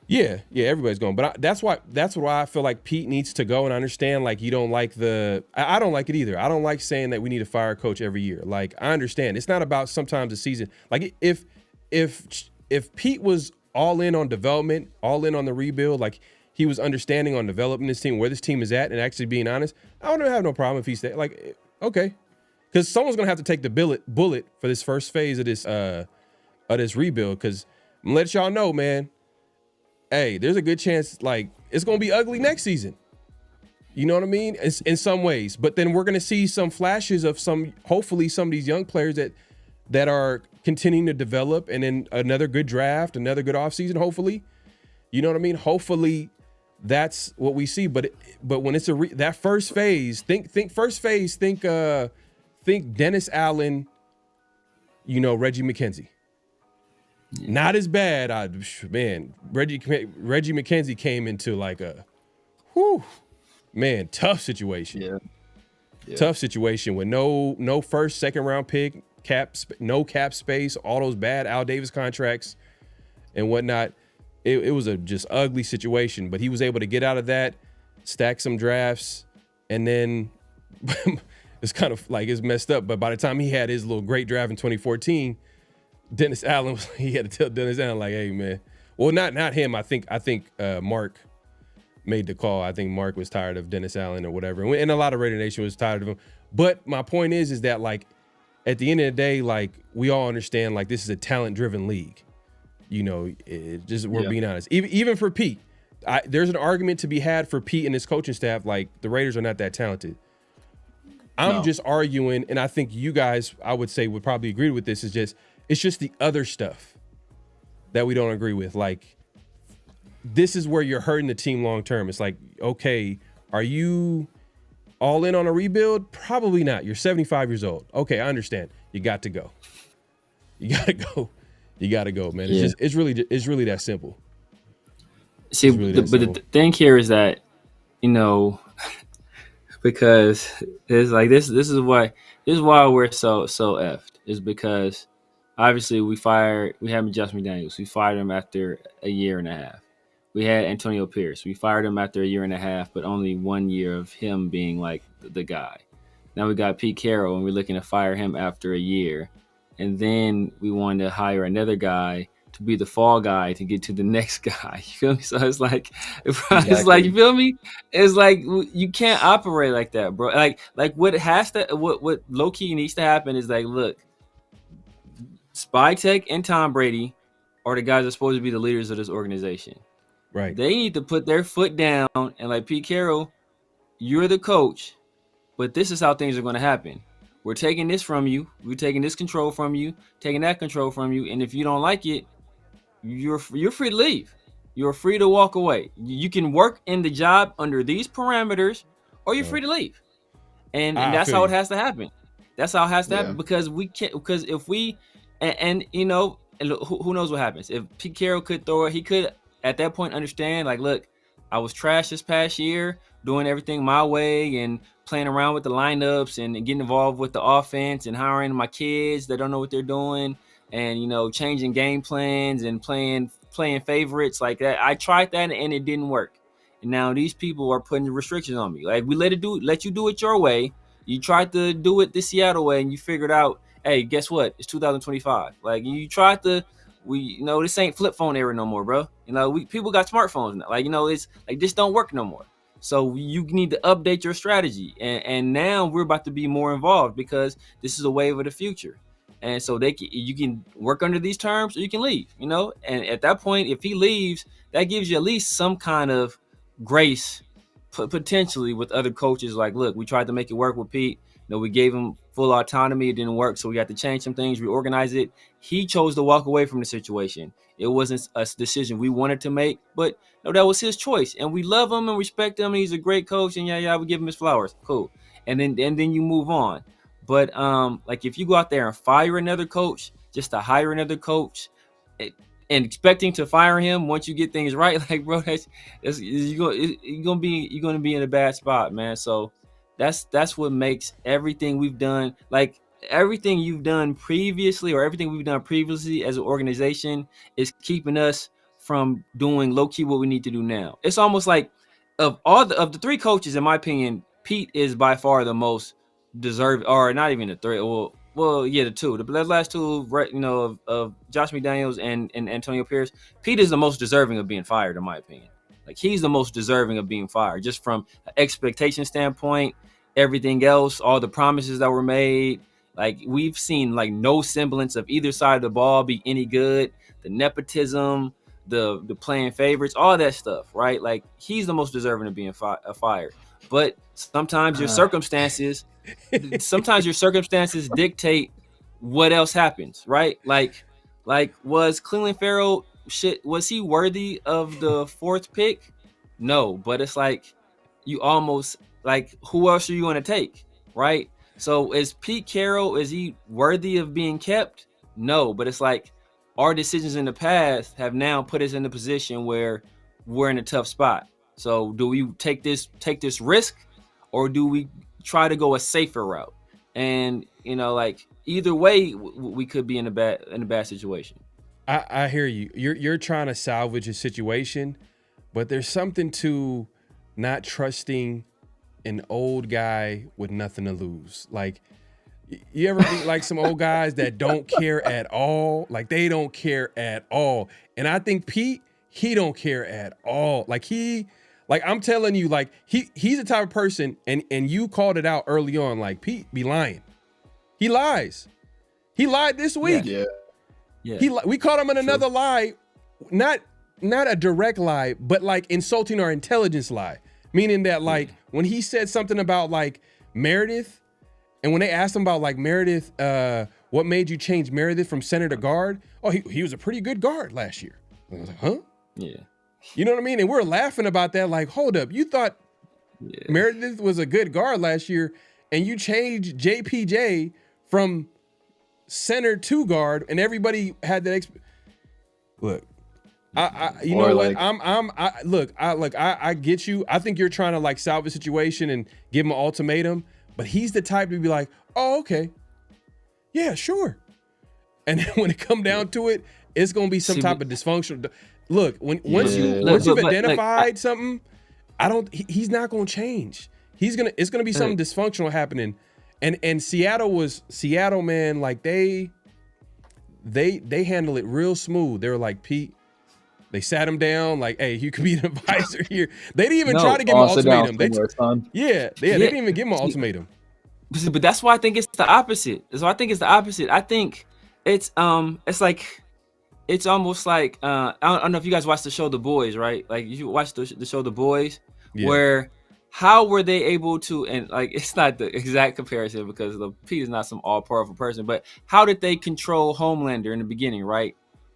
Yeah, everybody's going. But that's why I feel like Pete needs to go. And I understand, you don't like I don't like it either. I don't like saying that we need to fire a coach every year. I understand. It's not about sometimes a season. If Pete was all in on development, all in on the rebuild, he was understanding on developing this team, where this team is at, and actually being honest, I don't have no problem if he stayed. Okay. Because someone's going to have to take the bullet for this first phase of this rebuild. Because I'm going to let y'all know, man, hey, there's a good chance, it's going to be ugly next season. You know what I mean? In some ways. But then we're going to see some flashes of hopefully some of these young players that are continuing to develop, and then another good draft, another good offseason, hopefully. You know what I mean? Hopefully that's what we see. But when it's that first phase, think first phase, think Dennis Allen, Reggie McKenzie. Not as bad. Reggie McKenzie came into tough situation. Yeah. Tough situation with no first, second round pick, no cap space, all those bad Al Davis contracts and whatnot. It was a just ugly situation, but he was able to get out of that, stack some drafts, and then it's kind of it's messed up. But by the time he had his little great draft in 2014, Dennis Allen he had to tell Dennis Allen hey man, well not him. I think Mark made the call. I think Mark was tired of Dennis Allen or whatever, and a lot of Raider Nation was tired of him. But my point is that at the end of the day, we all understand this is a talent driven league. We're being honest. Even for Pete, there's an argument to be had for Pete and his coaching staff. The Raiders are not that talented. I'm just arguing, and I think you guys, I would say, would probably agree with this. It's just the other stuff that we don't agree with. This is where you're hurting the team long term. It's okay, are you all in on a rebuild? Probably not. You're 75 years old. Okay, I understand. You got to go. You got to go. You got to go, man. Yeah. It's really that simple. See, the thing here is that, because it's this is why we're so effed, is because obviously we had Josh McDaniels. We fired him after a year and a half. We had Antonio Pierce. We fired him after a year and a half, but only 1 year of him being the guy. Now we got Pete Carroll, and we're looking to fire him after a year. And then we wanted to hire another guy to be the fall guy to get to the next guy. You feel me? So it's exactly. You feel me? It's you can't operate like that, bro. What low key needs to happen is look, Spytek and Tom Brady are the guys that are supposed to be the leaders of this organization. Right. They need to put their foot down and Pete Carroll, you're the coach, but this is how things are going to happen. We're taking this from you. We're taking this control from you, taking that control from you. And if you don't like it, you're free to leave. You're free to walk away. You can work in the job under these parameters, or you're free to leave. And that's how it has to happen. That's how it has to happen, because we can't. Because if we, and and look, who knows what happens. If Pete Carroll could throw it, he could at that point understand, like, look, I was trash this past year, doing everything my way and playing around with the lineups and getting involved with the offense and hiring my kids that don't know what they're doing and, changing game plans and playing favorites like that. I tried that and it didn't work. And now these people are putting restrictions on me. Like, we let you do it your way. You tried to do it the Seattle way and you figured out, hey, guess what? It's 2025. Like, you tried to, this ain't flip phone era no more, bro. People got smartphones now. Like, it's like, this don't work no more. So you need to update your strategy. And now we're about to be more involved because this is a wave of the future. And so you can work under these terms or you can leave, And at that point, if he leaves, that gives you at least some kind of grace potentially with other coaches. Like, look, we tried to make it work with Pete. We gave him full autonomy. It didn't work. So we had to change some things, reorganize it. He chose to walk away from the situation. It wasn't a decision we wanted to make, but that was his choice. And we love him and respect him. And he's a great coach. And we give him his flowers. Cool. And then you move on. But like, if you go out there and fire another coach just to hire another coach and expecting to fire him once you get things right, like, bro, you're gonna be in a bad spot, man. So that's what makes everything we've done, like everything you've done previously or everything we've done previously as an organization is keeping us from doing low key what we need to do now. It's almost like of the three coaches, in my opinion, Pete is by far the most deserved, or not even the three. Well, yeah, the two. The last two, right? Of Josh McDaniels and Antonio Pierce. Pete is the most deserving of being fired, in my opinion. Like, he's the most deserving of being fired, just from an expectation standpoint. Everything else, all the promises that were made, like, we've seen like no semblance of either side of the ball be any good. The nepotism, the playing favorites, all that stuff, right? Like, he's the most deserving of being fired. But sometimes your circumstances dictate what else happens, right? Like was Cleveland Farrell was he worthy of the fourth pick? No, but it's like, you almost, like, who else are you going to take, right? So is Pete Carroll, is he worthy of being kept? No, but it's like, our decisions in the past have now put us in a position where we're in a tough spot. So do we take this risk, or do we try to go a safer route? And like, either way, we could be in a bad situation. I hear you. You're trying to salvage a situation, but there's something to not trusting an old guy with nothing to lose. Like, you ever meet like some old guys that don't care at all? Like, they don't care at all. And I think Pete, he don't care at all. Like, I'm telling you, like, he's the type of person, and you called it out early on, like, Pete be lying. He lies. He lied this week. Yeah. We caught him in another lie, not a direct lie, but like insulting our intelligence lie. Meaning that, like, when he said something about like Meredith, and when they asked him about like Meredith, what made you change Meredith from center to guard? Oh, he was a pretty good guard last year. And I was like, huh? Yeah. You know what I mean? And we're laughing about that. Like, hold up, you thought Meredith was a good guard last year, and you changed JPJ from center to guard, and everybody had that. Look, you know what? I get you. I think you're trying to like salve the situation and give him an ultimatum, but he's the type to be like, oh, okay, yeah, sure. And then when it come down to it, it's gonna be some type of dysfunctional. Look, once you've identified something, he's not gonna change. It's gonna be something dysfunctional happening. And Seattle, man, like they handle it real smooth. They were like, Pete, they sat him down, like, hey, you could be an advisor here. They didn't even try to give him an ultimatum. They didn't even give him an ultimatum. But that's why I think it's the opposite. I think it's like, it's almost like, I don't know if you guys watched the show The Boys, right? Like, you watched the show The Boys, where how were they able to, and like, it's not the exact comparison because Pete is not some all-powerful person, but how did they control Homelander in the beginning, right?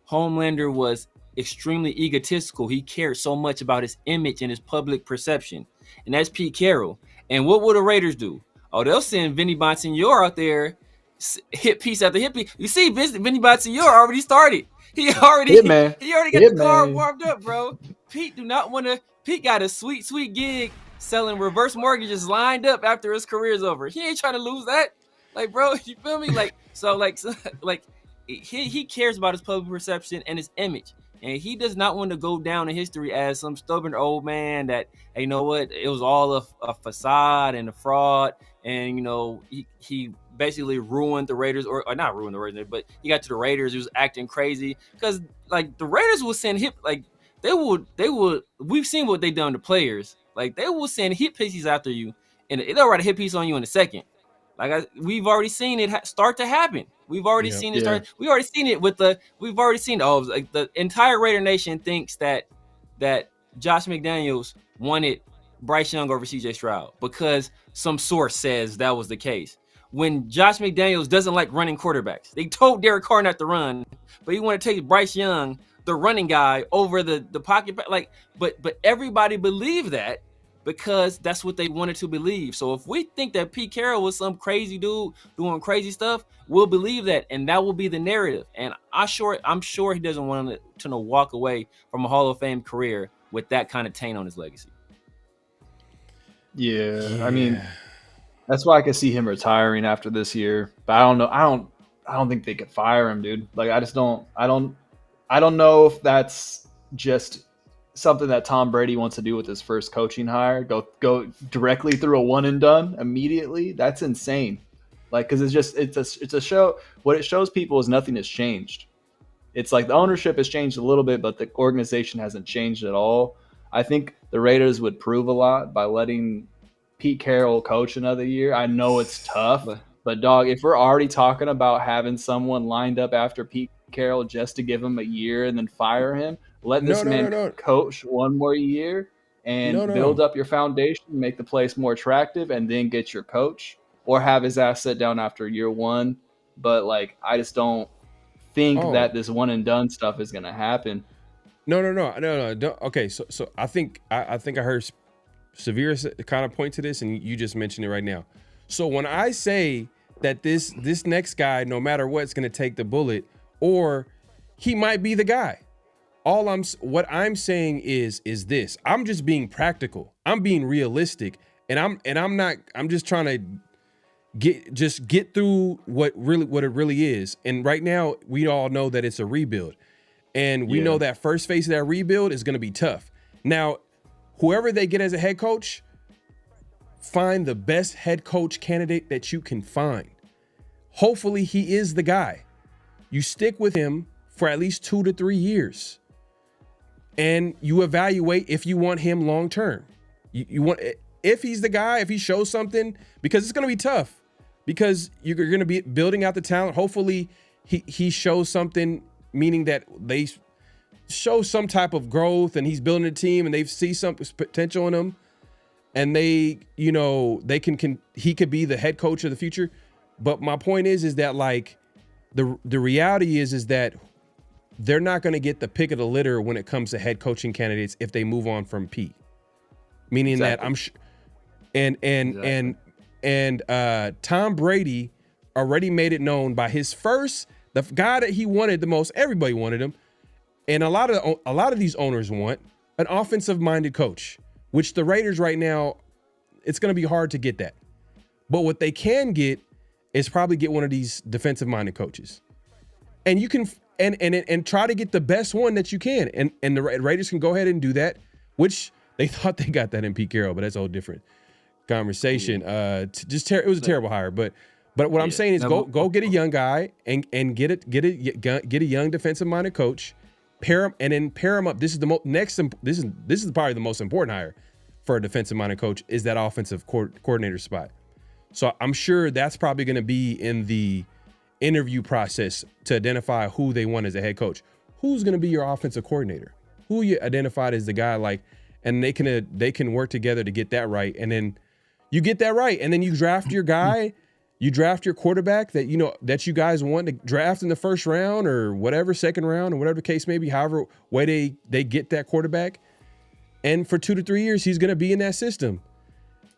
Homelander was extremely egotistical. He cared so much about his image and his public perception. And that's Pete Carroll. And what will the Raiders do? Oh, they'll send Vinny Bonsignor out there hit piece after hit piece. You see, Vinny Bonsignore already started. He already got the car warmed up, bro. Pete do not want to. Pete got a sweet gig selling reverse mortgages lined up after his career's over. He ain't trying to lose that. Like, bro, you feel me? He cares about his public perception and his image. And he does not want to go down in history as some stubborn old man that, hey, you know what, it was all a facade and a fraud. And, you know, he basically ruined the Raiders, or not ruined the Raiders, but he got to the Raiders. He was acting crazy because, like, the Raiders will send they would. We've seen what they've done to players. Like, they will send hit pieces after you, and they'll write a hit piece on you in a second. We've already seen it start to happen. We've already seen it start. We've already seen it we've already seen it. Like, the entire Raider Nation thinks that Josh McDaniels wanted Bryce Young over CJ Stroud because some source says that was the case. When Josh McDaniels doesn't like running quarterbacks. They told Derek Carr not to run, but he wanted to take Bryce Young, the running guy, over the pocket. But everybody believed that because that's what they wanted to believe. So if we think that Pete Carroll was some crazy dude doing crazy stuff, we'll believe that, and that will be the narrative. And I'm sure he doesn't want to walk away from a Hall of Fame career with that kind of taint on his legacy. Yeah. I mean, that's why I could see him retiring after this year. But I don't know. I don't think they could fire him, dude. Like, I just don't. I don't know if that's just something that Tom Brady wants to do with his first coaching hire. Go directly through a one and done immediately. That's insane. Like, because it's a show. What it shows people is nothing has changed. It's like the ownership has changed a little bit, but the organization hasn't changed at all. I think the Raiders would prove a lot by letting Pete Carroll coach another year. I know it's tough, but dog, if we're already talking about having someone lined up after Pete Carroll just to give him a year and then fire him, let this man coach one more year and build up your foundation, make the place more attractive, and then get your coach, or have his ass sit down after year one. But, like, I just don't think that this one and done stuff is going to happen. No. Don't, okay, so I think I heard Severe kind of point to this, and you just mentioned it right now. So when I say that this next guy, no matter what, is going to take the bullet, or he might be the guy. What I'm saying is this. I'm just being practical. I'm being realistic, and I'm just trying to get through what it really is. And right now, we all know that it's a rebuild, and we know that first phase of that rebuild is going to be tough. Now, whoever they get as a head coach, find the best head coach candidate that you can find. Hopefully, he is the guy. You stick with him for at least 2 to 3 years, and you evaluate if you want him long term. You want, if he's the guy, if he shows something, because it's going to be tough, because you're going to be building out the talent. Hopefully, he shows something, meaning that they show some type of growth, and he's building a team, and they see some potential in him, and he could be the head coach of the future. But my point is that, like, the reality is that they're not going to get the pick of the litter when it comes to head coaching candidates if they move on from Pete. Meaning that I'm sure, and Tom Brady already made it known by his the guy that he wanted the most. Everybody wanted him, and a lot of these owners want an offensive-minded coach, which the Raiders right now, it's going to be hard to get that. But what they can get is probably get one of these defensive-minded coaches, and you can and try to get the best one that you can, and the Raiders can go ahead and do that, which they thought they got that in Pete Carroll, but that's a whole different conversation. It was a terrible hire, but what I'm saying is go get a young guy and get a young defensive-minded coach, pair him up. This is this is probably the most important hire for a defensive-minded coach, is that offensive coordinator spot. So I'm sure that's probably going to be in the interview process to identify who they want as a head coach. Who's going to be your offensive coordinator? Who you identified as the guy, like, and they can work together to get that right. And then you get that right, and then you draft your guy. You draft your quarterback that you guys want to draft in the first round or whatever, second round, or whatever the case may be, however way they get that quarterback. And for 2 to 3 years, he's going to be in that system.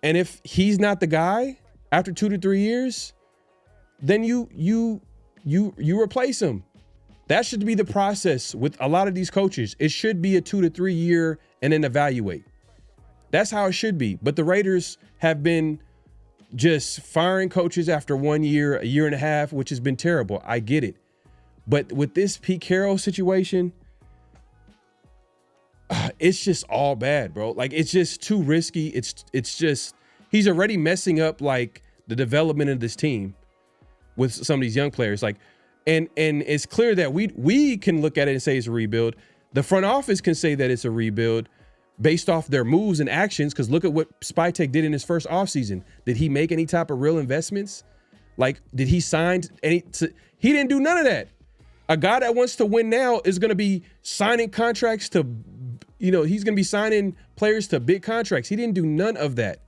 And if he's not the guy after 2 to 3 years, then you replace him. That should be the process with a lot of these coaches. It should be a 2 to 3 year and then evaluate. That's how it should be. But the Raiders have been just firing coaches after 1 year, a year and a half, which has been terrible. I get it. But with this Pete Carroll situation, it's just all bad, bro. Like, it's just too risky. It's just, he's already messing up like the development of this team with some of these young players. Like, and it's clear that we can look at it and say it's a rebuild. The front office can say that it's a rebuild based off their moves and actions, because look at what Spytek did in his first offseason. Did he make any type of real investments? Like, did he sign any? He didn't do none of that. A guy that wants to win now is going to be signing contracts to, he's going to be signing players to big contracts. He didn't do none of that.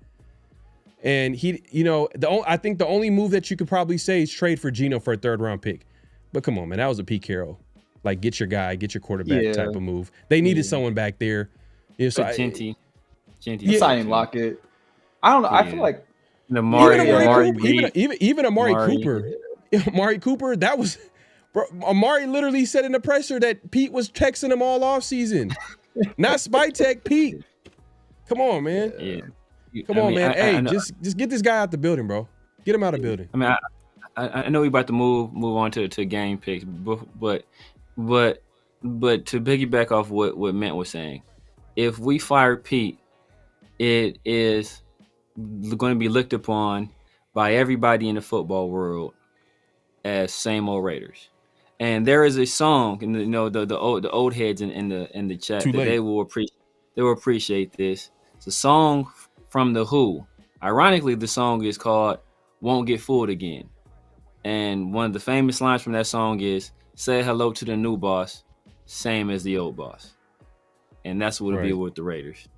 And I think the only move that you could probably say is trade for Geno for a 3rd round pick. But come on, man, that was a Pete Carroll. Like, get your guy, get your quarterback type of move. They needed someone back there. Genty. Signing Lockett. I don't know. I feel like even Amari Cooper. Amari Cooper, that was, bro, Amari literally said in the presser that Pete was texting him all off season. Not Spytek, Pete. Come on, man. Yeah. Come on, man. Hey, just get this guy out the building, bro. Get him out of the building. I mean, I know we're about to move on to game picks, but to piggyback off what Matt was saying, if we fire Pete, it is going to be looked upon by everybody in the football world as same old Raiders. And there is a song, and the old heads in the chat that they will appreciate this. It's a song from The Who. Ironically, the song is called "Won't Get Fooled Again," and one of the famous lines from that song is "Say hello to the new boss, same as the old boss," and that's what it'll be with the Raiders.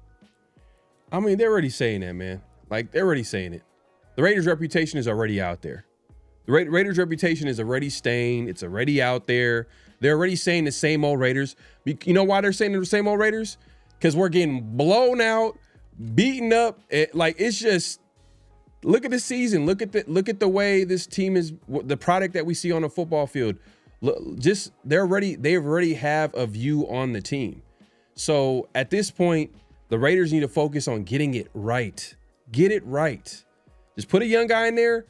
I mean, they're already saying that, man. Like, they're already saying it. The Raiders' reputation is already out there. The Raiders' reputation is already stained. It's already out there. They're already saying the same old Raiders. You know why they're saying the same old Raiders? Because we're getting blown out, beaten up. It's just, look at the season. Look at the way this team is, the product that we see on the football field. They already have a view on the team. So at this point, the Raiders need to focus on getting it right. Get it right. Just put a young guy in there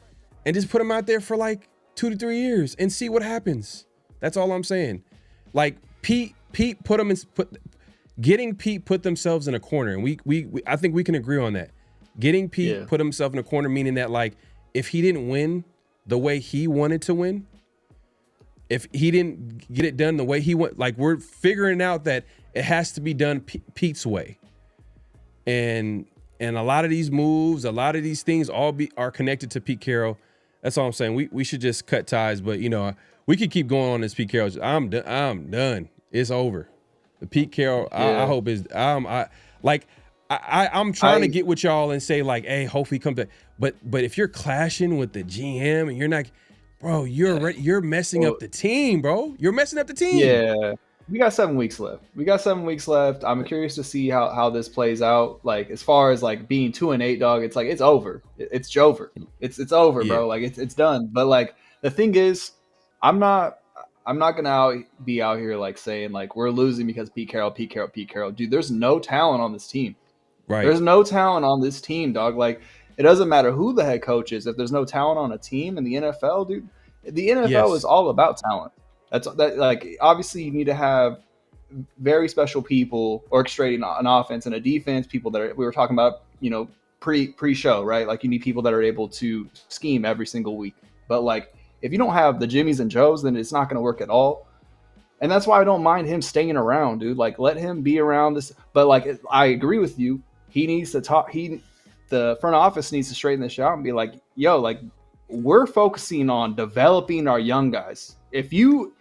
and just put him out there for like 2 to 3 years and see what happens. That's all I'm saying. Like, Pete getting Pete put themselves in a corner, and we I think we can agree on that. Getting Pete put himself in a corner, meaning that, like, if he didn't win the way he wanted to win, if he didn't get it done the way he went, like, we're figuring out that it has to be done Pete's way. And a lot of these moves, a lot of these things are connected to Pete Carroll. That's all I'm saying. We should just cut ties, but we could keep going on this Pete Carroll. I'm done. It's over. The Pete Carroll, I hope I'm trying to get with y'all and say, like, hey, hopefully he comes back. But if you're clashing with the GM and you're not, bro, you're messing up the team, bro. You're messing up the team. Yeah. We got 7 weeks left. I'm curious to see how this plays out. Like, as far as like being 2-8, dog, it's like, it's over. It's over. It's over, bro. Like, it's done. But like, the thing is, I'm not gonna be out here like saying like we're losing because Pete Carroll. Dude, there's no talent on this team. Right. There's no talent on this team, dog. Like, it doesn't matter who the head coach is. If there's no talent on a team in the NFL, dude, the NFL is all about talent. Like, obviously you need to have very special people orchestrating an offense and a defense, people that we were talking about, pre-show, right? Like, you need people that are able to scheme every single week. But like, if you don't have the Jimmys and Joes, then it's not going to work at all. And that's why I don't mind him staying around, dude. Like, let him be around this. But like, I agree with you. He needs to talk. The front office needs to straighten this out and be like, yo, like, we're focusing on developing our young guys. If you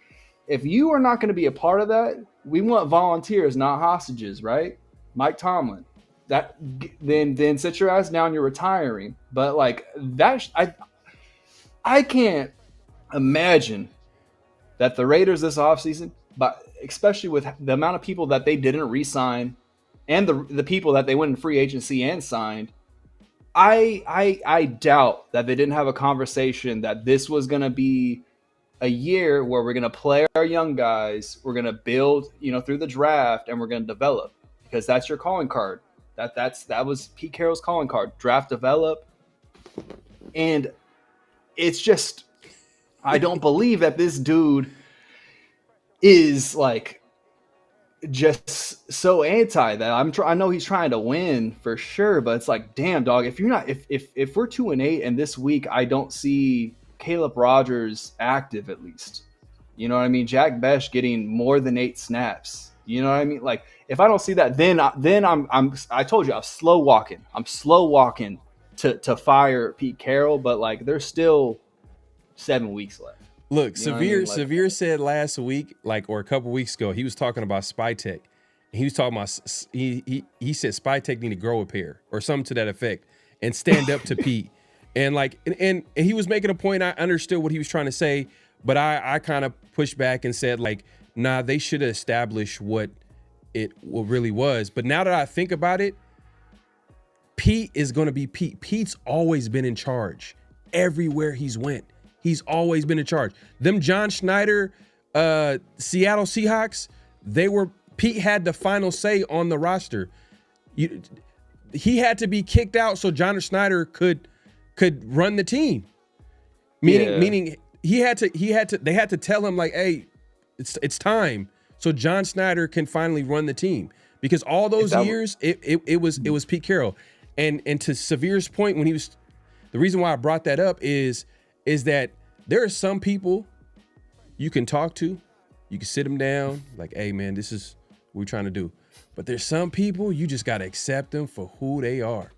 are not going to be a part of that, we want volunteers, not hostages, right? Mike Tomlin. Then sit your ass down. You're retiring. But like that, I can't imagine that the Raiders this offseason, but especially with the amount of people that they didn't re-sign and the people that they went in free agency and signed, I doubt that they didn't have a conversation that this was going to be a year where we're going to play our young guys, we're going to build, through the draft, and we're going to develop, because that's your calling card. That was Pete Carroll's calling card: draft, develop. And it's just, I don't believe that this dude is like just so anti that. I know he's trying to win for sure, but it's like, damn, dog, if you're not, if we're 2-8 and this week I don't see Caleb Rogers active, at least, you know what I mean, Jack Besh getting more than 8 snaps, you know what I mean, like if I don't see that, then I told you I'm slow walking to fire Pete Carroll, but like there's still 7 weeks left. Look, Severe said last week, or a couple weeks ago, he was talking about Spytek. He was talking about he said Spytek need to grow a pair or something to that effect and stand up to Pete. And and he was making a point. I understood what he was trying to say, but I kind of pushed back and said, nah, they should have established what it really was. But now that I think about it, Pete is going to be Pete. Pete's always been in charge everywhere he's went. He's always been in charge. Them John Schneider, Seattle Seahawks, Pete had the final say on the roster. He had to be kicked out so John Schneider could run the team. Meaning they had to tell him hey, it's time so John Schneider can finally run the team, because all those years it was Pete Carroll. And to Severe's point, the reason why I brought that up is that there are some people you can talk to, you can sit them down, hey man, this is what we're trying to do. But there's some people you just got to accept them for who they are.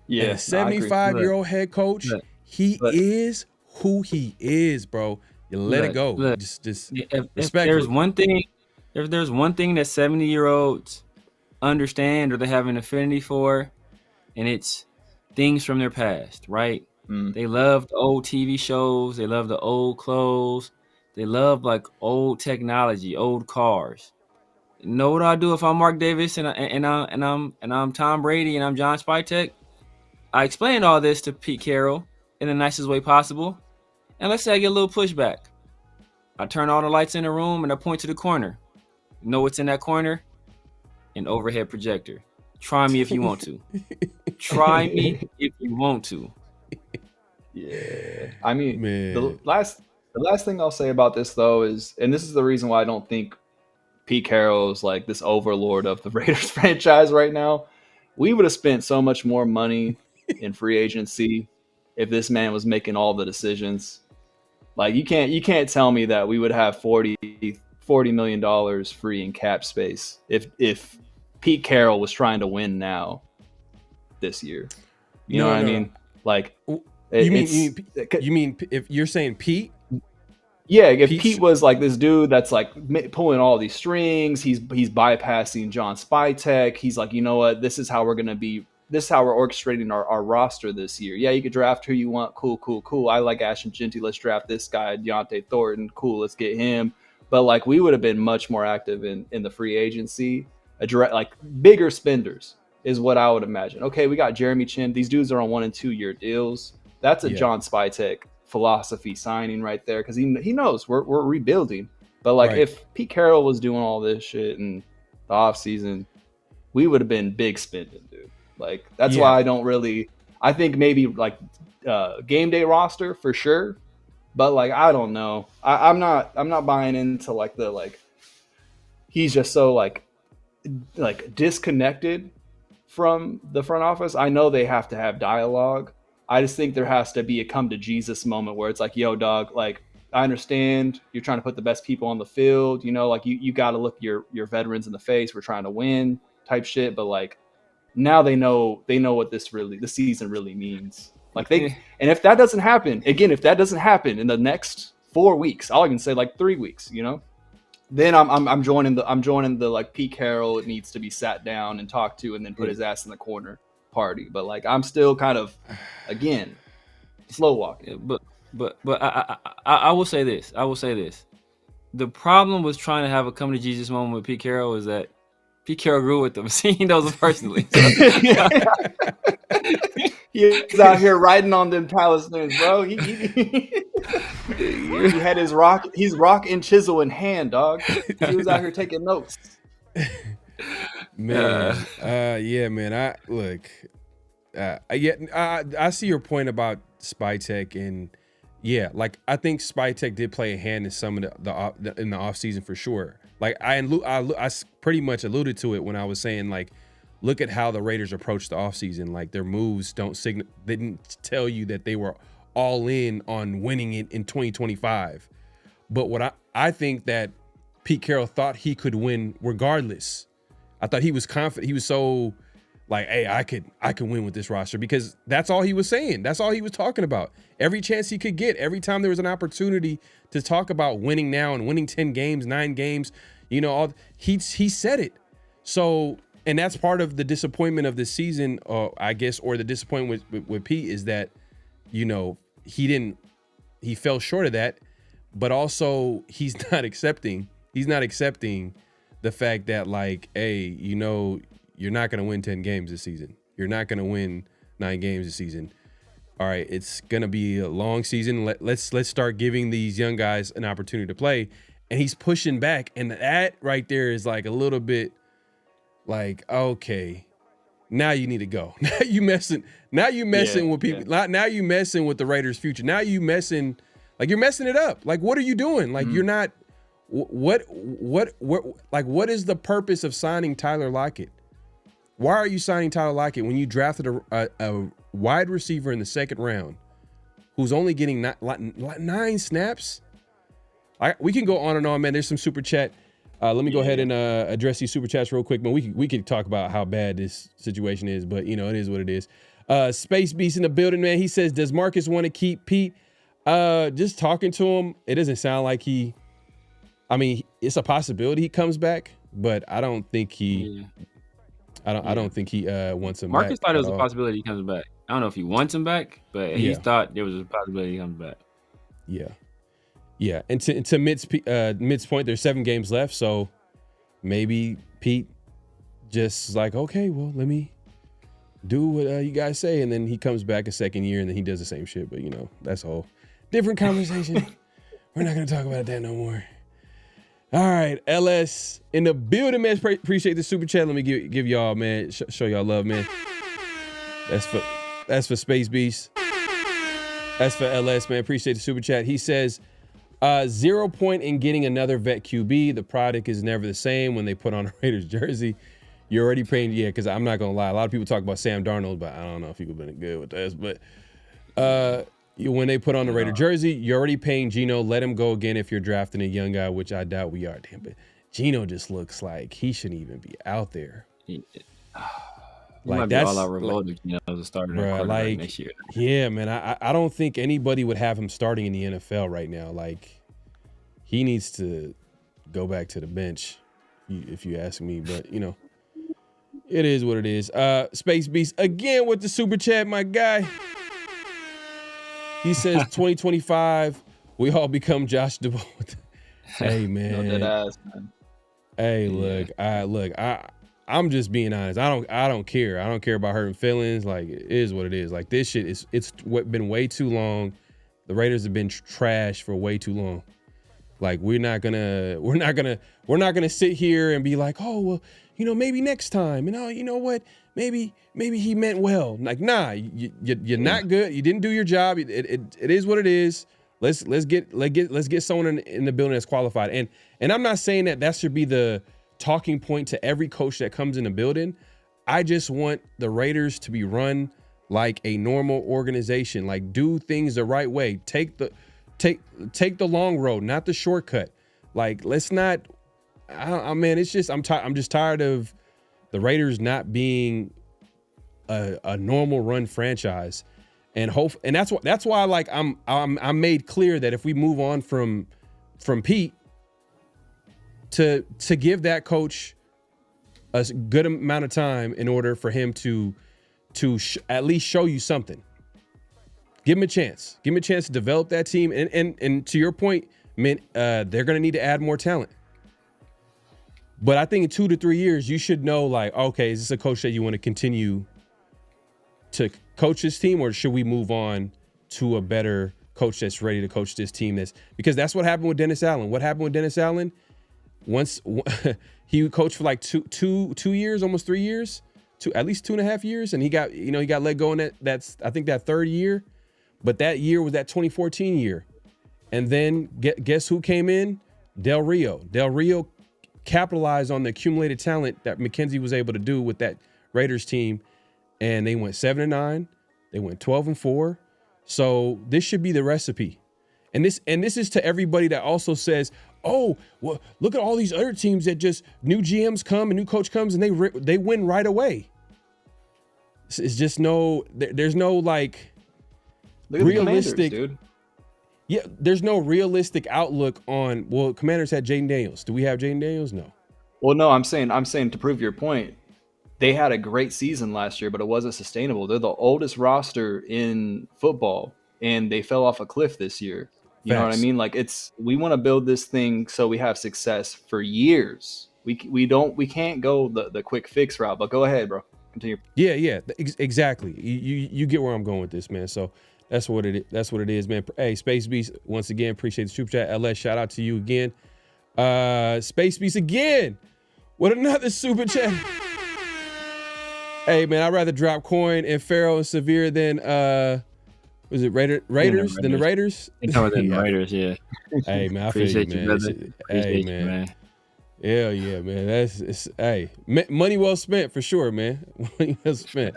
Yeah, and a 75-year-old head coach, he is who he is, bro. You let it go. Just if there's one thing that 70-year-olds understand or they have an affinity for, and it's things from their past, right? They love the old TV shows. They love the old clothes. They love old technology, old cars. You know what I do if I'm Mark Davis and I'm Tom Brady and I'm John Spytek? I explained all this to Pete Carroll in the nicest way possible, and let's say I get a little pushback. I turn all the lights in the room and I point to the corner. You know what's in that corner? An overhead projector. Try me if you want to. Try me if you want to. Yeah, I mean, the last thing I'll say about this though is, and this is the reason why I don't think Pete Carroll is this overlord of the Raiders franchise right now. We would have spent so much more money in free agency if this man was making all the decisions. You can't tell me that we would have $40 million free in cap space if Pete Carroll was trying to win now this year. You know what I mean? You mean if you're saying Pete? Yeah, if Pete was this dude that's pulling all these strings, he's bypassing John Spytek. He's you know what? This is how we're orchestrating our roster this year. Yeah, you could draft who you want. Cool. I like Ashton Genty. Let's draft this guy, Deontay Thornton. Cool, let's get him. But we would have been much more active in the free agency. Bigger spenders is what I would imagine. Okay, we got Jeremy Chin. These dudes are on 1 and 2 year deals. That's a John Spytek philosophy signing right there, because he knows we're rebuilding. But if Pete Carroll was doing all this shit in the offseason, we would have been big spending, dude. That's why I don't really. I think maybe game day roster for sure, but I don't know. I'm not buying into he's just so disconnected from the front office. I know they have to have dialogue. I just think there has to be a come to Jesus moment where it's yo, dog, I understand you're trying to put the best people on the field, you got to look your veterans in the face. We're trying to win type shit. But now they know what the season really means. And if that doesn't happen in the next 4 weeks, I'll even say 3 weeks, then I'm joining the Pete Carroll, it needs to be sat down and talked to and then put his ass in the corner party. But I'm still kind of, again, slow walking. But I will say this. The problem with trying to have a come to Jesus moment with Pete Carroll is that Pete Carroll grew with them. He knows them personally. He's out here riding on them Palestinians, bro. He had his rock. He's rock and chisel in hand, dog. He was out here taking notes. Man, yeah, man. I see your point about Spytek, and yeah, like I think Spytek did play a hand in some of the in the offseason for sure. Like I pretty much alluded to it when I was saying, like, look at how the Raiders approached the offseason. Like their moves didn't tell you that they were all in on winning it in 2025. But what I think that Pete Carroll thought he could win regardless. I thought he was confident. He was so like, hey, I could win with this roster, because that's all he was saying. That's all he was talking about. Every chance he could get, every time there was an opportunity to talk about winning now and winning 10 games, 9 games, you know, he said it. So, and that's part of the disappointment of this season, I guess, or the disappointment with Pete is that, you know, he fell short of that, but also he's not accepting the fact that, like, hey, you know, you're not going to win 10 games this season. You're not going to win 9 games this season. All right, it's going to be a long season. Let's start giving these young guys an opportunity to play. And he's pushing back. And that right there is like a little bit like, okay, now you need to go. Now you messing with people. Yeah. Now you messing with the Raiders' future. Now you're messing it up. Like, what are you doing? Like, you're not, what is the purpose of signing Tyler Lockett? Why are you signing Tyler Lockett when you drafted a wide receiver in the second round who's only getting 9 snaps? We can go on and on, man. There's some super chat. Let me go ahead and address these super chats real quick, man. We could talk about how bad this situation is, but, you know, it is what it is. Space Beast in the building, man. He says, does Marcus want to keep Pete? Just talking to him, it doesn't sound like it's a possibility he comes back, but I don't think he... I don't think he wants him back. Marcus thought it was a possibility he comes back. I don't know if he wants him back, but he thought there was a possibility he comes back. Yeah. Yeah. And to Mitt's point, there's 7 games left. So maybe Pete just like, okay, well, let me do what you guys say. And then he comes back a second year and then he does the same shit. But, you know, that's a whole different conversation. We're not going to talk about that no more. All right, LS in the building, man. Appreciate the super chat. Let me give y'all, man, show y'all love, man. That's for Space Beast. That's for LS, man. Appreciate the super chat. He says, 0 point in getting another vet QB. The product is never the same when they put on a Raiders jersey. You're already paying, because I'm not gonna lie. A lot of people talk about Sam Darnold, but I don't know if people been good with this. But when they put on the Raider jersey, you're already paying Geno. Let him go again if you're drafting a young guy, which I doubt we are. Damn, but Geno just looks like he shouldn't even be out there. Like, that's all out reloaded, you know, as a starter next year. Yeah, man. I don't think anybody would have him starting in the NFL right now. Like, he needs to go back to the bench, if you ask me. But, you know, it is what it is. Space Beast again with the super chat, my guy. He says 2025, we all become Josh Dubois. Hey, man. No dead ass, man. Hey, look, I'm just being honest. I don't care. I don't care about hurting feelings. Like, it is what it is. Like, this shit it's been way too long. The Raiders have been trash for way too long. Like, we're not gonna sit here and be like, oh, well, you know, maybe next time. And oh, you know what? Maybe he meant well. Like, nah, you're not good. You didn't do your job. It is what it is. Let's get someone in the building that's qualified. And I'm not saying that should be the talking point to every coach that comes in the building. I just want the Raiders to be run like a normal organization. Like, do things the right way. Take the long road, not the shortcut. Like, let's not. Man, it's just I'm just tired of the Raiders not being a normal run franchise, and that's why like I'm made clear that if we move on from Pete, to give that coach a good amount of time in order for him to at least show you something. Give him a chance. Give him a chance to develop that team, and to your point, man, they're going to need to add more talent. But I think in 2 to 3 years, you should know, like, okay, is this a coach that you want to continue to coach this team, or should we move on to a better coach that's ready to coach this team? Because that's what happened with Dennis Allen. What happened with Dennis Allen? Once he coached for like two years, almost 3 years, at least 2.5 years, and he got let go in that's I think that third year, but that year was that 2014 year, and then guess who came in? Del Rio. Del Rio capitalized on the accumulated talent that McKenzie was able to do with that Raiders team, and they went 7-9, they went 12-4. So this should be the recipe, and this is to everybody that also says, oh, well, look at all these other teams that just new GMs come and new coach comes and they win right away. It's just there's no like look at realistic, the Commanders, dude. Yeah, there's no realistic outlook on. Well, Commanders had Jaden Daniels. Do we have Jaden Daniels? No. Well, no, I'm saying to prove your point, they had a great season last year, but it wasn't sustainable. They're the oldest roster in football, and they fell off a cliff this year. You know what I mean? Like we want to build this thing so we have success for years. We can't go the quick fix route. But go ahead, bro. Continue. Yeah, exactly. You get where I'm going with this, man. So that's what it is, man. Hey, Space Beast, once again, appreciate the super chat. LS, shout out to you again. Space Beast again with another super chat. Hey, man, I'd rather drop coin and Pharaoh and Severe than was it Raiders than the Raiders? The Raiders, yeah. Hey, man, I feel you, man. Appreciate you, man. Hell yeah, man. Money well spent for sure, man. Money well spent.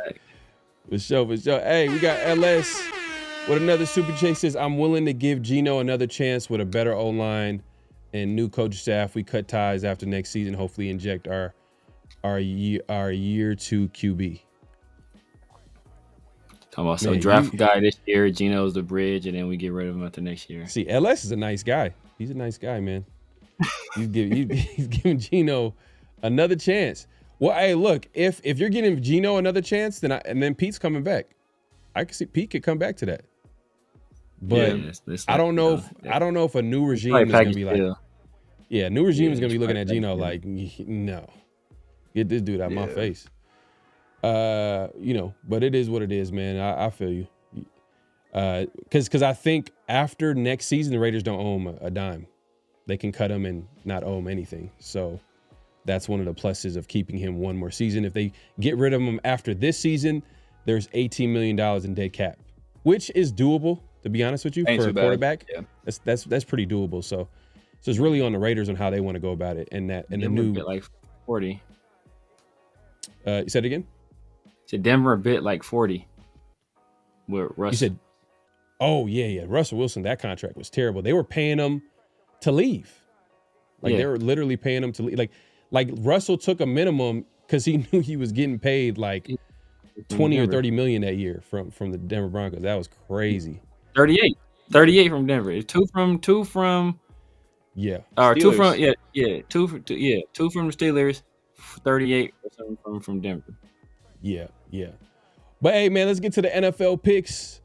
For sure. Hey, we got LS with another super chase. Says, I'm willing to give Geno another chance with a better O-line and new coach staff. We cut ties after next season. Hopefully inject our year 2 QB. Talking about so draft guy this year, Geno's the bridge, and then we get rid of him after next year. See, LS is a nice guy. He's a nice guy, man. He's giving Geno another chance. Well, hey, look, if you're getting Geno another chance, then Pete's coming back. I can see Pete could come back to that. But I don't know if a new regime is gonna be like, new regime is gonna be looking at Geno like, no, get this dude out of my face. But it is what it is, man. I feel you. Because I think after next season, the Raiders don't owe him a dime. They can cut him and not owe him anything. So that's one of the pluses of keeping him one more season. If they get rid of him after this season, there's $18 million in dead cap, which is doable, to be honest with you, for a quarterback. Yeah. That's pretty doable. So it's really on the Raiders on how they want to go about it. And the new bit like 40. You said it again? So Denver a bit like 40. With Russ. You said, oh yeah. Russell Wilson, that contract was terrible. They were paying him to leave. They were literally paying him to leave. Like Russell took a minimum because he knew he was getting paid like 20 or 30 million that year from the Denver Broncos. That was crazy. 38 from Denver. Two from Steelers. Two from the Steelers. 38 or something from Denver. Yeah. But hey, man, let's get to the NFL picks.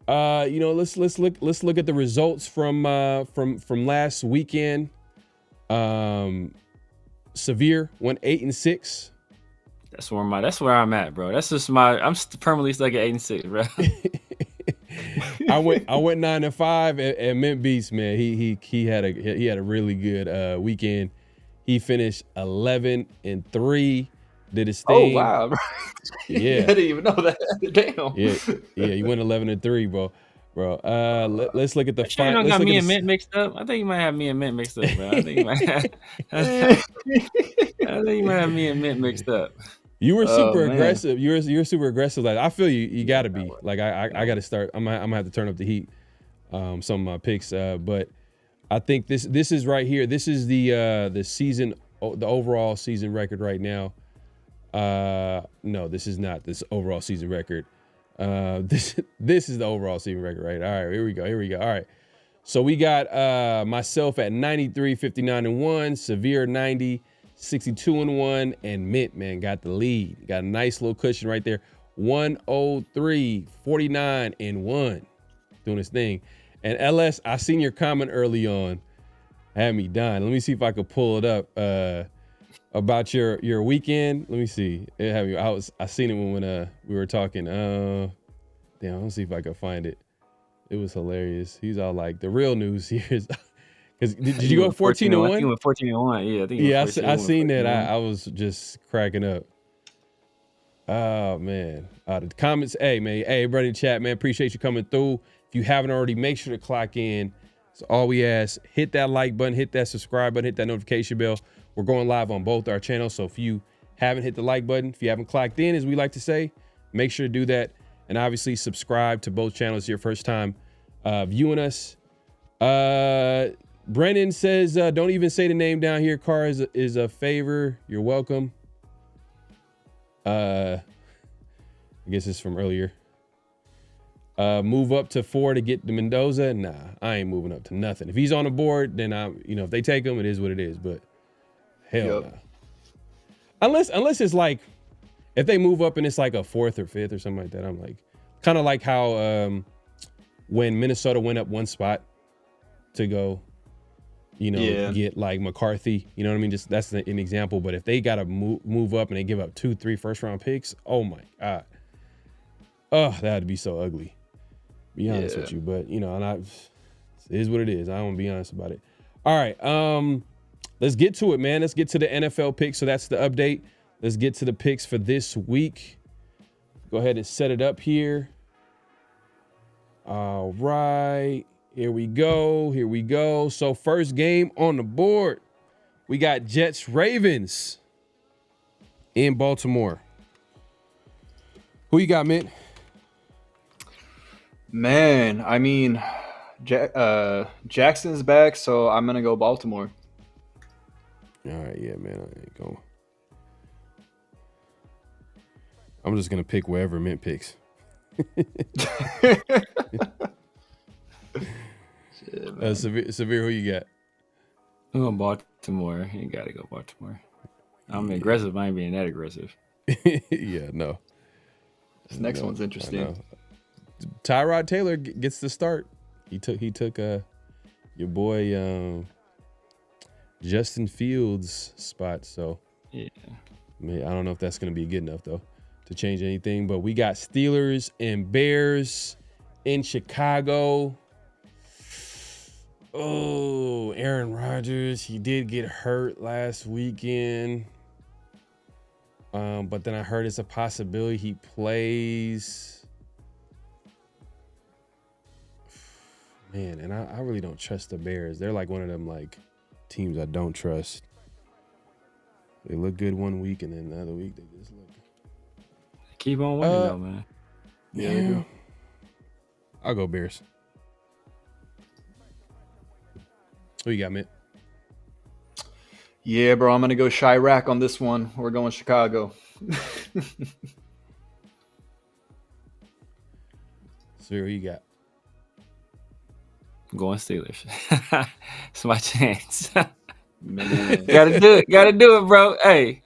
Let's look at the results from last weekend. Severe went 8-6. That's where I'm at, bro. That's just I'm permanently stuck at 8-6, bro. I went 9-5 and Mint Beast, man. He had a really good weekend. He finished 11-3. Did his thing. Oh wow! Yeah, I didn't even know that. Damn. Yeah. You went 11-3, bro. Let's look at the. You don't got me and Mint mixed up. I think you might have me and Mint mixed up, bro. I think you might have me and Mint mixed up. You were super aggressive. You're super aggressive. Like I feel you got to be. Like I got to start. I'm gonna have to turn up the heat. Some of my picks, but I think this is right here. This is the season, the overall season record right now. No, this is not this overall season record. This is the overall season record, right? All right, here we go. All right. So we got myself at 93, 59-1, Severe 90, 62-1, and Mint, man, got the lead. Got a nice little cushion right there. 103, 49-1. Doing his thing. And LS, I seen your comment early on. Had me dying. Let me see if I could pull it up. about your weekend. Let me see. I seen it when we were talking. Damn, let's see if I can find it. It was hilarious. He's all like, the real news here is, because did you go 14-1? He went 14-1. Yeah, I think. Yeah, I seen that. I was just cracking up. Oh man, the comments. Hey man, hey everybody in chat, man. Appreciate you coming through. If you haven't already, make sure to clock in. So all we ask, hit that like button, hit that subscribe button, hit that notification bell. We're going live on both our channels. So if you haven't hit the like button, if you haven't clocked in, as we like to say, make sure to do that. And obviously subscribe to both channels. Your first time viewing us. Brennan says, don't even say the name down here. Car is a favor. You're welcome. I guess it's from earlier. Move up to 4 to get the Mendoza. Nah, I ain't moving up to nothing. If he's on the board, then if they take him, it is what it is. But hell nah. Unless it's like, if they move up and it's like a 4th or 5th or something like that, I'm like, kind of like how when Minnesota went up 1 spot to go, get like McCarthy, you know what I mean? Just that's an example. But if they got to move up and they give up 2-3 first-round picks, oh my God. Oh, that'd be so ugly. Be honest with you, but and it is what it is. I don't be honest about it. All right, let's get to it, man. Let's get to the NFL picks. So that's the update. Let's get to the picks for this week. Go ahead and set it up here. All right, here we go. So first game on the board, we got Jets Ravens in Baltimore. Who you got, Mint? Man, I mean, Jackson's back, so I'm gonna go Baltimore. All right, yeah, man, I ain't going. I'm just gonna pick wherever Mint picks. Severe, who you got? I'm going Baltimore. You gotta go Baltimore. I'm aggressive. I ain't being that aggressive. Yeah, no. This next one's interesting. Tyrod Taylor gets the start. He took your boy Justin Fields' spot. So yeah, I don't know if that's gonna be good enough though to change anything. But we got Steelers and Bears in Chicago. Oh, Aaron Rodgers, he did get hurt last weekend. But then I heard it's a possibility he plays. Man, and I really don't trust the Bears. They're like one of them like teams I don't trust. They look good one week and then the other week they just look. Keep on winning though, man. Yeah. I'll go Bears. Who you got, Mitt? Yeah, bro, I'm gonna go Chirac on this one. We're going Chicago. So who you got? I'm going Steelers. It's my chance. Man. Gotta do it, bro. Hey,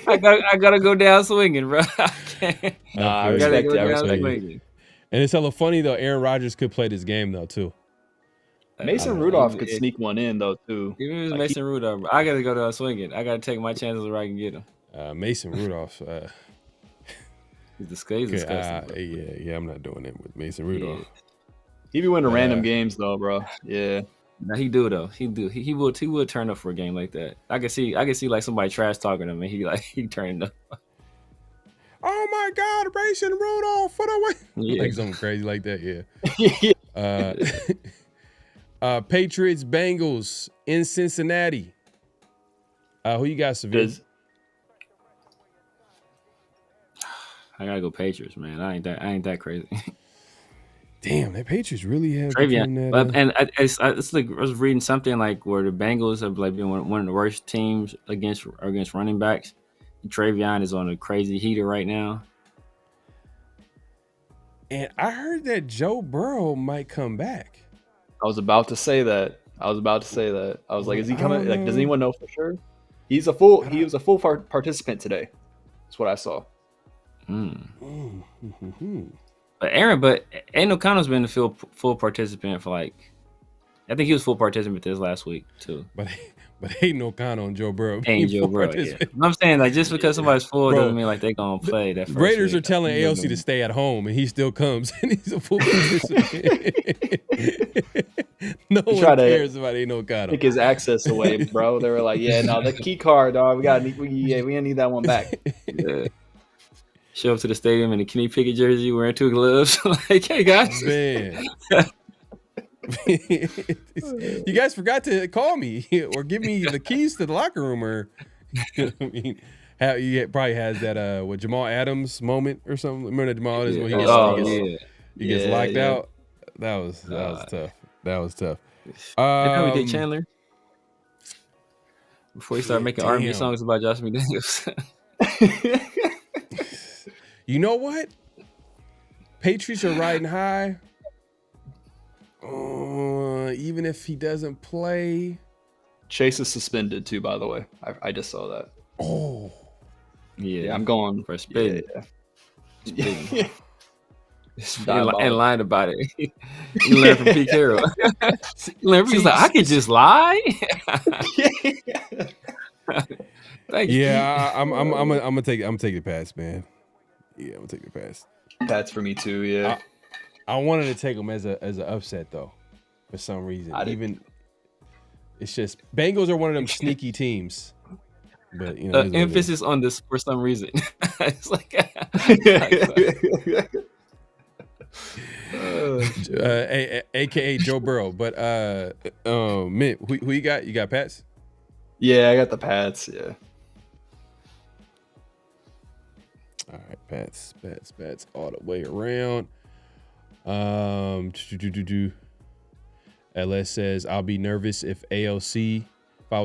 I gotta go down swinging, bro. I can't. I respect that. And it's hella funny though. Aaron Rodgers could play this game though too. Mason Rudolph could sneak one in though too. Even if it was Mason Rudolph, bro, I gotta go down swinging. I gotta take my chances where I can get him. Mason Rudolph. He's disgusting. Yeah, I'm not doing it with Mason Rudolph. Yeah. He be winning random games though, bro. Yeah. Now he do though. He would turn up for a game like that. I can see like somebody trash talking him and he turned up. Oh my God, Mason Rudolph for the win. Yeah. Like something crazy like that, yeah. Patriots Bengals in Cincinnati. Who you got, Severe? I gotta go Patriots, man. I ain't that crazy. Damn, that Patriots really have Travion. And it's like I was reading something like where the Bengals have like been one of the worst teams against running backs. Travion is on a crazy heater right now. And I heard that Joe Burrow might come back. I was about to say that. I was like, is he coming? Like, does anyone know for sure? He was a full participant today. That's what I saw. But Aaron, Aiden O'Connell's been a full participant for like I think he was full participant this last week too. But Hayden O'Connell and Joe Burrow. Ain't Joe Burrow. Yeah. I'm saying like just because somebody's full doesn't mean like they gonna play that. First Raiders week. are telling AOC to stay at home, and he still comes, and he's a full participant. No one cares about Hayden O'Connell. Take his access away, bro. They were like, "Yeah, no, the key card, dog. We gonna need that one back." Yeah. Show up to the stadium in a Kenny Pickett jersey, wearing 2 gloves. Like, hey guys, man. You guys forgot to call me or give me the keys to the locker room, or I mean, he probably has that what Jamal Adams moment or something. Remember that Jamal Adams when he gets locked out? That was tough. That was tough. How we did Chandler before he started making R&B songs about Josh McDaniels. You know what? Patriots are riding high. Even if he doesn't play, Chase is suspended too. By the way, I just saw that. Oh, yeah, I'm going for spitting. Yeah. And lying about it. You learn from Pete Carroll. He's like, I could just lie. Thanks, yeah, I'm gonna take the pass, man. Yeah, I'm gonna take the pass. That's for me too. Yeah. I wanted to take them as an upset though, for some reason. It's just Bengals are one of them sneaky teams, but you know, emphasis on this for some reason. It's like, AKA Joe Burrow. But Mint, who you got? You got Pats? Yeah, I got the Pats. Yeah. All right, Pats all the way around. LS says, I'll be nervous if I was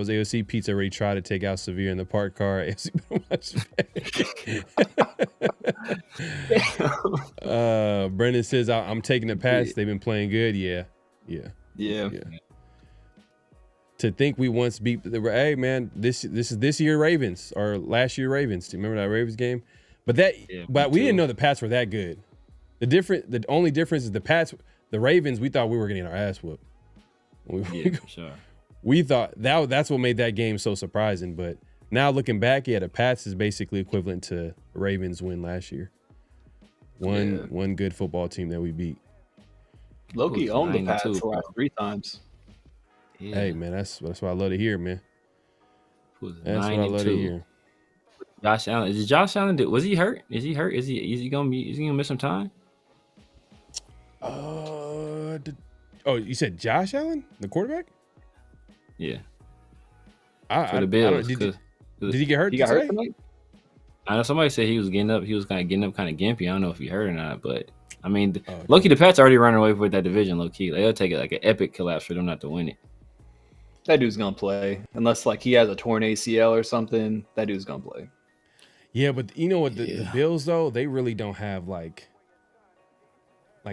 AOC, Pete's already tried to take out Severe in the park car. Brendan says, I'm taking the pass. They've been playing good. Yeah. To think we once beat hey man, this is this year Ravens or last year Ravens. Do you remember that Ravens game? But we didn't know the Pats were that good. The only difference is the Ravens, we thought we were getting our ass whooped. For sure. We thought that's what made that game so surprising. But now looking back, the Pats is basically equivalent to Ravens win last year. One good football team that we beat. Loki owned the Pats the last 3 times. Yeah. Hey man, that's what I love to hear, man. That's what I love to hear. Josh Allen. Is Josh Allen? Was he hurt? Is he hurt? Is he gonna miss some time? You said Josh Allen, the quarterback? Yeah. For the Bills. Did he get hurt? He got hurt tonight? I know somebody said he was getting up. He was kind of getting up, kind of gimpy. I don't know if he hurt or not, but I mean, low-key, the Pats already running away with that division. Low-key, they'll take it like an epic collapse for them not to win it. That dude's gonna play unless like he has a torn ACL or something. That dude's gonna play. Yeah, but you know what? The Bills though, they really don't have like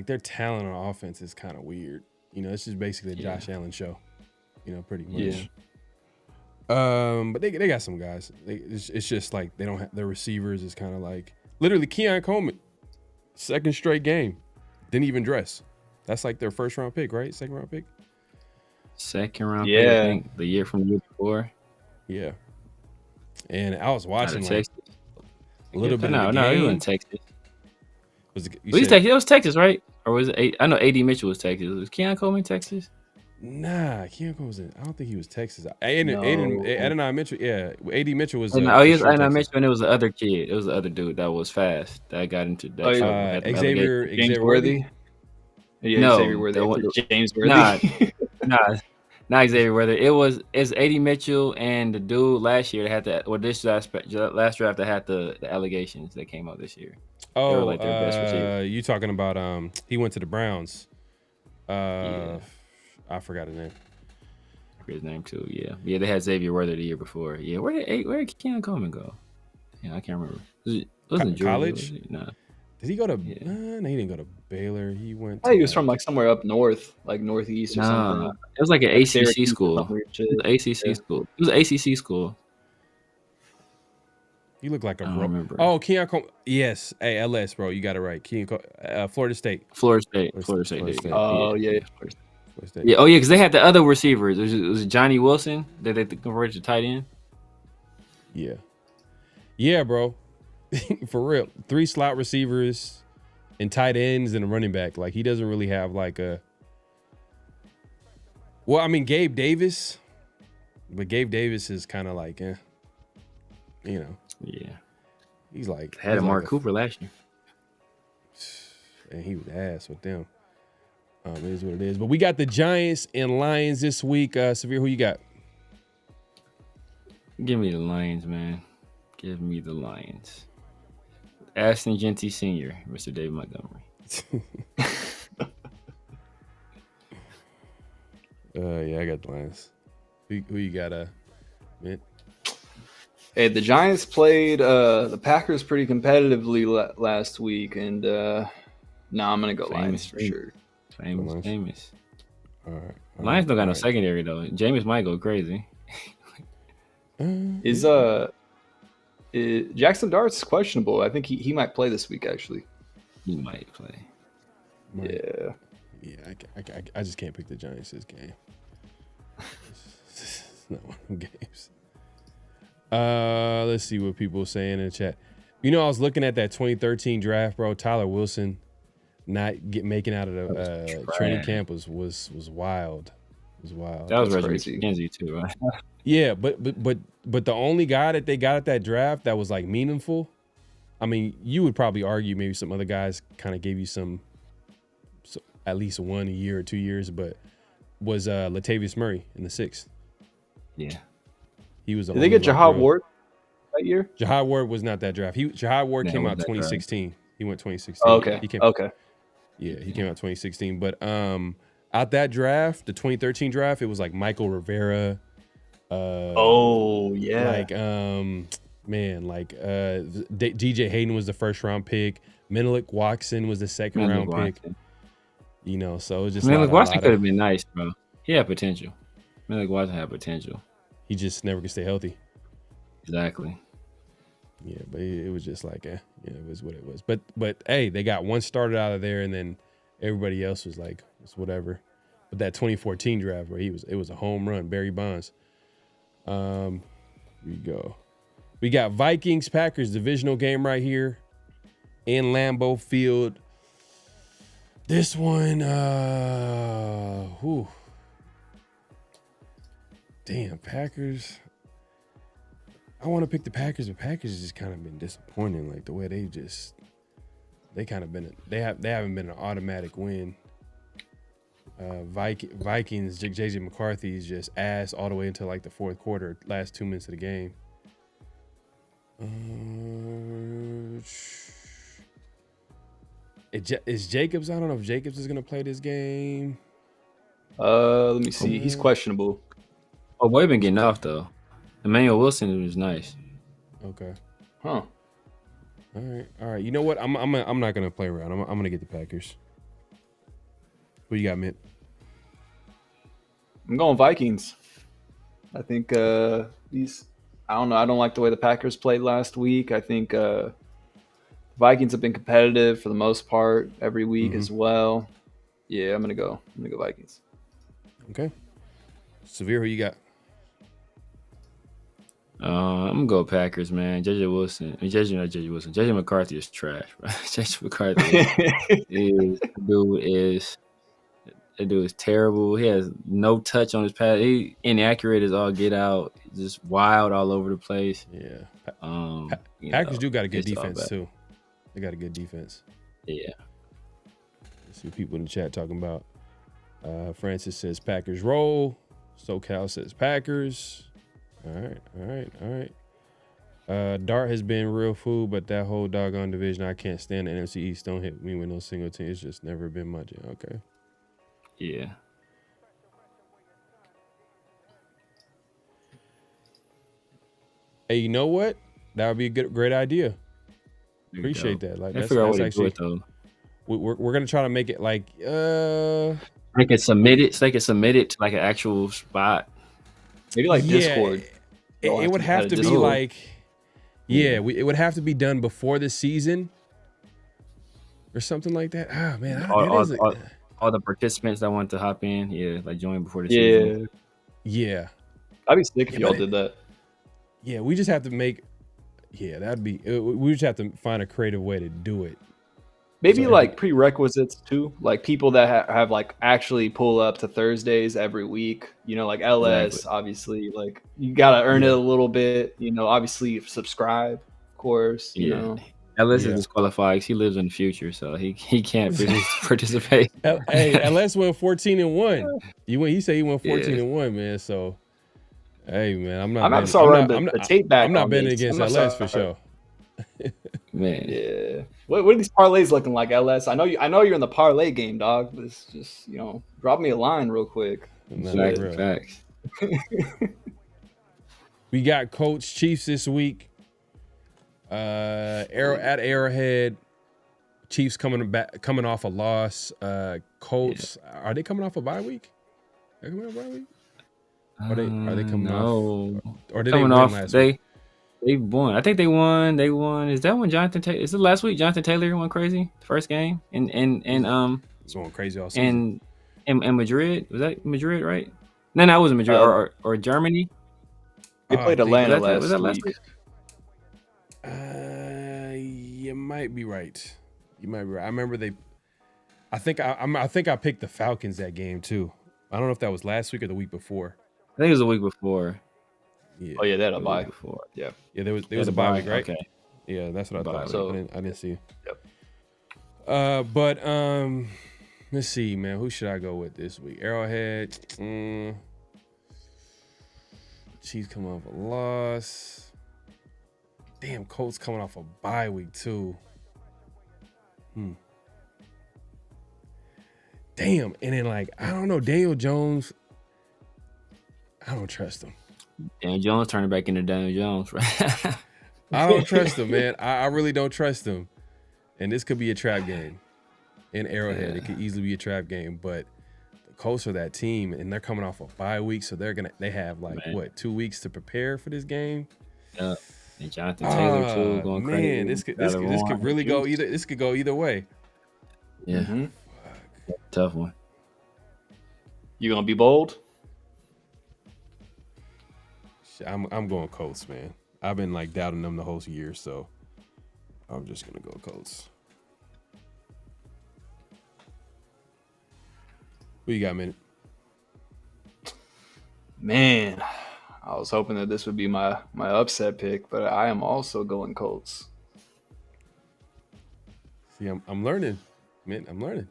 their talent on offense is kind of weird. You know, it's just basically a Josh Allen show. You know, pretty much. Yeah. But they got some guys. It's just like they don't have their receivers is kind of like literally Keon Coleman, second straight game, didn't even dress. That's like their first round pick, right? Second round pick. Second round pick, I think, the year from the year before. Yeah. And I was watching like a little bit. No, he was in Texas. It was Texas, right? Or was it? I know AD Mitchell was Texas. Was Keon Coleman Texas? Nah, Keon Coleman was I don't think he was Texas. Adonai Mitchell, yeah. AD Mitchell was. He was Adonai Mitchell, and it was the other kid. It was the other dude that was fast that got into that. Xavier Worthy. Yeah, no, Xavier Worthy. James Worthy. Not Xavier Worthy. It's AD Mitchell and the dude last year that had this last draft that had the allegations that came out this year. Oh, like their best receiver. You talking about he went to the Browns. I forgot his name. I forget his name too. Yeah. They had Xavier Worthy the year before. Yeah, where did Keon Coleman go? Yeah, I can't remember. Wasn't college? No. Did he go to? No, he didn't go to Baylor. He went. He was from like somewhere up north, like northeast or something. It was like an ACC school. It was an ACC school. You look like a bro. Remember. Oh, Keon Coleman. Yes. Hey, LS, bro. You got it right. Florida State. Florida State. Oh, yeah. Florida What's that? Yeah. Oh yeah, because they had the other receivers. It was Johnny Wilson that they converted to tight end. Yeah. Yeah, bro. For real. 3 slot receivers and tight ends and a running back. Like, he doesn't really have like a. Well, I mean, Gabe Davis. But Gabe Davis is kind of like, you know. Yeah. He's like. Had a Mark Cooper last year. And he was ass with them. It is what it is. But we got the Giants and Lions this week. Severe, who you got? Give me the Lions, man. Give me the Lions. Ashton Genty Sr., Mr. David Montgomery. Yeah, I got the Lions. Who you got, Mint? Hey, the Giants played the Packers pretty competitively last week, and I'm gonna go Lions for sure. Famous. All right. Lions don't got no secondary though. Jameis might go crazy. Is Jackson Dart's questionable? I think he might play this week actually. He might play. Yeah. Yeah, I just can't pick the Giants this game. It's not one of them games. Let's see what people are saying in the chat. You know, I was looking at that 2013 draft, bro. Tyler Wilson not making out of the training camp was wild. It was wild. That was Reggie McKenzie too, right? Yeah, but the only guy that they got at that draft that was like meaningful. I mean, you would probably argue maybe some other guys kind of gave you some at least 1 year or 2 years, but was Latavius Murray in the 6th. Yeah. He was. Did they get Jahad Ward that year? Jahad Ward was not that draft. Jahad Ward came out 2016. He went 2016. Oh, okay. Okay. Yeah, he came out 2016. But out that draft, the 2013 draft, it was like Michael Rivera. Oh yeah. Like DJ Hayden was the first round pick. Menelik Watson was the second round pick. You know, so it was just Menelik Watson could have been nice, bro. He had potential. Menelik Watson had potential. He just never could stay healthy. Exactly. Yeah, but it was just like, it was what it was. But hey, they got one started out of there, and then everybody else was like, it's whatever. But that 2014 draft where it was a home run, Barry Bonds. Here you go. We got Vikings Packers divisional game right here in Lambeau Field. This one, damn, Packers. I want to pick the Packers, but Packers has just kind of been disappointing. Like the way they haven't been an automatic win. Vikings, JJ McCarthy's just ass all the way until like the fourth quarter, last 2 minutes of the game. Is Jacobs? I don't know if Jacobs is gonna play this game. Let me see. He's questionable. Oh, boy, been getting off though. Emmanuel Wilson was nice. Okay. Huh. All right. You know what? I'm not gonna play around. I'm gonna get the Packers. Who you got, Mint? I'm going Vikings. I think I don't know. I don't like the way the Packers played last week. I think Vikings have been competitive for the most part every week as well. Yeah, I'm gonna go Vikings. Okay. Severe, who you got? I'm gonna go Packers, man. JJ McCarthy is trash, bro. JJ McCarthy that dude is terrible. He has no touch on his pass. He inaccurate as all get out. Just wild all over the place. Yeah. Packers do got a good defense too. They got a good defense. Yeah. Let's see what people in the chat talking about. Francis says Packers roll. SoCal says Packers. All right. Dart has been real food, but that whole doggone division, I can't stand the NFC East. Don't hit me with no single team. It's just never been my jam. Okay. Yeah. Hey, you know what? That would be a great idea. Appreciate that. Like, that's actually. We're gonna try to make it like they can submit it so they can submit it to like an actual spot. Maybe like Discord. It would have to be like, it would have to be done before the season or something like that. Ah, man, all the participants that want to hop in, like join before the season. Yeah. I'd be sick if y'all but did that. Yeah, we just have to make. Yeah, that'd be. We just have to find a creative way to do it. Maybe like prerequisites too, like people that have like actually pull up to Thursdays every week. You know, like LS, obviously, like you gotta earn it a little bit. You know, obviously subscribe, of course. You know, LS is disqualified. He lives in the future, so he can't participate. Hey, LS went 14-1. He said he went 14-1, man. So, hey, man, I'm not betting against LS for sure. Man, yeah. What are these parlays looking like, LS? I know you're in the parlay game, dog. But it's just drop me a line real quick. Facts. We got Colts Chiefs this week. At Arrowhead. Chiefs coming off a loss. Colts are they coming off a bye week? They're coming off a bye week. Are they coming off? Or did they win last week? They won. I think they won. Is that when Jonathan Taylor? Is it last week? Jonathan Taylor went crazy the first game, and it's going crazy all season. And Madrid, was that Madrid, right? No, it wasn't Madrid or Germany. They played Atlanta last week. You might be right. I remember I think I picked the Falcons that game too. I don't know if that was last week or the week before. I think it was the week before. Yeah. Oh yeah, they had a bye before. Yeah. Yeah, there was a bye week, right? Okay. Yeah, that's what I thought. So I didn't see. Yep. But let's see, man. Who should I go with this week? Arrowhead. Chiefs coming off a loss. Damn, Colts coming off a bye week too. Damn, and then I don't know, Daniel Jones. I don't trust him. Daniel Jones turning back into Daniel Jones, right? I don't trust him, man. I really don't trust him. And this could be a trap game in Arrowhead. It could easily be a trap game, but the Colts are that team, and they're coming off a bye week, so they have 2 weeks to prepare for this game. Yeah, and Jonathan Taylor too going crazy. Man, this could really go either. This could go either way. Yeah, tough one. You gonna be bold? I'm going Colts, man. I've been doubting them the whole year, so I'm just gonna go Colts. Who you got, Minute? Man, I was hoping that this would be my upset pick, but I am also going Colts. See, I'm learning, man. I'm learning.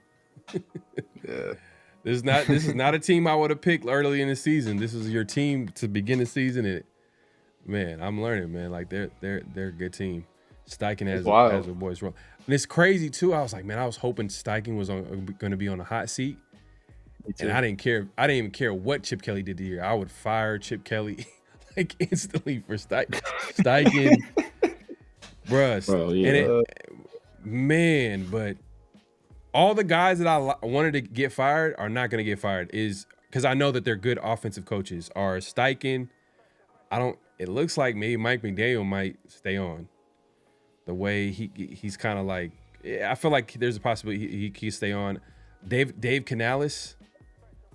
Yeah. This is not a team I would have picked early in the season. This is your team to begin the season, and man, I'm learning, man. They're a good team. Steichen has the boys wrong, and it's crazy too. I was like, man, I was hoping Steichen was going to be on the hot seat, and I didn't care. I didn't even care what Chip Kelly did here. I would fire Chip Kelly instantly for Steichen, bruh. Bro, yeah. Man, but all the guys that I wanted to get fired are not going to get fired is because I know that they're good offensive coaches. Are Steichen? It looks like maybe Mike McDaniel might stay on. The way he's kind of I feel like there's a possibility he can stay on. Dave Canales,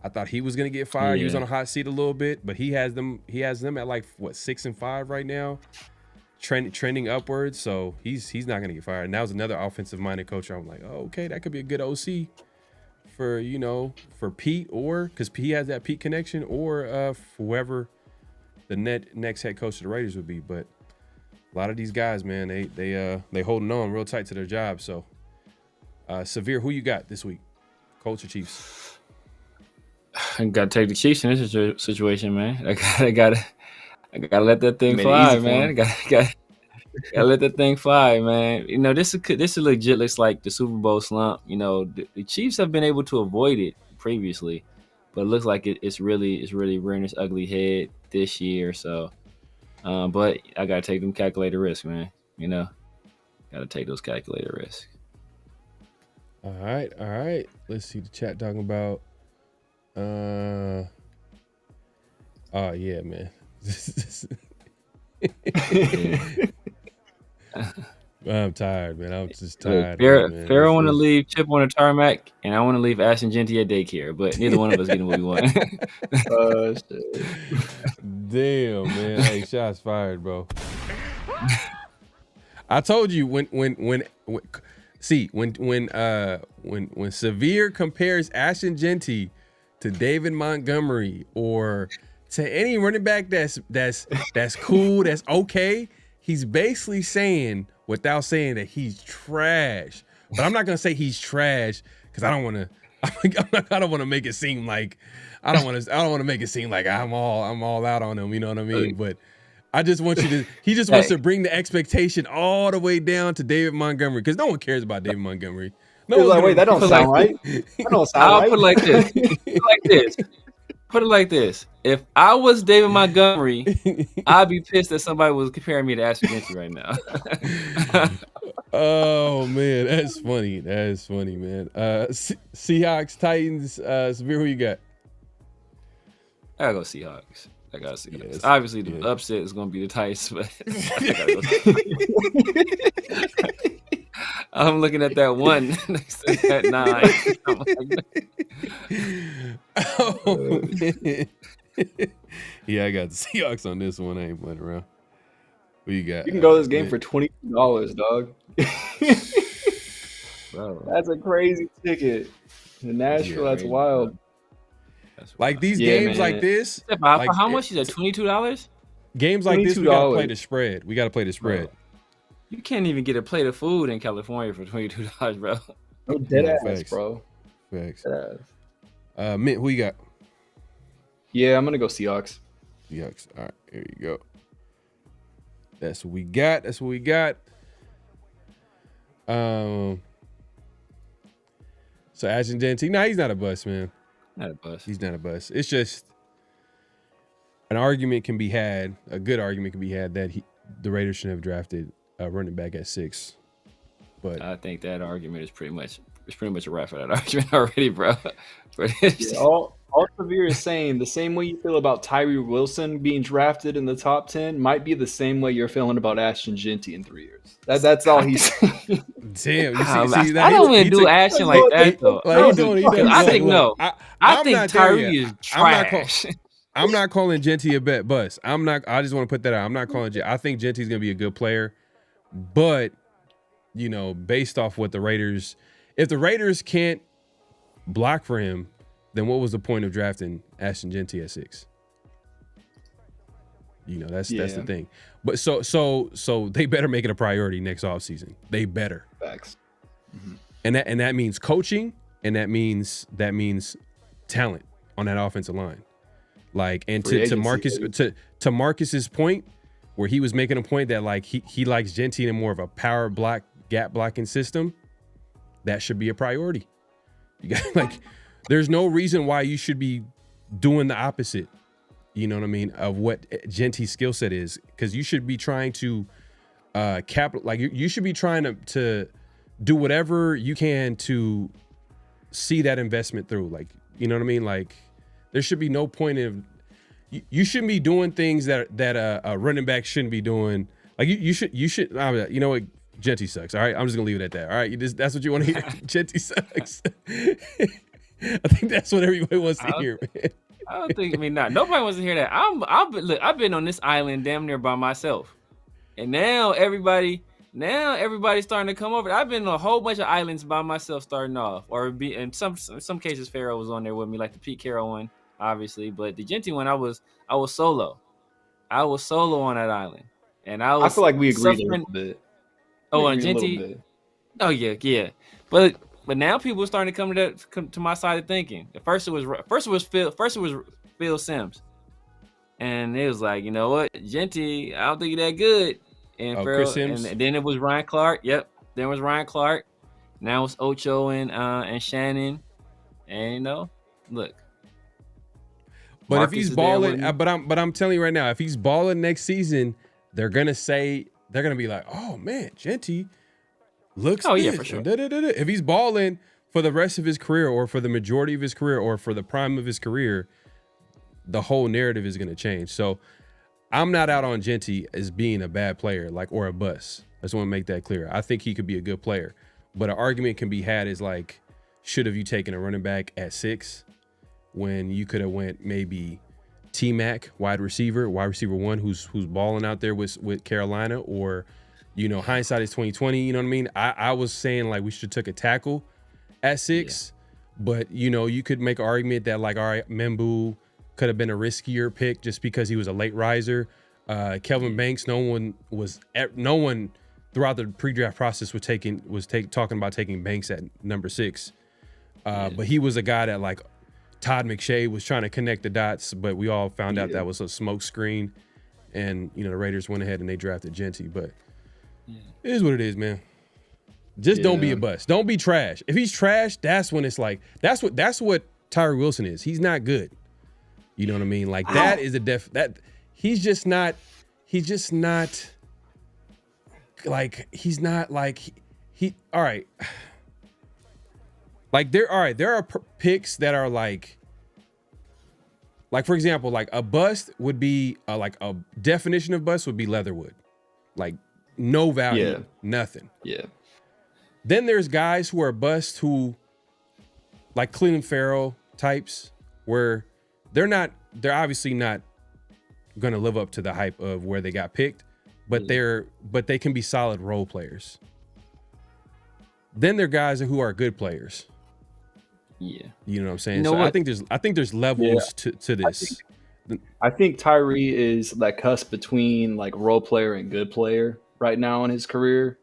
I thought he was going to get fired. Yeah. He was on a hot seat a little bit, but he has them at 6-5 right now. Trending upwards, so he's not gonna get fired. And that was another offensive minded coach. I'm like, oh, okay, that could be a good OC for Pete, or because he has that Pete connection, or whoever the next head coach of the Raiders would be. But a lot of these guys, man, they holding on real tight to their job. So, Severe, who you got this week? Colts or Chiefs? I gotta take the Chiefs in this situation, man. I gotta let that thing fly, man. Gotta let that thing fly, man. This legit looks like the Super Bowl slump. The Chiefs have been able to avoid it previously, but it looks like it's really rearing its ugly head this year. So, but I gotta take them calculated risks, man. Gotta take those calculated risks. All right. Let's see the chat talking about. Oh yeah, man. I'm tired, man. I'm just tired. Pharaoh want to leave Chip on the tarmac, and I want to leave Ashton Genty at daycare, but neither one of us getting what we want. Damn, man. Hey, shots fired, bro. I told you when Severe compares Ashton Genty to David Montgomery or to any running back that's cool, that's okay, he's basically saying, without saying, that he's trash. But I'm not gonna say he's trash because I don't want to make it seem like I don't want to make it seem like I'm all out on him. You know what I mean? But I just want you to. He just wants to bring the expectation all the way down to David Montgomery because no one cares about David Montgomery. No one's like, wait, that don't sound right. That don't sound right. I'll put it like this. Put it like this. If I was David Montgomery, I'd be pissed that somebody was comparing me to Ashton Genty right now. Oh man, that's funny. That's funny, man. Seahawks, Titans. Severe, who you got? I gotta go Seahawks. Yes. Obviously, the upset is gonna be the Titans, but I'm looking at that one next to that 9. Oh, man. Yeah, I got the Seahawks on this one. I ain't playing around. Who you got? You can go this game for $22, dog. Bro. That's a crazy ticket. In Nashville, that's wild. Like these games like this. Like, how much is that? $22? Games like this, we gotta play the spread. We gotta play the spread. Bro. You can't even get a plate of food in California for $22, bro. No dead ass, bro. Facts. Mint, who you got? Yeah, I'm gonna go Seahawks. Seahawks. All right, here you go. That's what we got. So Ashton Genty, he's not a bust, man. Not a bust. He's not a bust. It's just an argument can be had. A good argument can be had that the Raiders shouldn't have drafted a running back at 6. But I think that argument is pretty much a wrap for that argument already, bro. But all Severe is saying the same way you feel about Tyree Wilson being drafted in the top 10 might be the same way you're feeling about Ashton Genty in 3 years. That's all he's saying. Damn, I don't want to do Ashton like that though. I think Tyree is trash. I'm not calling Genty a bet bust. I just want to put that out. I'm not calling Genty. I think Genty's gonna be a good player, but based off what the Raiders, if the Raiders can't block for him, then what was the point of drafting Ashton Genty at 6? That's the thing. But so they better make it a priority next offseason. They better. Facts. Mm-hmm. And that means coaching, and that means talent on that offensive line. Like, and to Marcus's point, where he was making a point that like he likes Genty in more of a power block, gap blocking system, that should be a priority. You got there's no reason why you should be doing the opposite. You know what I mean? Of what Genty's skill set is, because you should be trying to you should be trying to do whatever you can to see that investment through. Like, you know what I mean? Like, there should be no point in you shouldn't be doing things that a running back shouldn't be doing. Like you should you know what? Genty sucks. All right, I'm just gonna leave it at that. All right, that's what you want to hear. Genty sucks. I think that's what everybody wants to hear, man. I don't think. Nobody wants to hear that. I've been on this island damn near by myself, and now everybody's starting to come over. I've been on a whole bunch of islands by myself, starting off, in some cases, Pharaoh was on there with me, like the Pete Carroll one, obviously, but the Genty one, I was solo. I was solo on that island, and I feel like we agreed a little bit. Oh, on Genty. Oh yeah, but now people are starting to come to my side of thinking. At first it was Phil Sims, and it was like, you know what, Genty, I don't think you're that good. And Pharaoh, and then it was Ryan Clark. Yep, then it was Ryan Clark. Now it's Ocho and Shannon, and look. But Marcus, if he's balling, but I'm telling you right now, if he's balling next season, they're gonna be like, oh man, Genty looks. Oh yeah, for sure. If he's balling for the rest of his career, or for the majority of his career, or for the prime of his career, the whole narrative is gonna change. So I'm not out on Genty as being a bad player, or a bust. I just want to make that clear. I think he could be a good player. But an argument can be had is like, should have you taken a running back at 6 when you could have went maybe T-Mac, wide receiver 1, who's balling out there with Carolina, or, you know, hindsight is 2020. You know what I mean? I was saying like we should have took a tackle at 6, but you know, you could make an argument that like, all right, Membu could have been a riskier pick just because he was a late riser. Kelvin Banks, no one throughout the pre-draft process was talking about taking Banks at number 6. But he was a guy that like Todd McShay was trying to connect the dots, but we all found out that was a smoke screen. And, you know, the Raiders went ahead and they drafted Genty. But it is what it is, man. Just don't be a bust. Don't be trash. If he's trash, that's when it's like, that's what Tyree Wilson is. He's not good. You know what I mean? Like that is he's just not like, he's not like he all right. Like there are picks that are like for example, like a bust would be like a definition of bust would be Leatherwood. Like no value, nothing. Yeah. Then there's guys who are bust who like Cleveland Farrell types where they're obviously not going to live up to the hype of where they got picked, but they can be solid role players. Then there are guys who are good players. Yeah. You know what I'm saying? You know what? I think there's levels to this. I think Tyree is that cusp between like role player and good player right now in his career.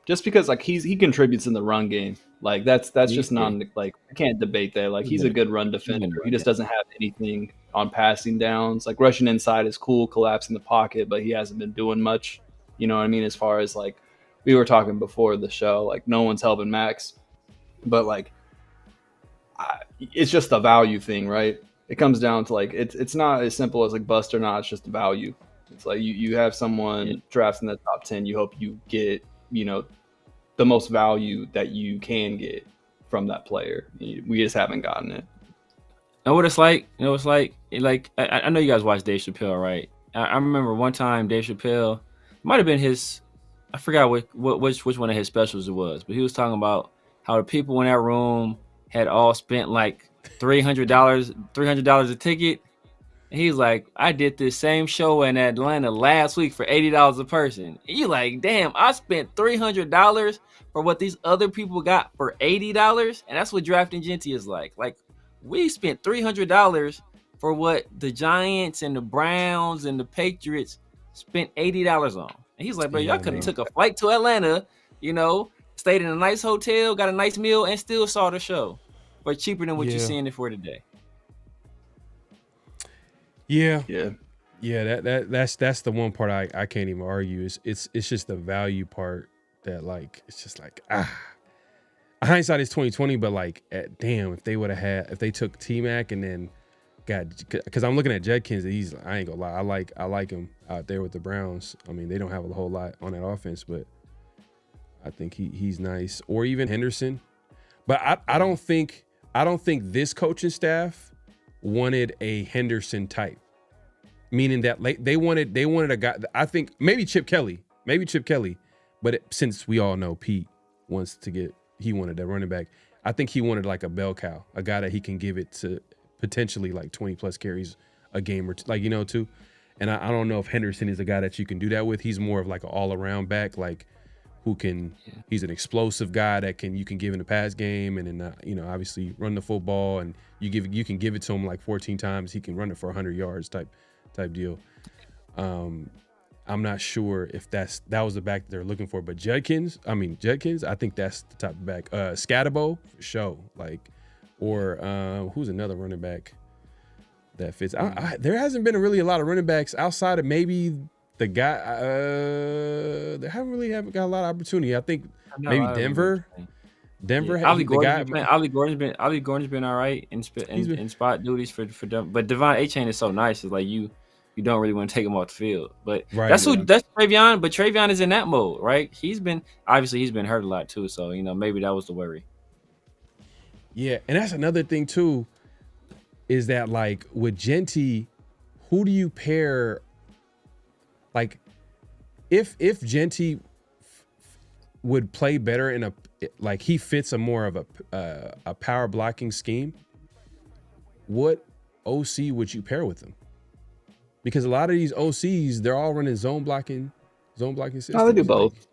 Just because like he contributes in the run game. Like that's just like I can't debate that. Like he's a good run defender. He just doesn't have anything on passing downs. Like rushing inside is cool, collapsing the pocket, but he hasn't been doing much. You know what I mean? As far as like we were talking before the show, like no one's helping Max, but like it's just a value thing, right? It comes down to like it's not as simple as like bust or not. It's just a value. It's like you have someone drafts in the top 10. You hope you get, you know, the most value that you can get from that player. We just haven't gotten it. And what it's like, you know, it's like I know you guys watch Dave Chappelle, right? I remember one time Dave Chappelle, might have been I forgot which one of his specials it was, but he was talking about how the people in that room had all spent like $300 a ticket. And he's like, I did this same show in Atlanta last week for $80 a person. You like, damn, I spent $300 for what these other people got for $80, and that's what drafting Genty is like. Like, we spent $300 for what the Giants and the Browns and the Patriots spent $80 on. And he's like, bro, y'all could have took a flight to Atlanta, you know, stayed in a nice hotel, got a nice meal, and still saw the show for cheaper than what you're seeing it for today. Yeah. That's the one part I can't even argue. It's just the value part that like it's just like hindsight is 2020, but like damn, if they took T-Mac and then because I'm looking at Judkins, I ain't gonna lie, I like him out there with the Browns. I mean, they don't have a whole lot on that offense, but I think he's nice. Or even Henderson, but I don't think this coaching staff wanted a Henderson type, meaning that they wanted a guy. I think maybe Chip Kelly, but since we all know Pete he wanted that running back. I think he wanted like a bell cow, a guy that he can give it to potentially like 20 plus carries a game or two, like, you know, too. And I don't know if Henderson is a guy that you can do that with. He's more of like an all around back, like who can, he's an explosive guy that you can give in the pass game and then, you know, obviously run the football, and you can give it to him like 14 times. He can run it for 100 yards type deal. I'm not sure if that was the back that they're looking for, but Judkins, I think that's the type of back. Scatabo, for sure. Like, or who's another running back that fits? There hasn't been really a lot of running backs outside of maybe the guy. They haven't got a lot of opportunity. I think maybe Denver. Ollie Gordon's been all right in spot duties for them. But Devon Achane is so nice. It's like you don't really want to take him off the field. But that's Travion. But Travion is in that mode, right? He's been hurt a lot too. So, you know, maybe that was the worry. Yeah, and that's another thing too, is that like with Genty, who do you pair? Like, if Genty would play better in like he fits a more of a power blocking scheme, what OC would you pair with him? Because a lot of these OCs, they're all running zone blocking systems. No, they do both.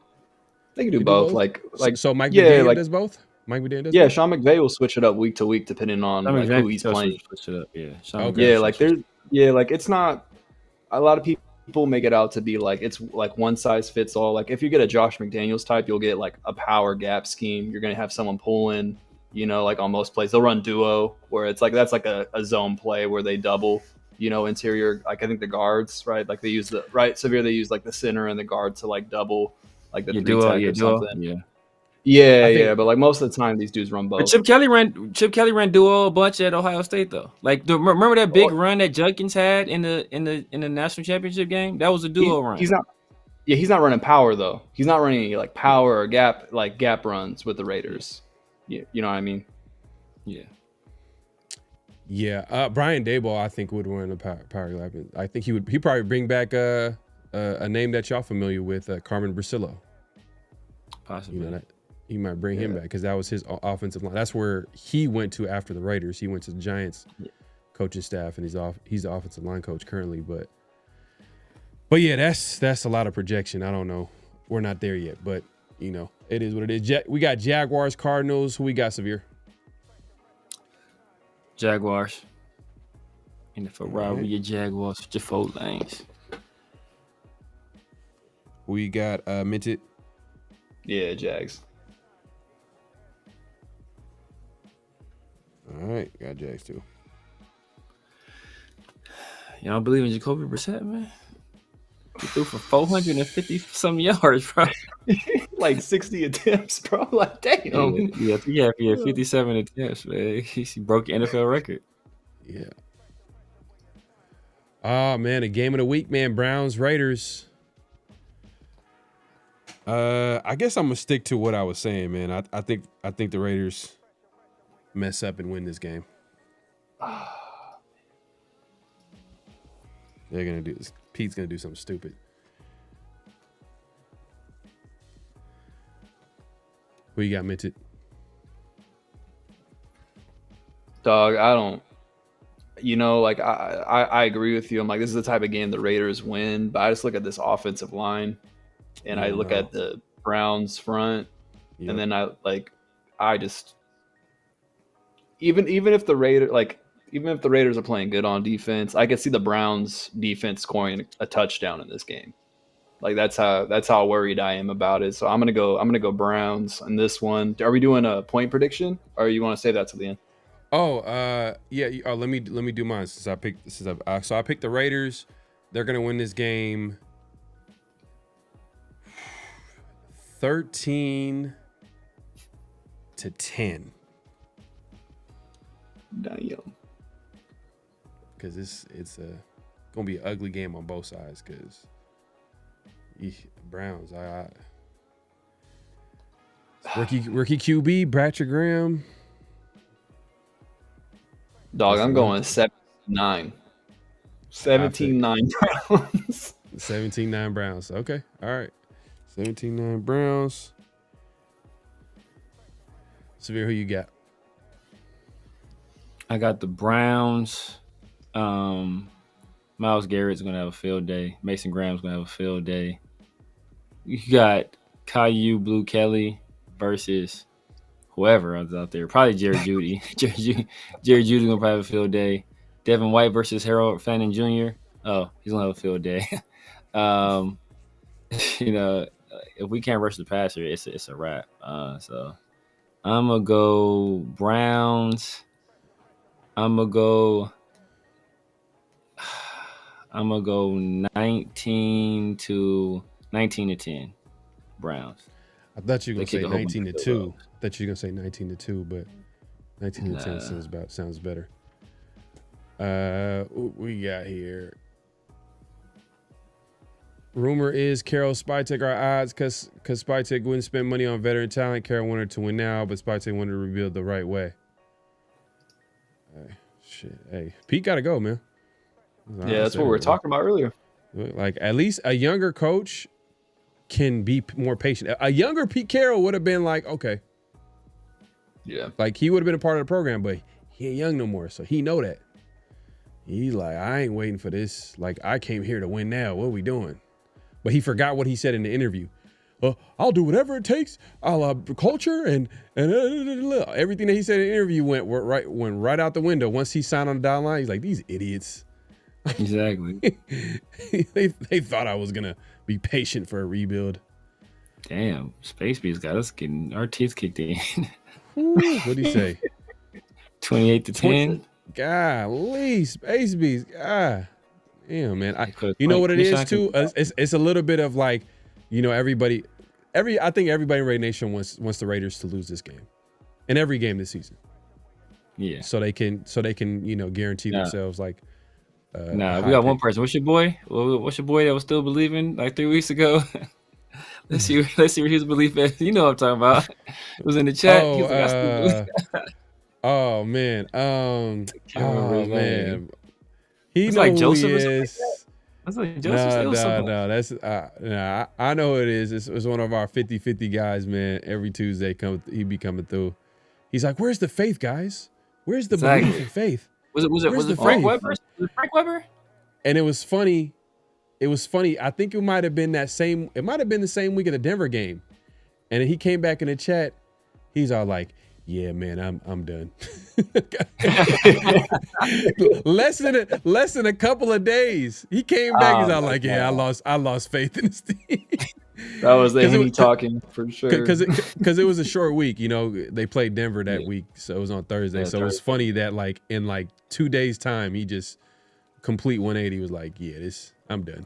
They can do both. Like so Mike McDaniel does both. Mike McDaniel does both? Sean McVay will switch it up week to week depending on like, who he's playing. Switch it up, yeah. Okay. Like it's not. A lot of people make it out to be like it's like one size fits all. Like if you get a Josh McDaniels type, you'll get like a power gap scheme. You're gonna have someone pulling. Like on most plays, they'll run duo where it's like that's like a zone play where they double. Interior, like I think the guards, right? Like they use Severe. They use like the center and the guard to like double, like the 3-tech or something. Yeah. But like most of the time, these dudes run both. But Chip Kelly ran duo a bunch at Ohio State though. Like remember that big run that Judkins had in the national championship game? That was a duo run. He's not running power though. He's not running any like power or gap runs with the Raiders. You know what I mean? Yeah. Yeah, Brian Daboll, I think would run a power gap. I think he probably bring back a name that y'all familiar with, Carmen Brasillo. Possibly. He might bring him back because that was his offensive line. That's where he went to after the Raiders. He went to the Giants coaching staff, and he's the offensive line coach currently. But yeah, that's a lot of projection. I don't know. We're not there yet, but it is what it is. We got Jaguars, Cardinals. Who we got, Severe? Jaguars. And if I ride with your Jaguars with your 4 lanes. We got Minted. Yeah, Jags. All right, got Jags too. Y'all believe in Jacoby Brissett, man? He threw for 450 some yards, bro. Like 60 attempts, bro. Like, damn. Yeah, 57 attempts, man. He broke the NFL record. Yeah. Oh, man, a game of the week, man. Browns, Raiders. I guess I'm going to stick to what I was saying, man. I think the Raiders mess up and win this game. They're going to do this. Pete's going to do something stupid. Who you got, Minted? Dog, I don't. Like I agree with you. I'm like, this is the type of game the Raiders win, but I just look at this offensive line, and I look at the Browns front, and then I just even if the Raiders are playing good on defense, I could see the Browns defense scoring a touchdown in this game. Like that's how worried I am about it. So I'm gonna go Browns in this one. Are we doing a point prediction, or you want to say that to the end? Oh, yeah. Let me do mine since I picked. So I picked the Raiders. They're gonna win this game 13-10. Damn. Because it's gonna be an ugly game on both sides. Because Browns, rookie QB Bratcher Graham. Dog, I'm going 17-9. 17-9 Browns. 17-9 Browns. Okay, all right. 17-9 Browns. Severe, who you got? I got the Browns. Myles Garrett's going to have a field day. Mason Graham's going to have a field day. You got Caillou Blue Kelly versus whoever else out there. Probably Jerry Jeudy. Jerry Jeudy's going to probably have a field day. Devin White versus Harold Fannin Jr. Oh, he's going to have a field day. If we can't rush the passer, it's a wrap. So I'm going to go Browns. I'm going to go 19 to 10 Browns. I thought you were going to say 19-2. I thought you were going to say 19-2, but 19-10 sounds better. What we got here? Rumor is Carol Spytek our odds because Spytek wouldn't spend money on veteran talent. Carol wanted to win now, but Spytek wanted to rebuild the right way. Shit. Hey, Pete got to go, man. Yeah, that's what we were talking about earlier. Like, at least a younger coach can be more patient. A younger Pete Carroll would have been like, okay. Yeah. Like he would have been a part of the program, but he ain't young no more. So he know that. He's like, I ain't waiting for this. Like, I came here to win now. What are we doing? But he forgot what he said in the interview. I'll do whatever it takes. I'll culture and everything that he said in the interview went right out the window. Once he signed on the dotted line, he's like, these idiots. Exactly. they thought I was gonna be patient for a rebuild. Damn, Space Beast got us getting our teeth kicked in. What'd he say? 28-10. Golly, Space Beast. God. Damn, man. You know what it is too? It's a little bit of like, you know, I think everybody in Raider Nation wants the Raiders to lose this game. In every game this season. Yeah. So they can, you know, guarantee themselves like we got one person. What's your boy? What's your boy that was still believing like 3 weeks ago? Let's see what his belief is. You know what I'm talking about. It was in the chat. He was like, I still believe. Oh man. Man. He like knows Joseph who he is. That's like Joseph. No. That's I know who it is. It's one of our 50-50 guys, man. Every Tuesday he be coming through. He's like, "Where's the faith, guys? Where's the belief and faith?" Was it Frank Weber? Was it Frank Weber? And it was funny. I think it might have been the same week of the Denver game. And he came back in the chat. He's all like, "Yeah, man, I'm done." less than a couple of days. He came back. He's all like, "Yeah, I lost faith in this team." That was the Henny talking for sure. Because it was a short week. You know, they played Denver that week, so it was on Thursday. So it was funny that like in like 2 days' time, he just complete 180 was like, "Yeah, I'm done.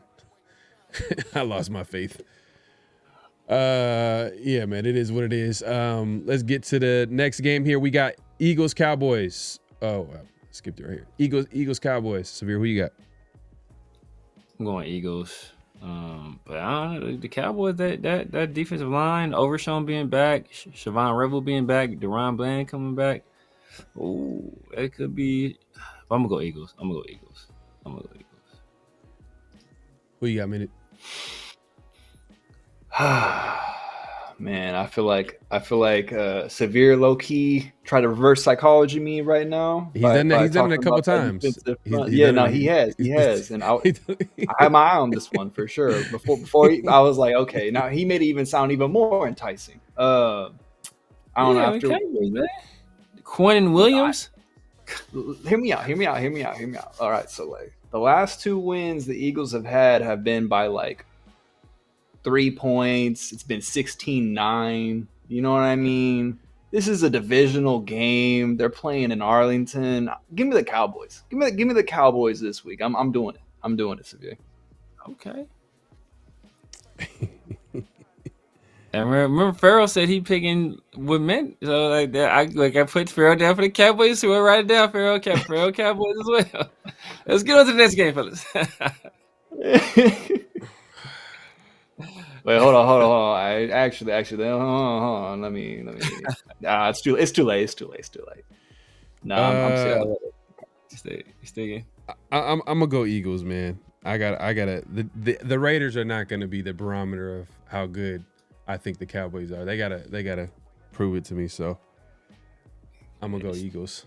I lost my faith." Yeah, man, it is what it is. Let's get to the next game here. We got Eagles Cowboys. Oh, skipped it right here. Eagles Cowboys. Severe, who you got? I'm going Eagles. But I don't know, the Cowboys, that defensive line, Overshown being back, Siobhan Revel being back, Deron Bland coming back. Oh, it could be. I'm gonna go Eagles. Who you got, Minute? Man, I feel like Severe low key try to reverse psychology me right now. He's done it a couple times. He has, and I had my eye on this one for sure. Before I was like, okay, now he made it even sound even more enticing. I don't know. After Quinn Williams, hear me out. All right, so like the last 2 wins the Eagles have been by like 3 points. It's been 16-9. You know what I mean? This is a divisional game. They're playing in Arlington. Give me the Cowboys. Give me the Cowboys this week. I'm doing it. I'm doing it, Severe. Okay. And remember, Pharaoh said he picking what meant. So like that, I put Pharaoh down for the Cowboys. So we'll write it down. Pharaoh Cowboys as well. Let's get on to the next game, fellas. Wait, hold on. I actually, hold on. Let me. It's too late. No, I'm Stay. I'm gonna go Eagles, man. I gotta. The Raiders are not gonna be the barometer of how good I think the Cowboys are. They gotta prove it to me. So I'm gonna go Eagles.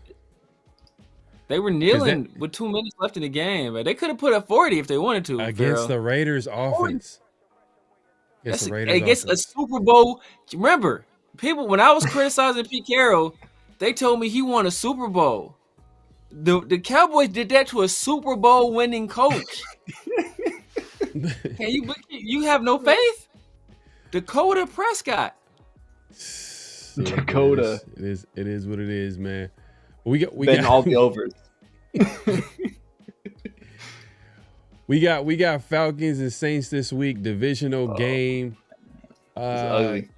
They were kneeling with 2 minutes left in the game, but they could have put up 40 if they wanted to. Against the Raiders offense. Against a Super Bowl. Remember, people, when I was criticizing Pete Carroll, they told me he won a Super Bowl. The Cowboys did that to a Super Bowl winning coach. You have no faith? Dakota Prescott. Dakota. It is what it is, man. We got all the overs. We got Falcons and Saints this week, divisional game. Ugly.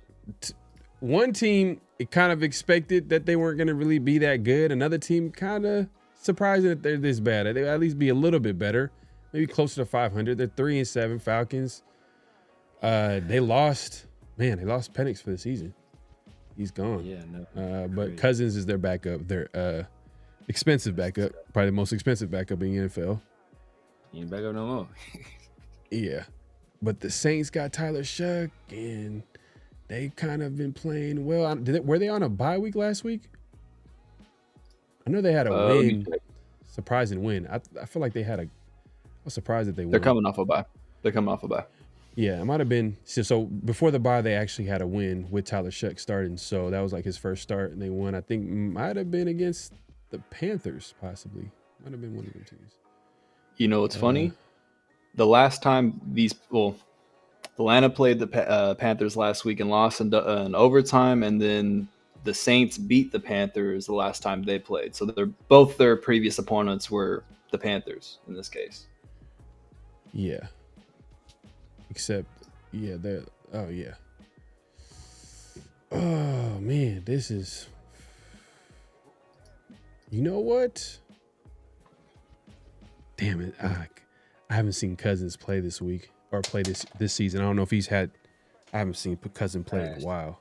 One team, it kind of expected that they weren't going to really be that good. Another team kind of surprising that they're this bad. They at least be a little bit better, maybe closer to 500. They're 3-7 Falcons. They lost Penix for the season. He's gone. Yeah, no. But Cousins is their backup. Their expensive backup, probably the most expensive backup in the NFL. He ain't back up no more. Yeah. But the Saints got Tyler Shuck, and they kind of been playing well. Were they on a bye week last week? I know they had a win, surprising win. I feel like I was surprised that they won. They're coming off a bye. Yeah, it might have been. So before the bye, they actually had a win with Tyler Shuck starting. So that was like his first start, and they won. I think might have been against the Panthers, possibly. Might have been one of them teams. You know what's funny? The last time Atlanta played the Panthers last week and lost in overtime, and then the Saints beat the Panthers the last time they played. So both their previous opponents were the Panthers in this case. Yeah. Except, yeah, oh man, this is. You know what? Damn it! I haven't seen Cousins play this week or play this season. I don't know if I haven't seen Cousins play in a while.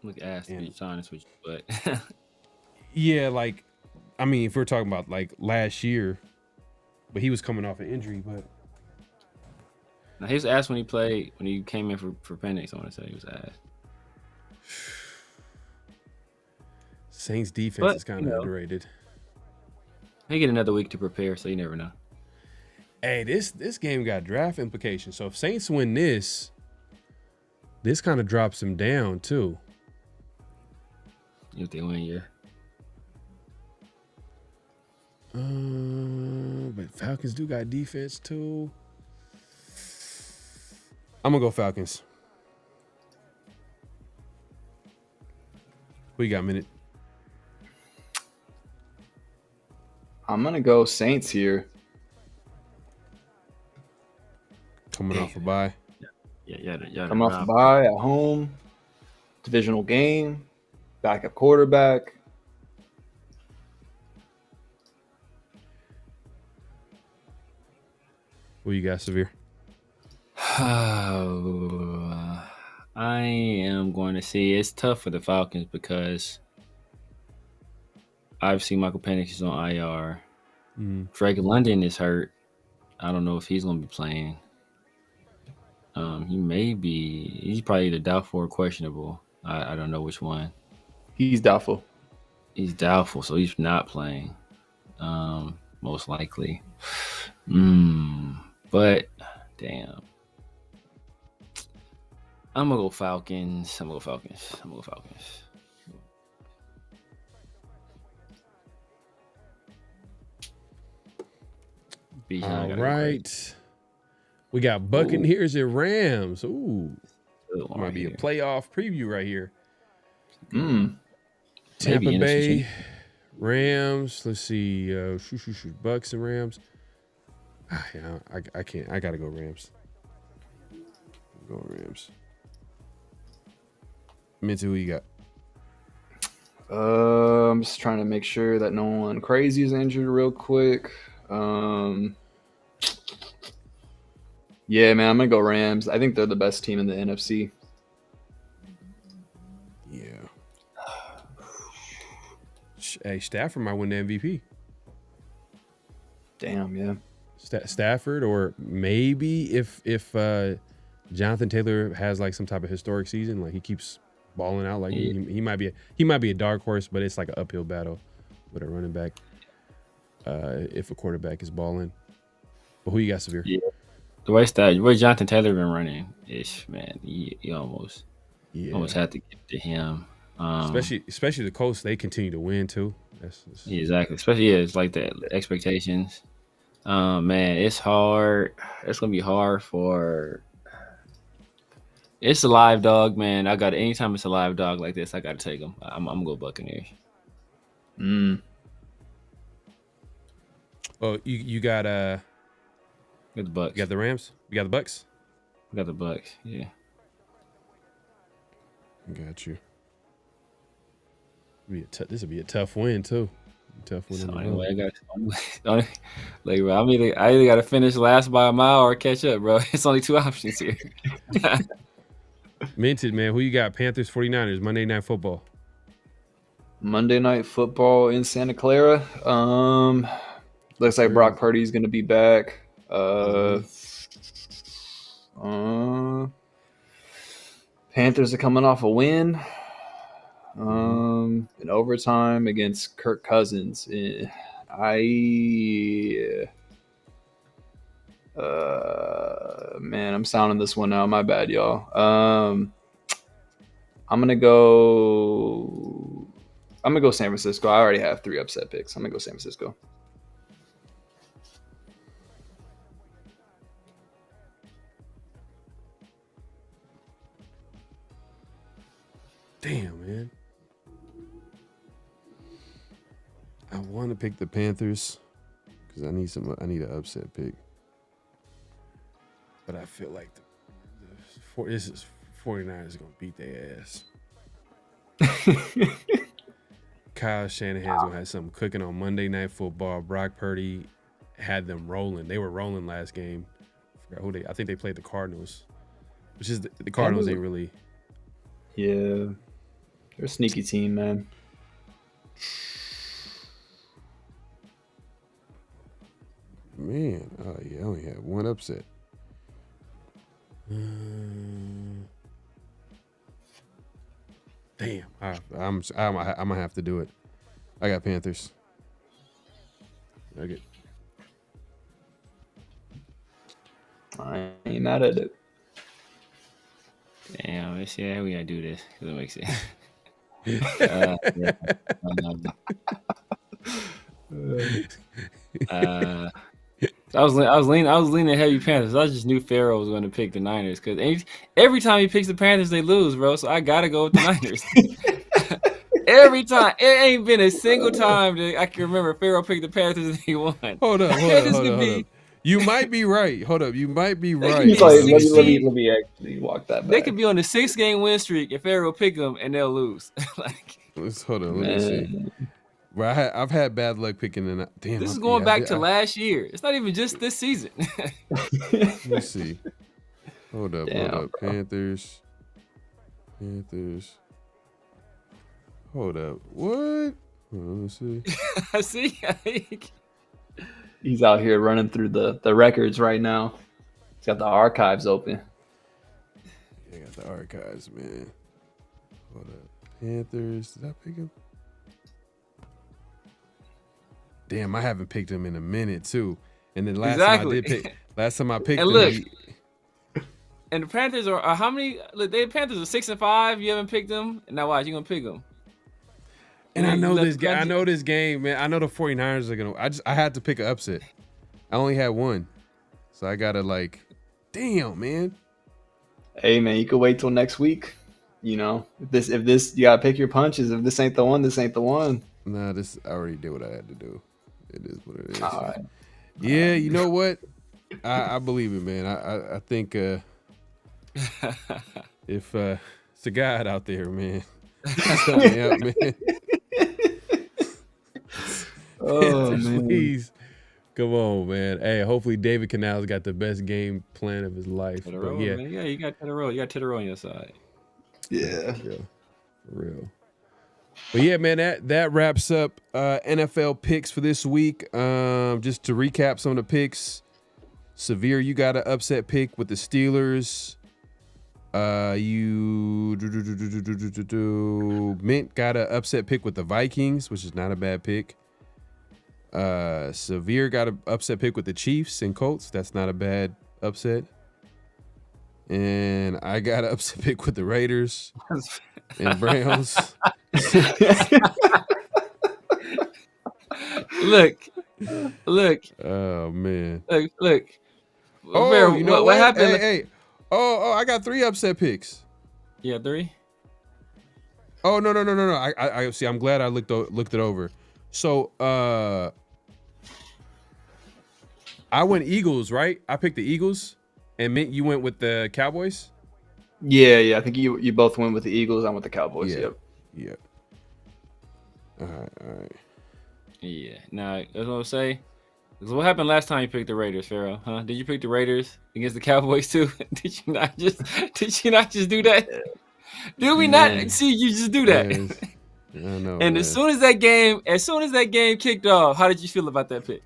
Look, ass to be honest with you, but yeah, like, I mean, if we're talking about like last year, but he was coming off an injury. But now, he was ass when he came in for Penix. I want to say he was ass. Saints defense is kind of underrated. He get another week to prepare, so you never know. Hey, this game got draft implications. So if Saints win this kind of drops them down too. If they win, yeah. But Falcons do got defense too. I'm gonna go Falcons. What you got, Minute? I'm gonna go Saints here. Coming off a bye. Yeah. Coming off a bye at home, divisional game, backup quarterback. What you got, Severe? I am going to say it's tough for the Falcons because obviously Michael Penix is on IR. Drake London is hurt. I don't know if he's going to be playing. He's probably either doubtful or questionable. I don't know which one. He's doubtful. He's doubtful, so he's not playing. Most likely. But damn. I'm gonna go Falcons. All right. We got Buccaneers and Rams. Ooh. Might be a playoff preview right here. Tampa Bay, Rams. Let's see. Bucks and Rams. Yeah, I can't. I gotta go Rams. Go Rams. Minty, who you got? I'm just trying to make sure that no one crazy is injured real quick. Yeah, man, I'm gonna go Rams. I think they're the best team in the NFC. Yeah. Hey, Stafford might win the MVP. Damn, yeah. Stafford, or maybe if Jonathan Taylor has like some type of historic season, like he keeps balling out, like he might be a dark horse, but it's like an uphill battle with a running back. If a quarterback is balling, but who you got, Severe? Yeah, the way Jonathan Taylor been running is, man, you almost have to give to him. Especially the Colts, they continue to win too. Yeah, exactly. Especially it's like the expectations. Man, it's hard. It's gonna be hard for. It's a live dog, man. Anytime it's a live dog like this, I gotta take them. I'm gonna go Buccaneers. Oh, you got the Bucks. You got the Rams. You got the Bucks. We got the Bucks. Yeah. Got you. This would be a tough win too. Tough win. So anyway, I either got to finish last by a mile or catch up, bro. It's only two options here. Minted, man. Who you got? Panthers, 49ers, Monday Night Football. Monday Night Football in Santa Clara. Looks like Brock Purdy's going to be back. Panthers are coming off a win. In overtime against Kirk Cousins. Man, I'm sounding this one out. My bad, y'all. I'm gonna go San Francisco. I already have 3 upset picks. I'm gonna go San Francisco. Damn, man. I want to pick the Panthers because I need an upset pick. But I feel like this is 49ers is going to beat their ass. Kyle Shanahan's going to have something cooking on Monday Night Football. Brock Purdy had them rolling. They were rolling last game. I think they played the Cardinals, which is the Cardinals ain't really. Yeah. They're a sneaky team, man. Man, oh yeah, I only had one upset. Damn, I'm gonna have to do it. I got Panthers. Okay. I ain't mad at it. Damn, let's see how we gotta do this because it makes sense. I was leaning heavy Panthers. I just knew Pharaoh was going to pick the Niners because every time he picks the Panthers, they lose, bro. So I gotta go with the Niners. Every time, it ain't been a single time that I can remember Pharaoh picked the Panthers and he won. Hold up. You might be right. Hold up, you might be right. Let me actually walk that back. They could be on a 6-game win streak if Pharaoh pick them and they'll lose. Hold on, let me see. Well, I've had bad luck picking in. Damn, this is going back to last year. It's not even just this season. Let me see. Hold up. Panthers. Hold up. What? Let me see. I see. He's out here running through the records right now. He's got the archives open. Yeah, I got the archives, man. Hold up. Panthers. Did I pick him? Damn, I haven't picked him in a minute too. And then last time I picked and him. Look, and the Panthers are how many? Look, the Panthers are 6-5. You haven't picked them. Now watch, you gonna pick them. And I know this game. I know this game, man. I know the 49ers are gonna. I had to pick an upset. I only had one, so I gotta damn, man. Hey, man, you could wait till next week. You know, if this, you gotta pick your punches. If this ain't the one, this ain't the one. Nah, I already did what I had to do. It is what it is. All right. Yeah, you know what? I believe it, man. I think if it's a God out there, man. Help me out, man. Oh, man. Please. Come on, man. Hey, hopefully David Canales got the best game plan of his life. Man. Yeah, you got Tedero. You got Tedero on your side. Yeah. For real. But yeah, man, that wraps up NFL picks for this week. Just to recap some of the picks. Severe, you got an upset pick with the Steelers. Mint got an upset pick with the Vikings, which is not a bad pick. Severe got an upset pick with the Chiefs and Colts. That's not a bad upset. And I got an upset pick with the Raiders and Browns. Look. Oh man. Look. Oh, Pharaoh, you know what happened? Hey. Oh, I got 3 upset picks. Yeah, 3. Oh no. I see. I'm glad I looked it over. So I went Eagles, right? I picked the Eagles, and Mint, you went with the Cowboys. Yeah. I think you both went with the Eagles. I went with the Cowboys. Yeah. Yep. All right. Yeah. Now, that's what I'll say. So what happened last time you picked the Raiders, Pharaoh? Huh? Did you pick the Raiders against the Cowboys too? Did you not just do that? Did we not see you just do that? Yes. I know. And man. as soon as that game kicked off, how did you feel about that pick?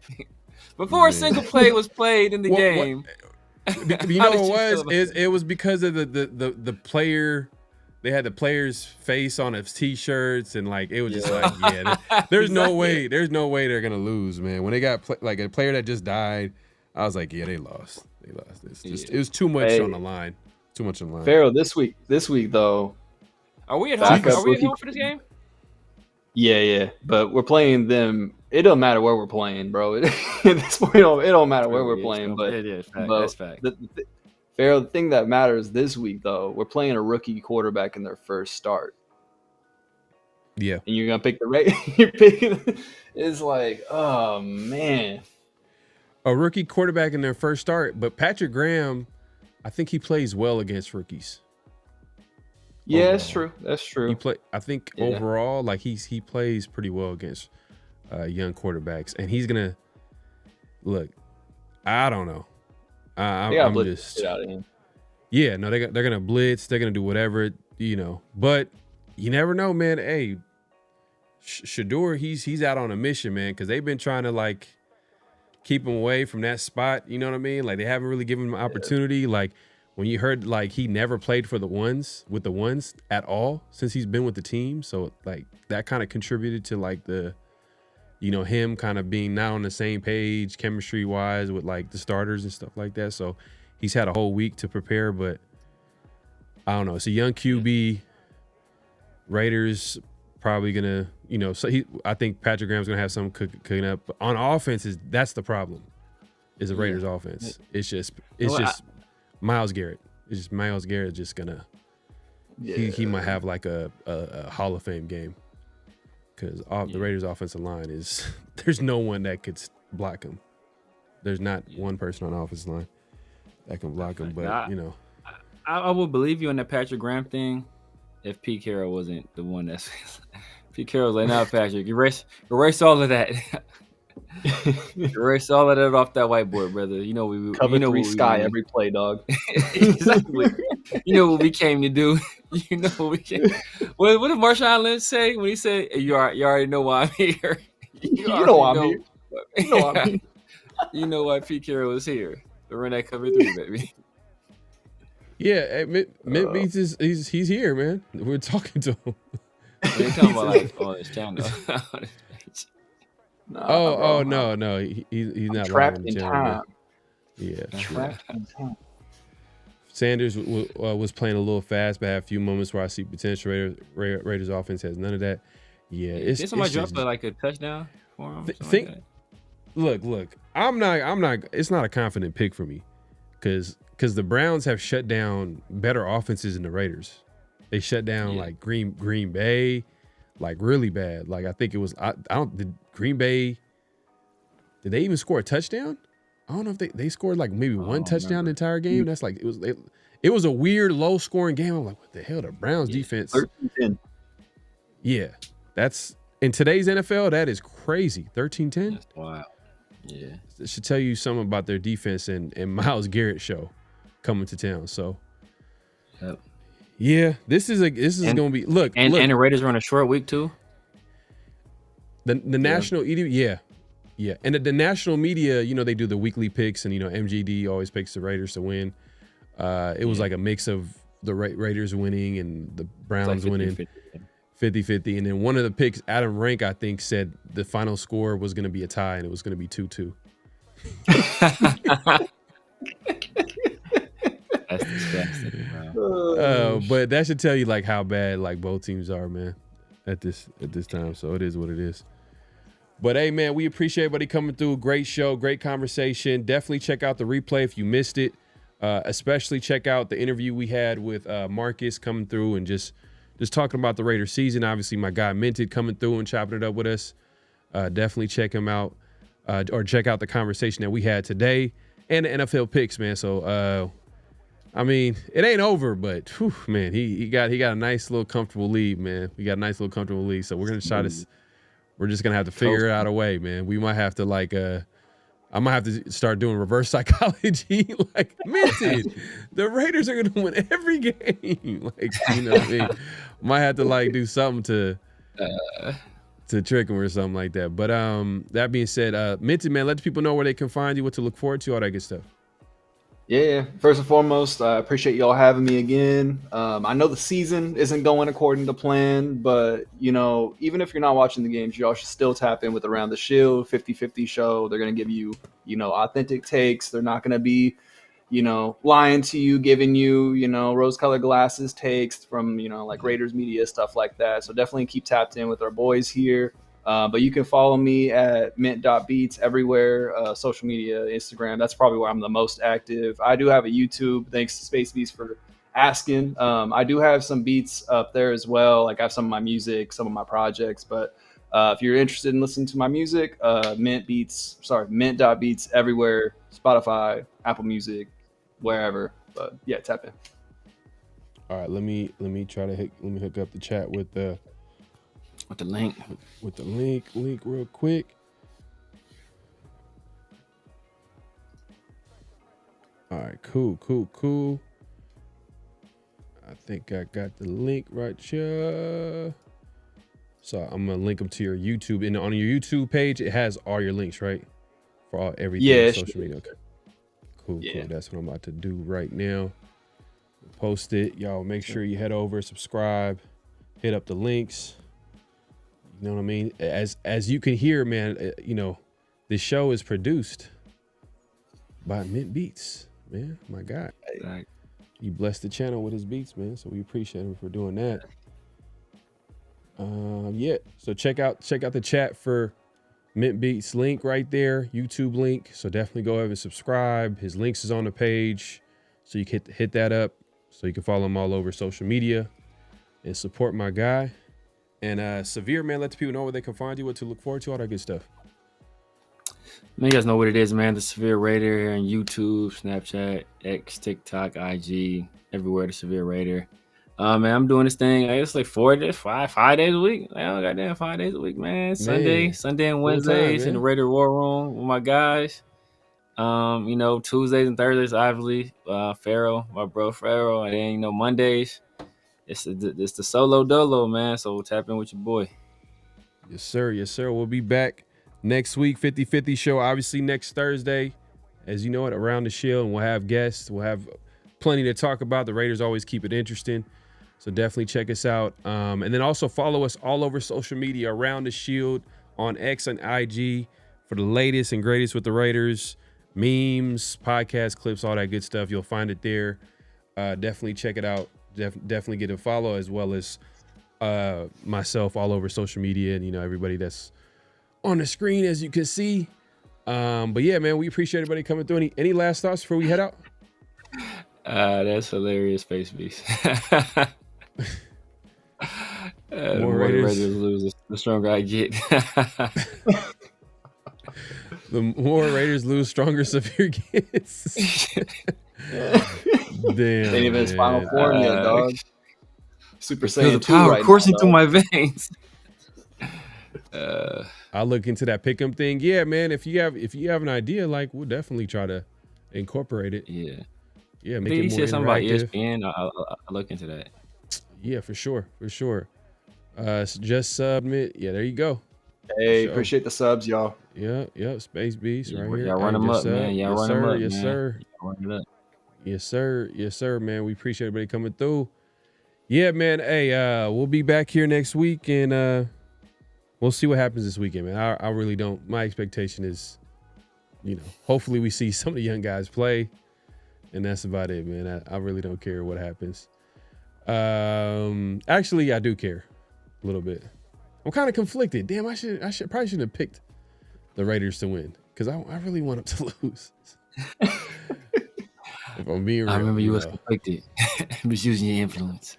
Before a single play was played in the game. You know what it was? It was because of the player. They had the player's face on his t-shirts, and like it was just like, yeah, there's no way they're gonna lose, man. When they got like a player that just died, I was like, yeah, they lost. It's just it was too much on the line. Too much on the line. Pharaoh, this week though. Are we at home? Are we at home for this game? Yeah. But we're playing them. It don't matter where we're playing, bro. At this point, it don't matter where we're playing. But that's fact. Pharaoh, the thing that matters this week, though, we're playing a rookie quarterback in their first start. Yeah. And you're gonna pick you're picking. It's like, oh man. A rookie quarterback in their first start, but Patrick Graham, I think he plays well against rookies. Yeah, overall. that's true. That's true. I think overall, like he plays pretty well against young quarterbacks, and he's gonna look. I don't know. I'm just shit out of him. Yeah, no, they're gonna blitz. They're gonna do whatever, But you never know, man. Hey, Shador, he's out on a mission, man, because they've been trying to like keep him away from that spot. You know what I mean? Like they haven't really given him an opportunity. Like when you heard like he never played for the ones at all since he's been with the team, so like that kind of contributed to like the, him kind of being not on the same page chemistry wise with like the starters and stuff like that. So he's had a whole week to prepare, but I don't know. It's a young QB. Raiders probably gonna, I think Patrick Graham's gonna have some cooking up. But on offense, that's the problem. Is the Raiders offense? It's just Myles Garrett. It's just Myles Garrett just gonna. Yeah. He might have like a Hall of Fame game because the Raiders offensive line is there's no one that could block him. There's not one person on the offensive line that can block him. But I would believe you on that Patrick Graham thing if Pete Carroll wasn't the one that's Pete Carroll's like, no, Patrick, erase all of that. Erase all of that off that whiteboard, brother. We cover three sky every play, dog. Exactly. You know what we came to do. You know what we came. What did Marshawn Lynch say when he said, "You already know why I'm here." You know I'm here. You know I'm here. You know why Pete Carroll is here to run that cover 3, baby. Yeah, Mint Beats he's here, man. We're talking to him. We're talking about like on his channel. No. He's not trapped in time. Yeah, trapped in time. Sanders was playing a little fast, but had a few moments where I see potential. Raiders offense has none of that. Yeah, did somebody drop like a touchdown for him? Look. I'm not. It's not a confident pick for me, because the Browns have shut down better offenses than the Raiders. They shut down like Green Bay, like really bad. Like I think it was did Green Bay. Did they even score a touchdown? I don't know if they scored like maybe one touchdown the entire game. That's like it was a weird low scoring game. I'm like, what the hell? The Browns defense. 13-10. Yeah, that's in today's NFL. That is crazy. 13-10. That's wild. Yeah, it should tell you something about their defense and Myles Garrett show coming to town. So, yeah, this is going to be look. And the Raiders are on a short week too. The national Yeah, and the national media, they do the weekly picks, and MGD always picks the Raiders to win. It was like a mix of the Raiders winning and the Browns winning, 50-50. And then one of the picks, Adam Rank, I think, said the final score was going to be a tie, and it was going to be 2-2. That's disgusting. Wow. But that should tell you like how bad like both teams are, man, at this time. So it is what it is. But hey, man, we appreciate everybody coming through. Great show, great conversation. Definitely check out the replay if you missed it. Especially check out the interview we had with Marcus coming through and just talking about the Raiders season. Obviously, my guy Minted coming through and chopping it up with us. Definitely check him out or check out the conversation that we had today and the NFL picks, man. So, I mean, it ain't over, but whew, man, he got a nice little comfortable lead, man. We got a nice little comfortable lead. So we're gonna try this. We're just gonna have to figure out a way, man. We might have to I might have to start doing reverse psychology, like Minted. The Raiders are gonna win every game, what I mean. Might have to do something to trick them or something like that. But that being said, Minted, man, let the people know where they can find you, what to look forward to, all that good stuff. Yeah, first and foremost, I appreciate y'all having me again. I know the season isn't going according to plan, but, even if you're not watching the games, y'all should still tap in with Around the Shield, 50-50 show. They're going to give you, authentic takes. They're not going to be, lying to you, giving you, rose-colored glasses takes from, like Raiders media, stuff like that. So definitely keep tapped in with our boys here. But you can follow me at mint.beats everywhere, social media, Instagram. That's probably where I'm the most active. I do have a YouTube. Thanks to Space Beats for asking. I do have some beats up there as well. Like I have some of my music, some of my projects. But if you're interested in listening to my music, mint.beats everywhere, Spotify, Apple Music, wherever. But yeah, tap in. All right, let me try to hook up the chat with the link. With the link real quick. All right, cool. I think I got the link right here. So I'm gonna link them to your YouTube, and on your YouTube page, it has all your links, right? For everything social media. Okay. Cool. That's what I'm about to do right now. Post it, y'all. Make sure you head over, subscribe, hit up the links. You know what I mean? As you can hear, man, this show is produced by Mint Beats, man. My God. Right. He blessed the channel with his beats, man. So we appreciate him for doing that. So check out the chat for Mint Beats link right there, YouTube link. So definitely go ahead and subscribe. His links is on the page. So you can hit that up so you can follow him all over social media and support my guy. And Severe, man, let the people know where they can find you, what to look forward to, all that good stuff. Man, you guys know what it is, man. The Severe Raider here on YouTube, Snapchat, X, TikTok, IG, everywhere. The Severe Raider. Man, I'm doing this thing. I guess like 5 days a week. Oh, goddamn, 5 days a week, man. Sunday and Wednesdays in the Raider War Room with my guys. Tuesdays and Thursdays, obviously, Pharaoh, my bro Pharaoh, and then Mondays. It's the solo dolo, man. So we'll tap in with your boy. Yes, sir. We'll be back next week, 50-50 show. Obviously, next Thursday, as you know it, Around the Shield, and we'll have guests. We'll have plenty to talk about. The Raiders always keep it interesting. So definitely check us out. And then also follow us all over social media, Around the Shield on X and IG for the latest and greatest with the Raiders, memes, podcast clips, all that good stuff. You'll find it there. Definitely check it out. Definitely get a follow, as well as myself all over social media and everybody that's on the screen, as you can see. But yeah, man, we appreciate everybody coming through. Any last thoughts before we head out? That's hilarious, Space Beast. The more Raiders lose, the stronger I get. The more Raiders lose, stronger Severe gets. Damn, ain't even his final form yet, dog. Super Saiyan 2 power right coursing now, through my veins. I'll look into that pick'em thing. Yeah, man. If you have an idea, like, we'll definitely try to incorporate it. Yeah. Make it more you said something interactive. about ESPN. I'll look into that. Yeah, for sure. Just submit. Yeah, there you go. Hey, appreciate the subs, y'all. Yeah. Space Beast right here. Y'all run them up, man. Yes, sir. Yes, sir. Yes, sir, man. We appreciate everybody coming through. Yeah, man. Hey, we'll be back here next week, and we'll see what happens this weekend, man. I really don't. My expectation is, hopefully we see some of the young guys play, and that's about it, man. I really don't care what happens. Actually, I do care a little bit. I'm kind of conflicted. Damn, I probably shouldn't have picked the Raiders to win, because I really want them to lose. If I'm being real, I remember you was conflicted. Was using your influence.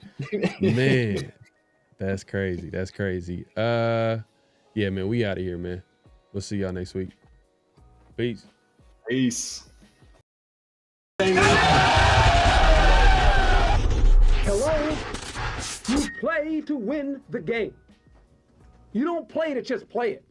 Man, that's crazy. Yeah, man, we out of here, man. We'll see y'all next week. Peace. Hello? You play to win the game. You don't play to just play it.